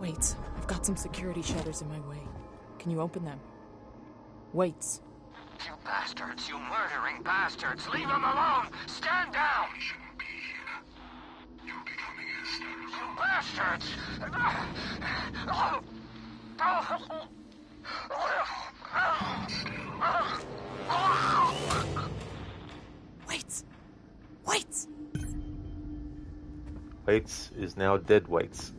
Wait, I've got some security shutters in my way. Can you open them? Wait. You bastards, you murdering bastards! Leave him alone! Stand down! He shouldn't be here. You're becoming hysterical. You bastards! Wait! Wait! Waits is now dead weights.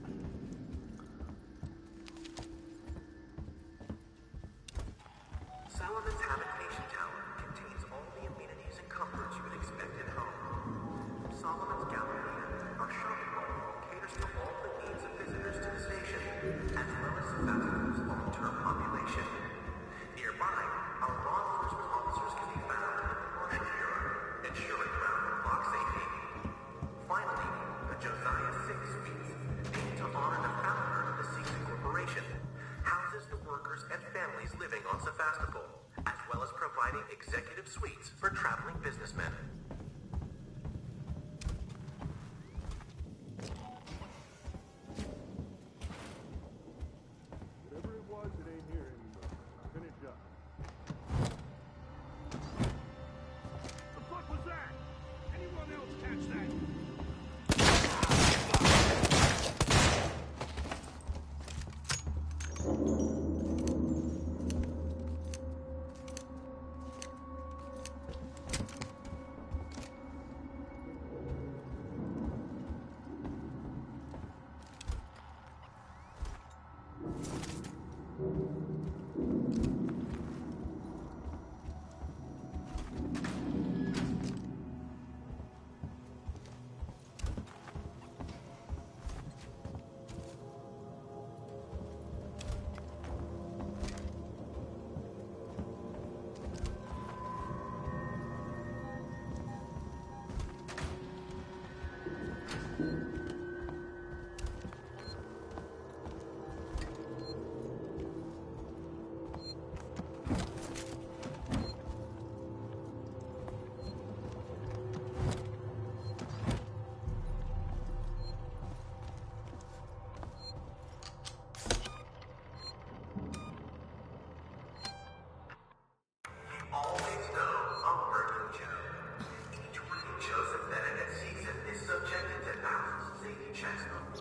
Solomon's habitation tower contains all the amenities and comforts you would expect at home. Solomon's Galleria, our shopping mall, caters to all the needs of visitors to the station, as well as Sebastian's long-term population. Nearby, our law enforcement officers can be found in the Marshal Bureau, ensuring round-the-clock safety. Finally, the Josiah 6 Suites, named to honor the founder of the Seegson Corporation, houses the workers and families living on Sevastopol, as well as providing executive suites for traveling businessmen. Whatever it was, it ain't here anymore. Finish up. The fuck was that? Anyone else catch that?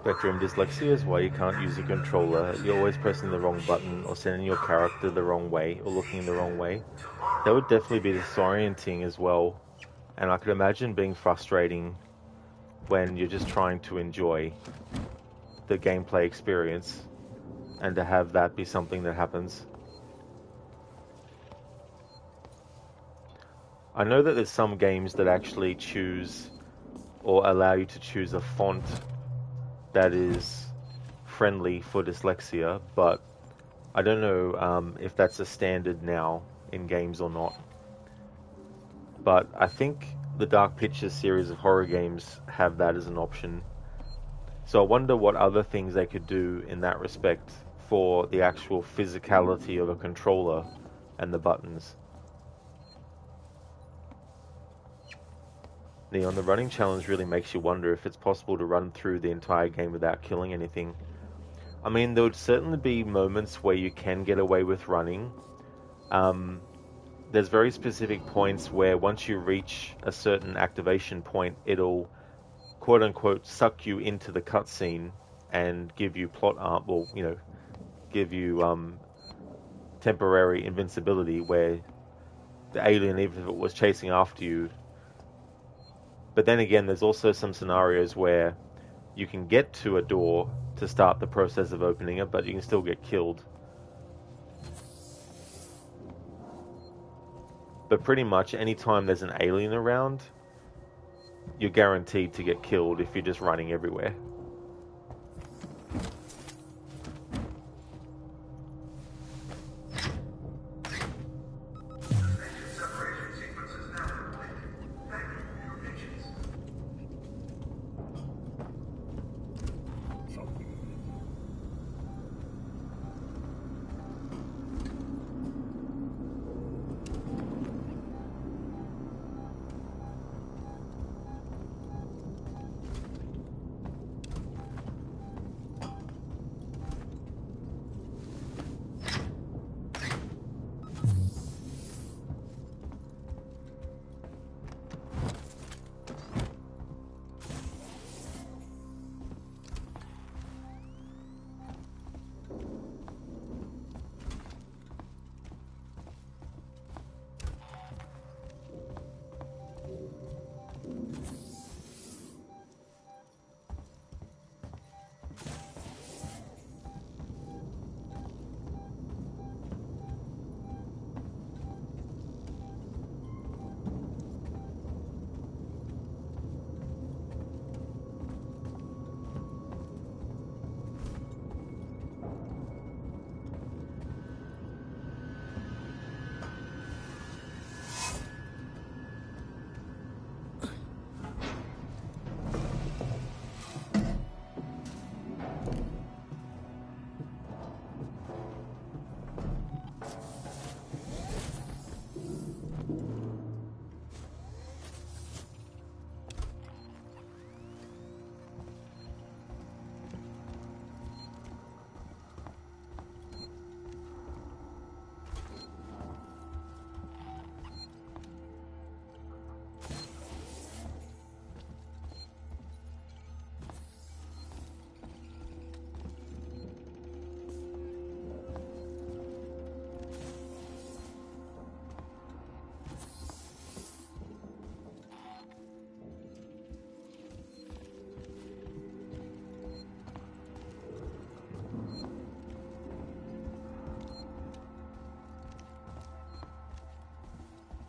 Spectrum, dyslexia is why you can't use a controller. You're always pressing the wrong button or sending your character the wrong way or looking the wrong way. That would definitely be disorienting as well. And I could imagine being frustrating when you're just trying to enjoy the gameplay experience and to have that be something that happens. I know that there's some games that actually choose or allow you to choose a font that is friendly for dyslexia, but I don't know if that's a standard now in games or not. But I think the Dark Pictures series of horror games have that as an option. So I wonder what other things they could do in that respect for the actual physicality of a controller and the buttons. Neon, the running challenge really makes you wonder if it's possible to run through the entire game without killing anything. I mean, there would certainly be moments where you can get away with running. There's very specific points where once you reach a certain activation point, it'll quote-unquote suck you into the cutscene and give you plot arm, well, you know, give you temporary invincibility where the alien, even if it was chasing after you. But then again, there's also some scenarios where you can get to a door to start the process of opening it, but you can still get killed. But pretty much anytime there's an alien around, you're guaranteed to get killed if you're just running everywhere.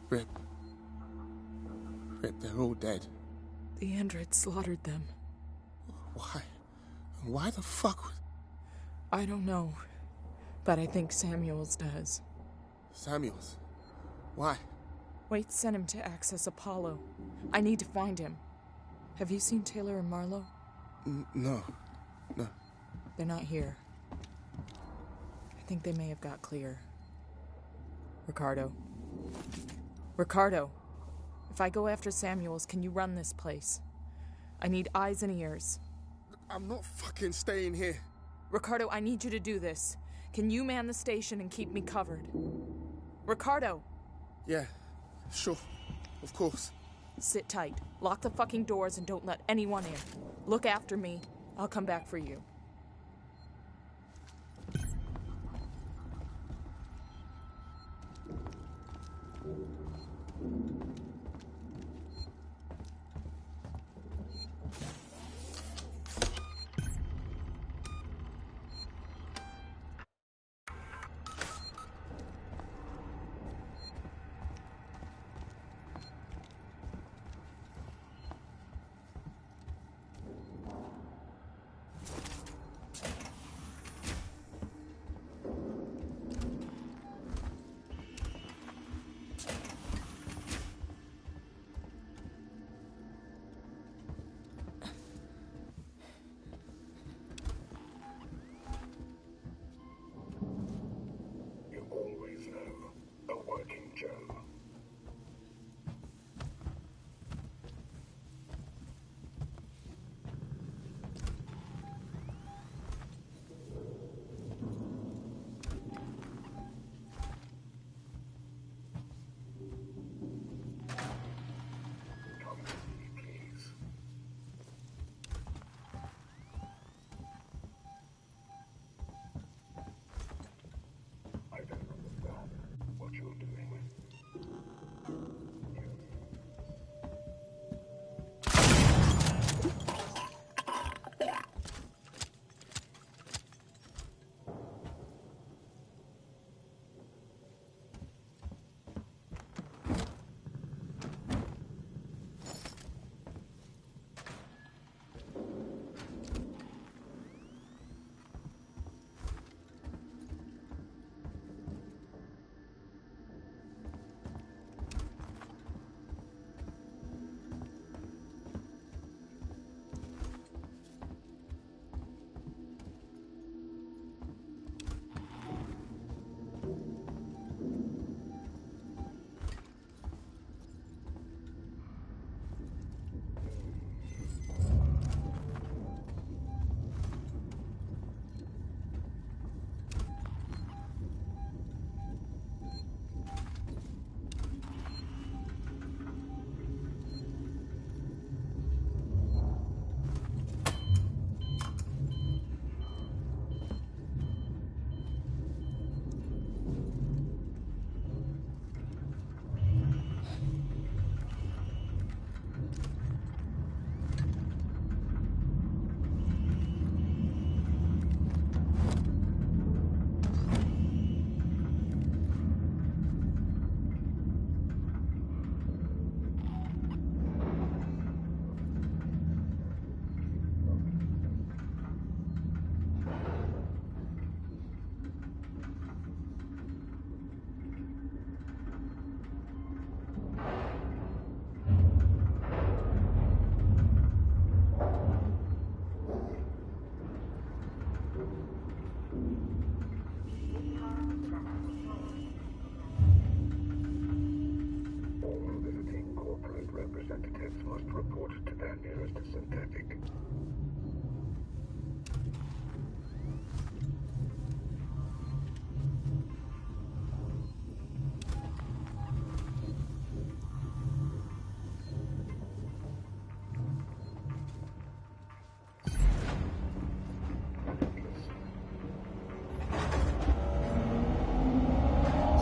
Rip, they're all dead. The android slaughtered them. Why? Why the fuck? I don't know, but I think Samuels does. Samuels? Why? Wait sent him to access Apollo. I need to find him. Have you seen Taylor and Marlowe? No. They're not here. I think they may have got clear. Ricardo, if I go after Samuels, can you run this place? I need eyes and ears. I'm not fucking staying here. Ricardo, I need you to do this. Can you man the station and keep me covered? Ricardo! Yeah, sure. Of course. Sit tight. Lock the fucking doors and don't let anyone in. Look after me. I'll come back for you.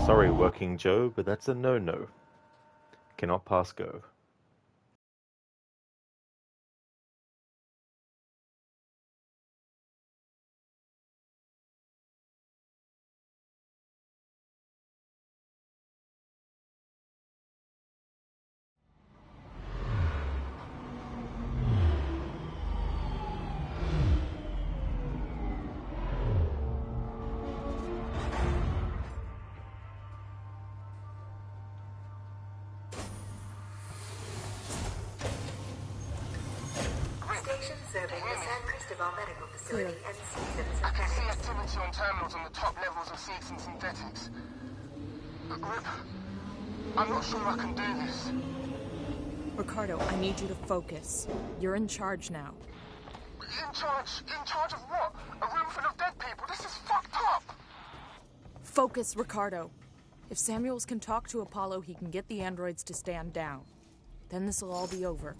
Sorry, Working Joe, but that's a no-no. Cannot pass go. Serving the San Cristobal Medical Facility and Seasons. I can see activity on terminals on the top levels of Seasons Synthetics. Rip, I'm not sure I can do this. Ricardo, I need you to focus. You're in charge now. In charge? In charge of what? A room full of dead people? This is fucked up! Focus, Ricardo. If Samuels can talk to Apollo, he can get the androids to stand down. Then this'll all be over.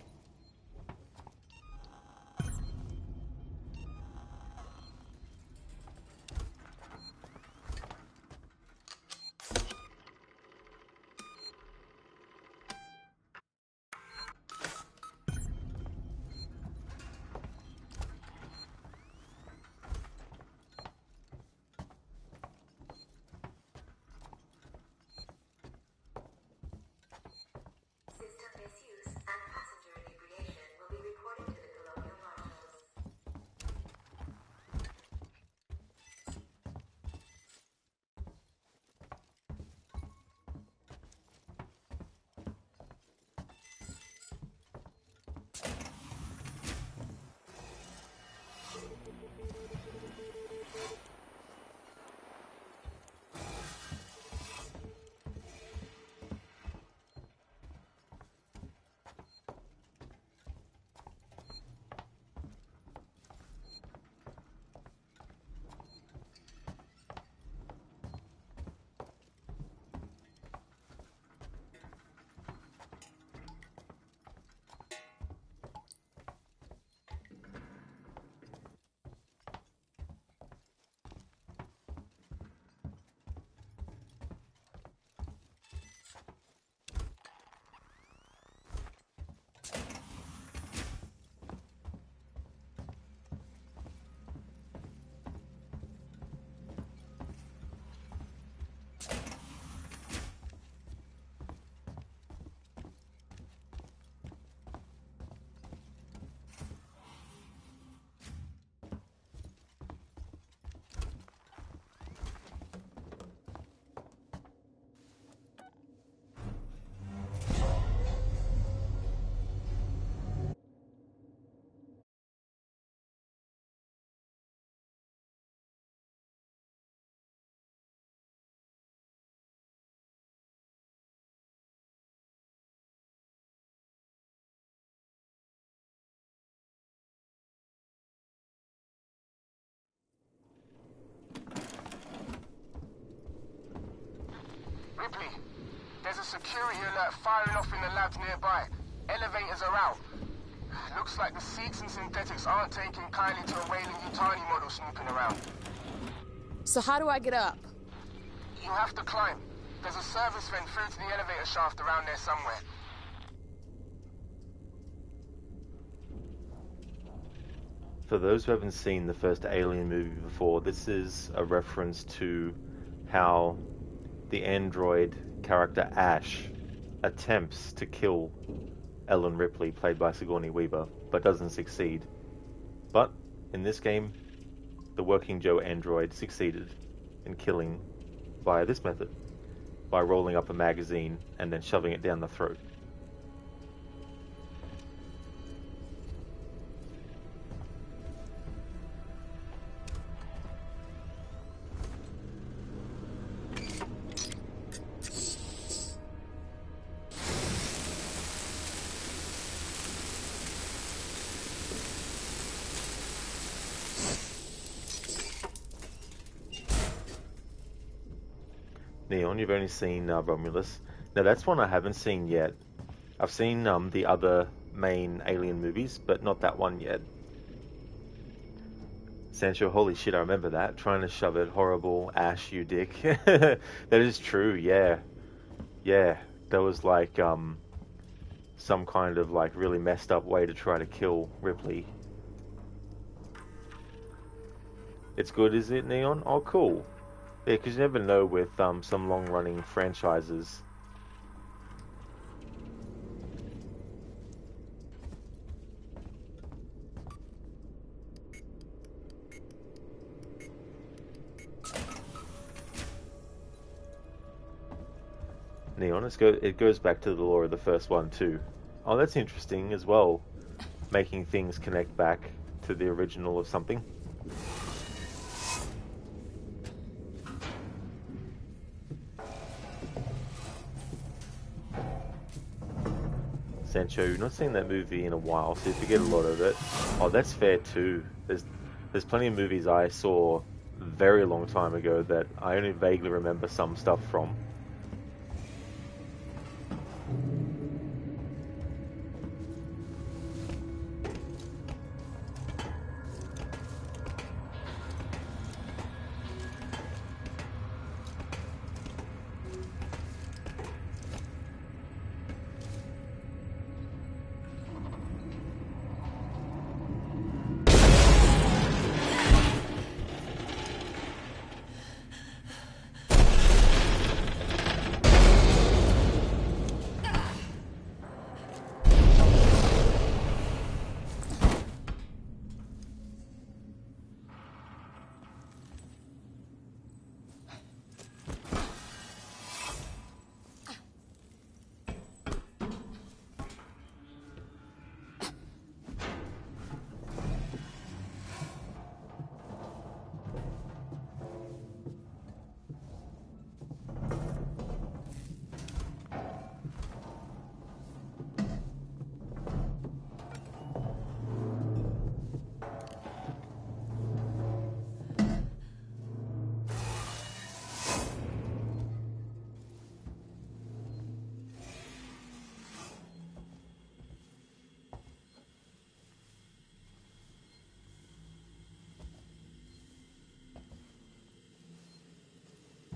Ripley, there's a security alert firing off in the labs nearby. Elevators are out. Looks like the Seeks and synthetics aren't taking kindly to a Weyland-Yutani model snooping around. So how do I get up? You have to climb. There's a service vent through to the elevator shaft around there somewhere. For those who haven't seen the first Alien movie before, this is a reference to how the android character Ash attempts to kill Ellen Ripley, played by Sigourney Weaver, but doesn't succeed. But in this game, the Working Joe android succeeded in killing via this method, by rolling up a magazine and then shoving it down the throat. Neon, you've only seen Romulus. Now that's one I haven't seen yet. I've seen the other main Alien movies, but not that one yet. Sancho, holy shit, I remember that. Trying to shove it. Horrible. Ash, you dick. That is true, yeah. Yeah, that was like some kind of like really messed up way to try to kill Ripley. It's good, is it, Neon? Oh, cool. Yeah, because you never know with some long-running franchises. Neon, it goes back to the lore of the first one too. Oh, that's interesting as well. Making things connect back to the original of something. Sancho, you've not seen that movie in a while, so you forget a lot of it. Oh, that's fair too. There's plenty of movies I saw a very long time ago that I only vaguely remember some stuff from.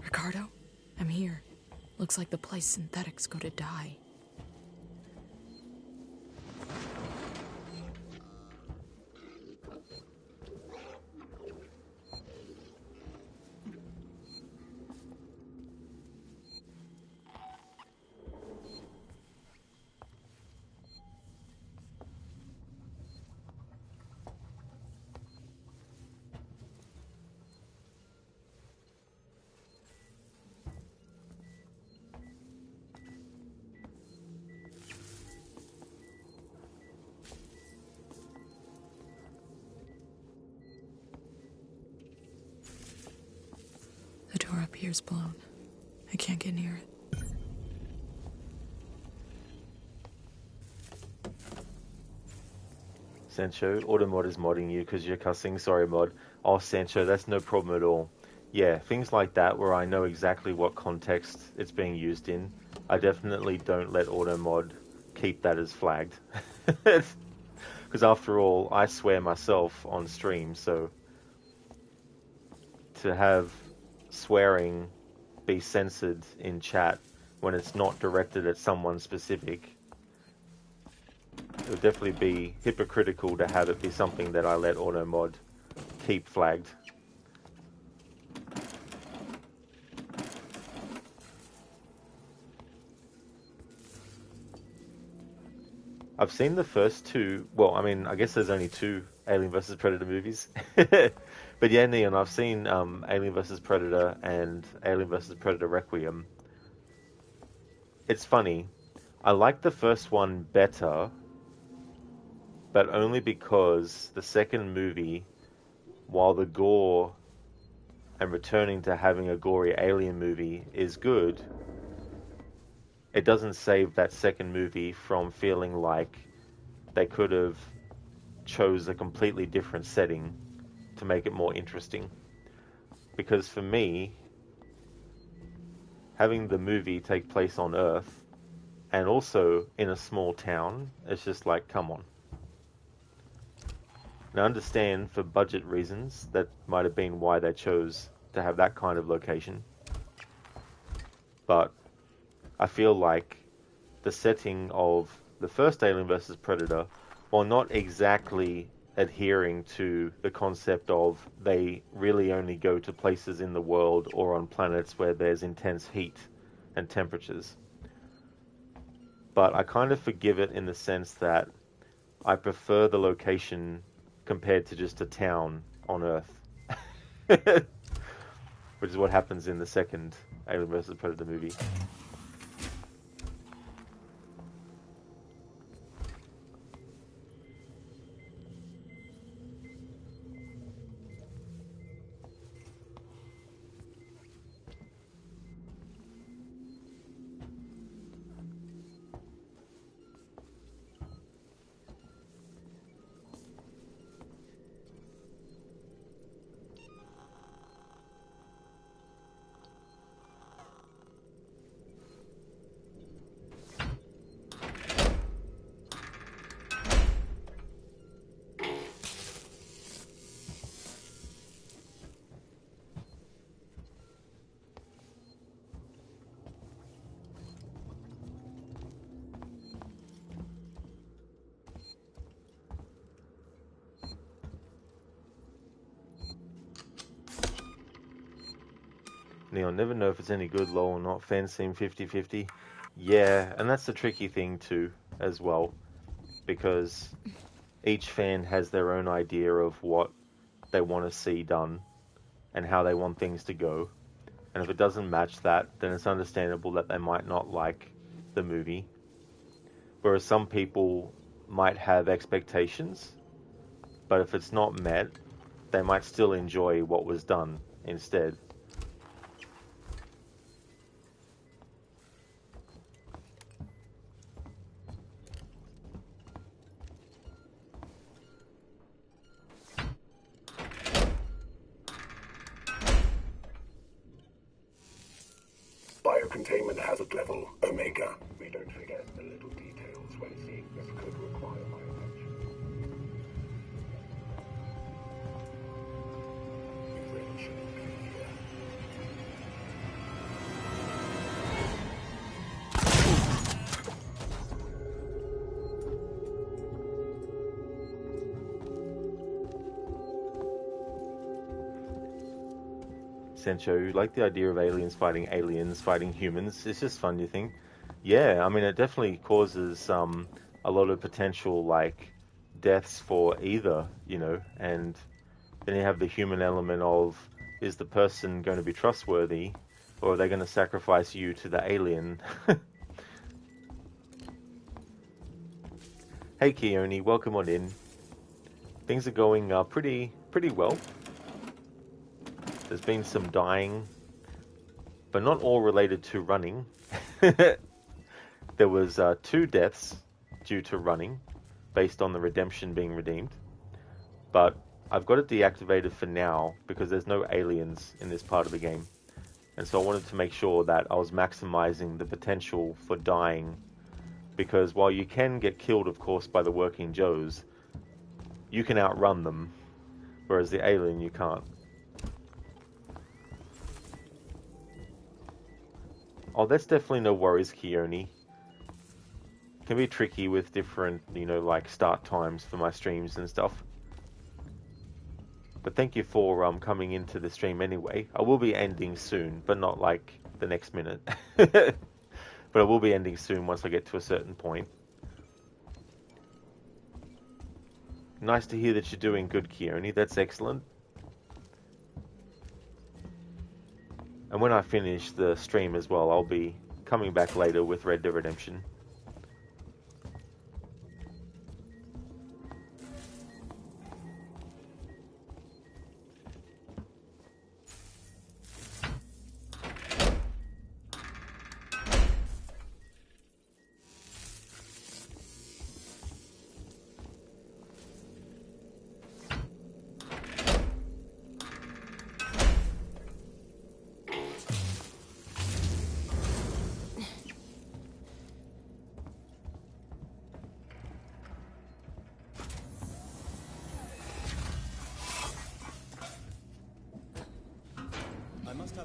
Ricardo, I'm here. Looks like the place synthetics go to die. The door up here's blown. I can't get near it. Sancho, Automod is modding you because you're cussing. Sorry, Mod. Oh, Sancho, that's no problem at all. yeah, things like that where I know exactly what context it's being used in, I definitely don't let AutoMod keep that as flagged. Because after all, I swear myself on stream, so to have swearing be censored in chat when it's not directed at someone specific, it would definitely be hypocritical to have it be something that I let AutoMod keep flagged. I've seen the first two, well, I mean, I guess there's only two Alien vs. Predator movies. But yeah, Neon, I've seen Alien vs. Predator and Alien vs. Predator Requiem. It's funny. I like the first one better, but only because the second movie, while the gore and returning to having a gory alien movie is good, it doesn't save that second movie from feeling like they could have chose a completely different setting to make it more interesting. Because for me, having the movie take place on Earth and also in a small town, it's just like, come on. Now, I understand for budget reasons that might have been why they chose to have that kind of location. But I feel like the setting of the first Alien vs. Predator, while not exactly adhering to the concept of they really only go to places in the world or on planets where there's intense heat and temperatures. But I kind of forgive it in the sense that I prefer the location compared to just a town on Earth. Which is what happens in the second Alien vs. Predator movie. I'll never know if it's any good, lol, or not. Fans seem 50-50. Yeah, and that's the tricky thing too, as well. Because each fan has their own idea of what they want to see done and how they want things to go. And if it doesn't match that, then it's understandable that they might not like the movie. Whereas some people might have expectations, but if it's not met, they might still enjoy what was done instead. Biocontainment hazard level, Omega. We don't forget the little details when seeing this could require my attention. We really shouldn't be here. Sancho, you like the idea of aliens fighting humans? It's just fun, you think? Yeah, I mean, it definitely causes a lot of potential, like, deaths for either, you know, and then you have the human element of, is the person going to be trustworthy, or are they going to sacrifice you to the alien? Hey, Keone, welcome on in. Things are going pretty well. There's been some dying, but not all related to running. There was 2 deaths due to running, based on the redemption being redeemed. But I've got it deactivated for now because there's no aliens in this part of the game. And so I wanted to make sure that I was maximizing the potential for dying, because while you can get killed, of course, by the working Joes, you can outrun them, whereas the alien you can't. Oh, that's definitely no worries, Keone. It can be tricky with different, you know, like start times for my streams and stuff. But thank you for coming into the stream anyway. I will be ending soon, but not like the next minute. But I will be ending soon once I get to a certain point. Nice to hear that you're doing good, Keone. That's excellent. And when I finish the stream as well, I'll be coming back later with Red Dead Redemption.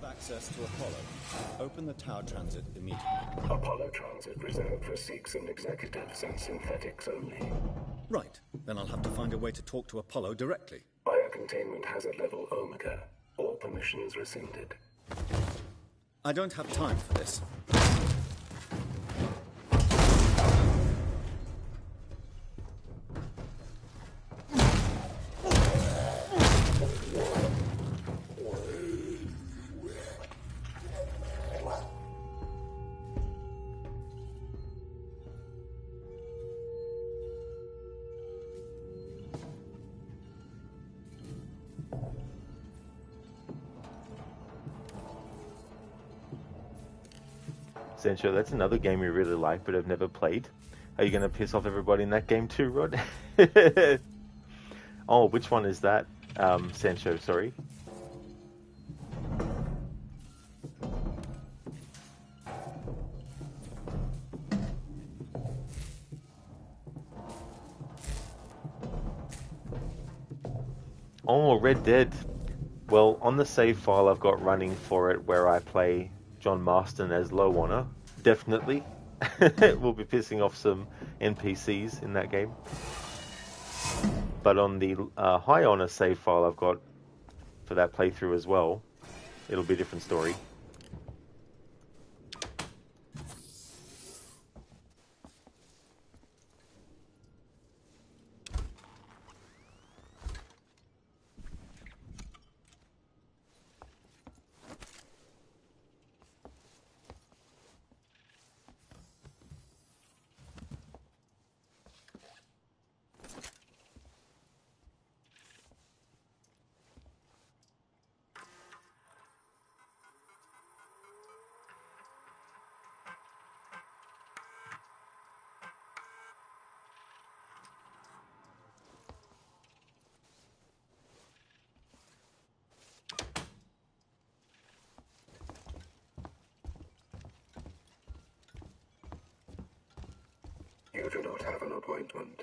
Access to Apollo. Open the tower transit immediately. Apollo transit reserved for Seeks and executives and synthetics only. Right. Then I'll have to find a way to talk to Apollo directly. Biocontainment hazard level Omega. All permissions rescinded. I don't have time for this. Sancho, that's another game you really like but have never played. Are you going to piss off everybody in that game too, Rod? Oh, which one is that, Sancho, sorry? Oh, Red Dead. Well, on the save file I've got running for it where I play John Marston as Low Honor, definitely. We'll be pissing off some NPCs in that game. But on the High Honor save file I've got for that playthrough as well, it'll be a different story. You do not have an appointment.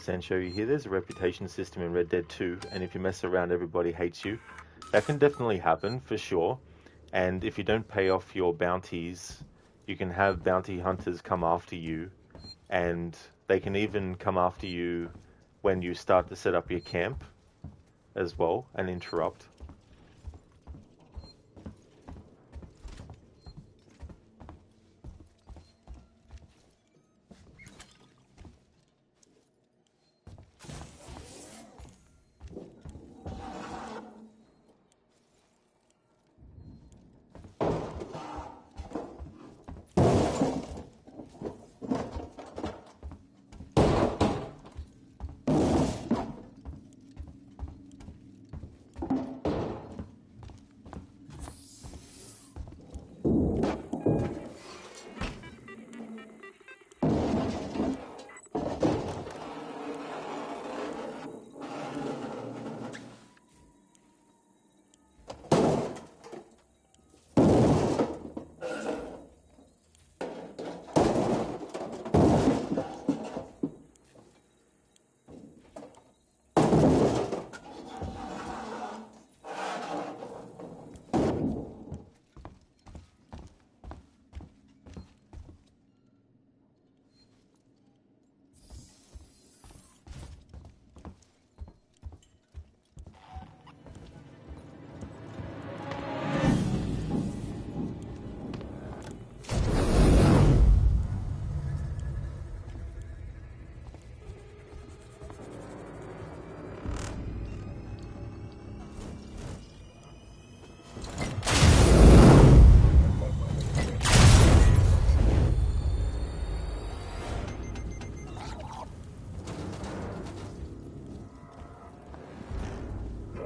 Sancho, you hear there's a reputation system in Red Dead 2, and if you mess around, everybody hates you. That can definitely happen, for sure. And if you don't pay off your bounties, you can have bounty hunters come after you, and they can even come after you when you start to set up your camp as well, and interrupt.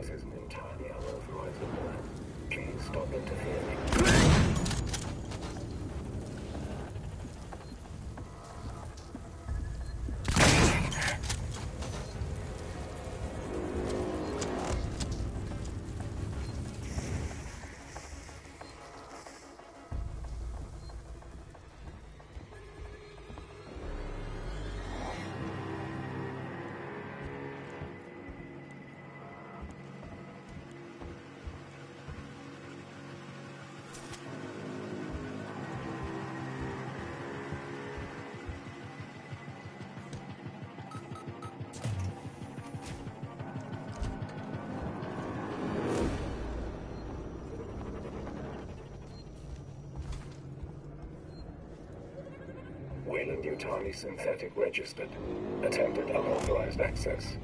This isn't entirely unauthorized. Please stop interfering. Weyland-Yutani synthetic registered. Attempted unauthorized access.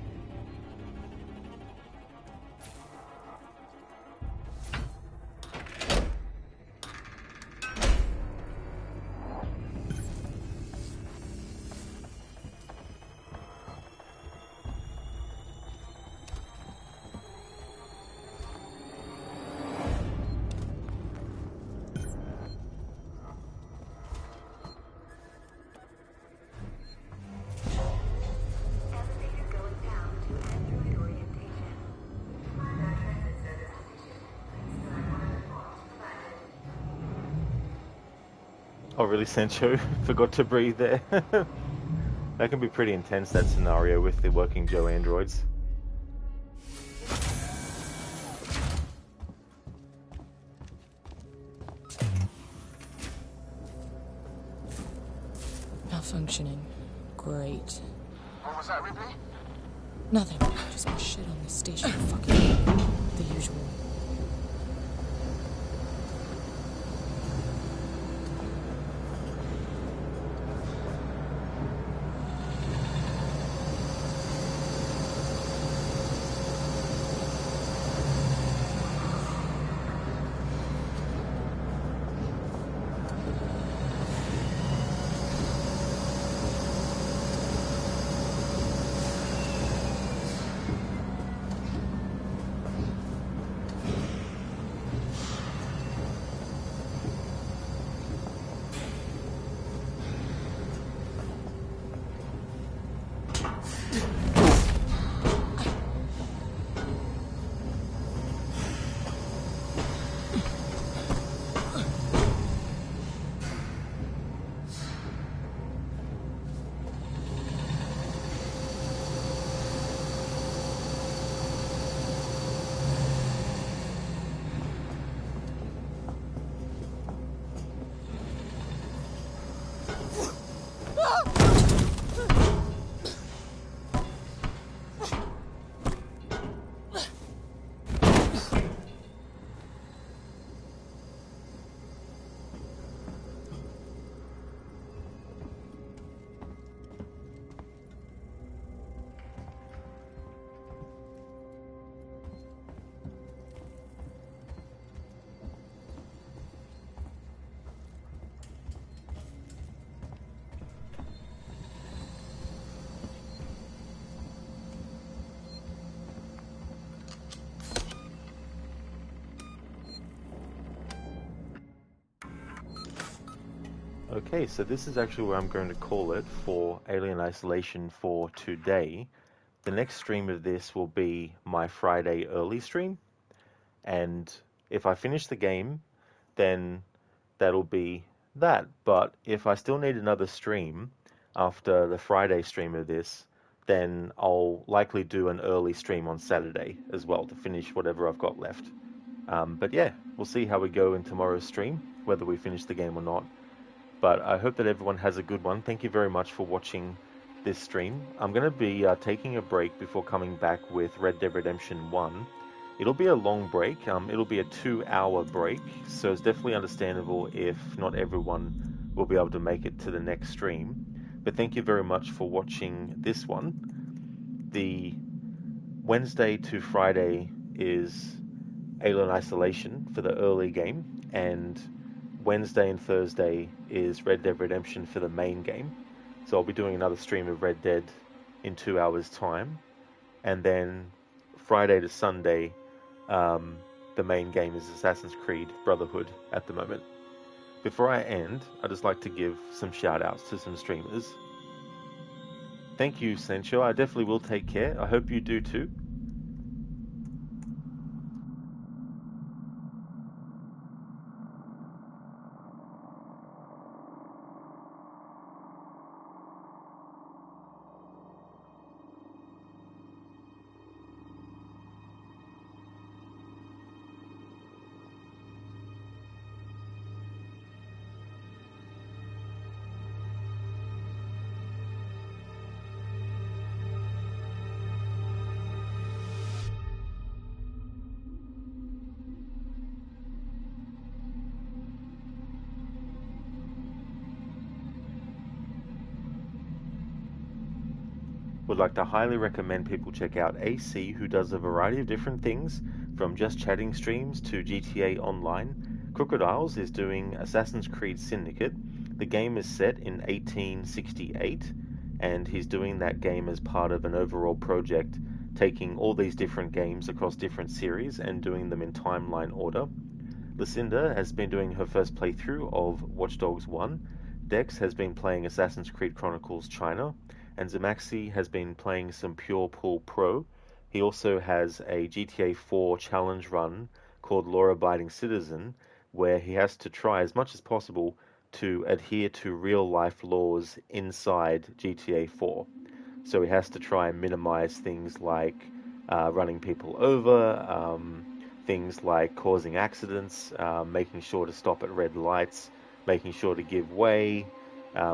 Oh really, Sancho? Forgot to breathe there. That can be pretty intense, that scenario with the working Joe androids. Malfunctioning. Great. What was that, Ripley? Nothing. Just more shit on this station. Fucking the usual. Okay, so this is actually where I'm going to call it for Alien Isolation for today. The next stream of this will be my Friday early stream, and if I finish the game, then that'll be that. But if I still need another stream after the Friday stream of this, then I'll likely do an early stream on Saturday as well to finish whatever I've got left. But yeah, we'll see how we go in tomorrow's stream, whether we finish the game or not. But I hope that everyone has a good one. Thank you very much for watching this stream. I'm going to be taking a break before coming back with Red Dead Redemption 1. It'll be a long break. It'll be a 2-hour break, so it's definitely understandable if not everyone will be able to make it to the next stream. But thank you very much for watching this one. The Wednesday to Friday is Alien Isolation for the early game, and Wednesday and Thursday is Red Dead Redemption for the main game. So I'll be doing another stream of Red Dead in 2 hours time. And then Friday to Sunday, the main game is Assassin's Creed Brotherhood at the moment. Before I end, I'd just like to give some shout outs to some streamers. Thank you, Sencho. I definitely will take care. I hope you do too. Would like to highly recommend people check out AC, who does a variety of different things, from just chatting streams to GTA Online. Crocodiles is doing Assassin's Creed Syndicate. The game is set in 1868, and he's doing that game as part of an overall project, taking all these different games across different series and doing them in timeline order. Lucinda has been doing her first playthrough of Watch Dogs 1. Dex has been playing Assassin's Creed Chronicles China, and Zamaxi has been playing some Pure Pool Pro. He also has a GTA 4 challenge run called Law Abiding Citizen, where he has to try as much as possible to adhere to real-life laws inside GTA 4. So he has to try and minimize things like running people over, things like causing accidents, making sure to stop at red lights, making sure to give way,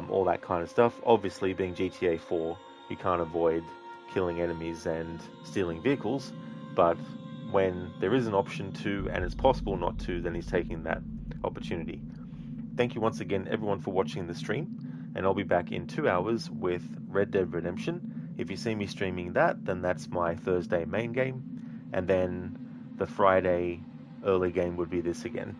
all that kind of stuff. Obviously, being GTA 4, you can't avoid killing enemies and stealing vehicles, but when there is an option to, and it's possible not to, then he's taking that opportunity. Thank you once again, everyone, for watching the stream, and I'll be back in 2 hours with Red Dead Redemption. If you see me streaming that, then that's my Thursday main game, and then the Friday early game would be this again.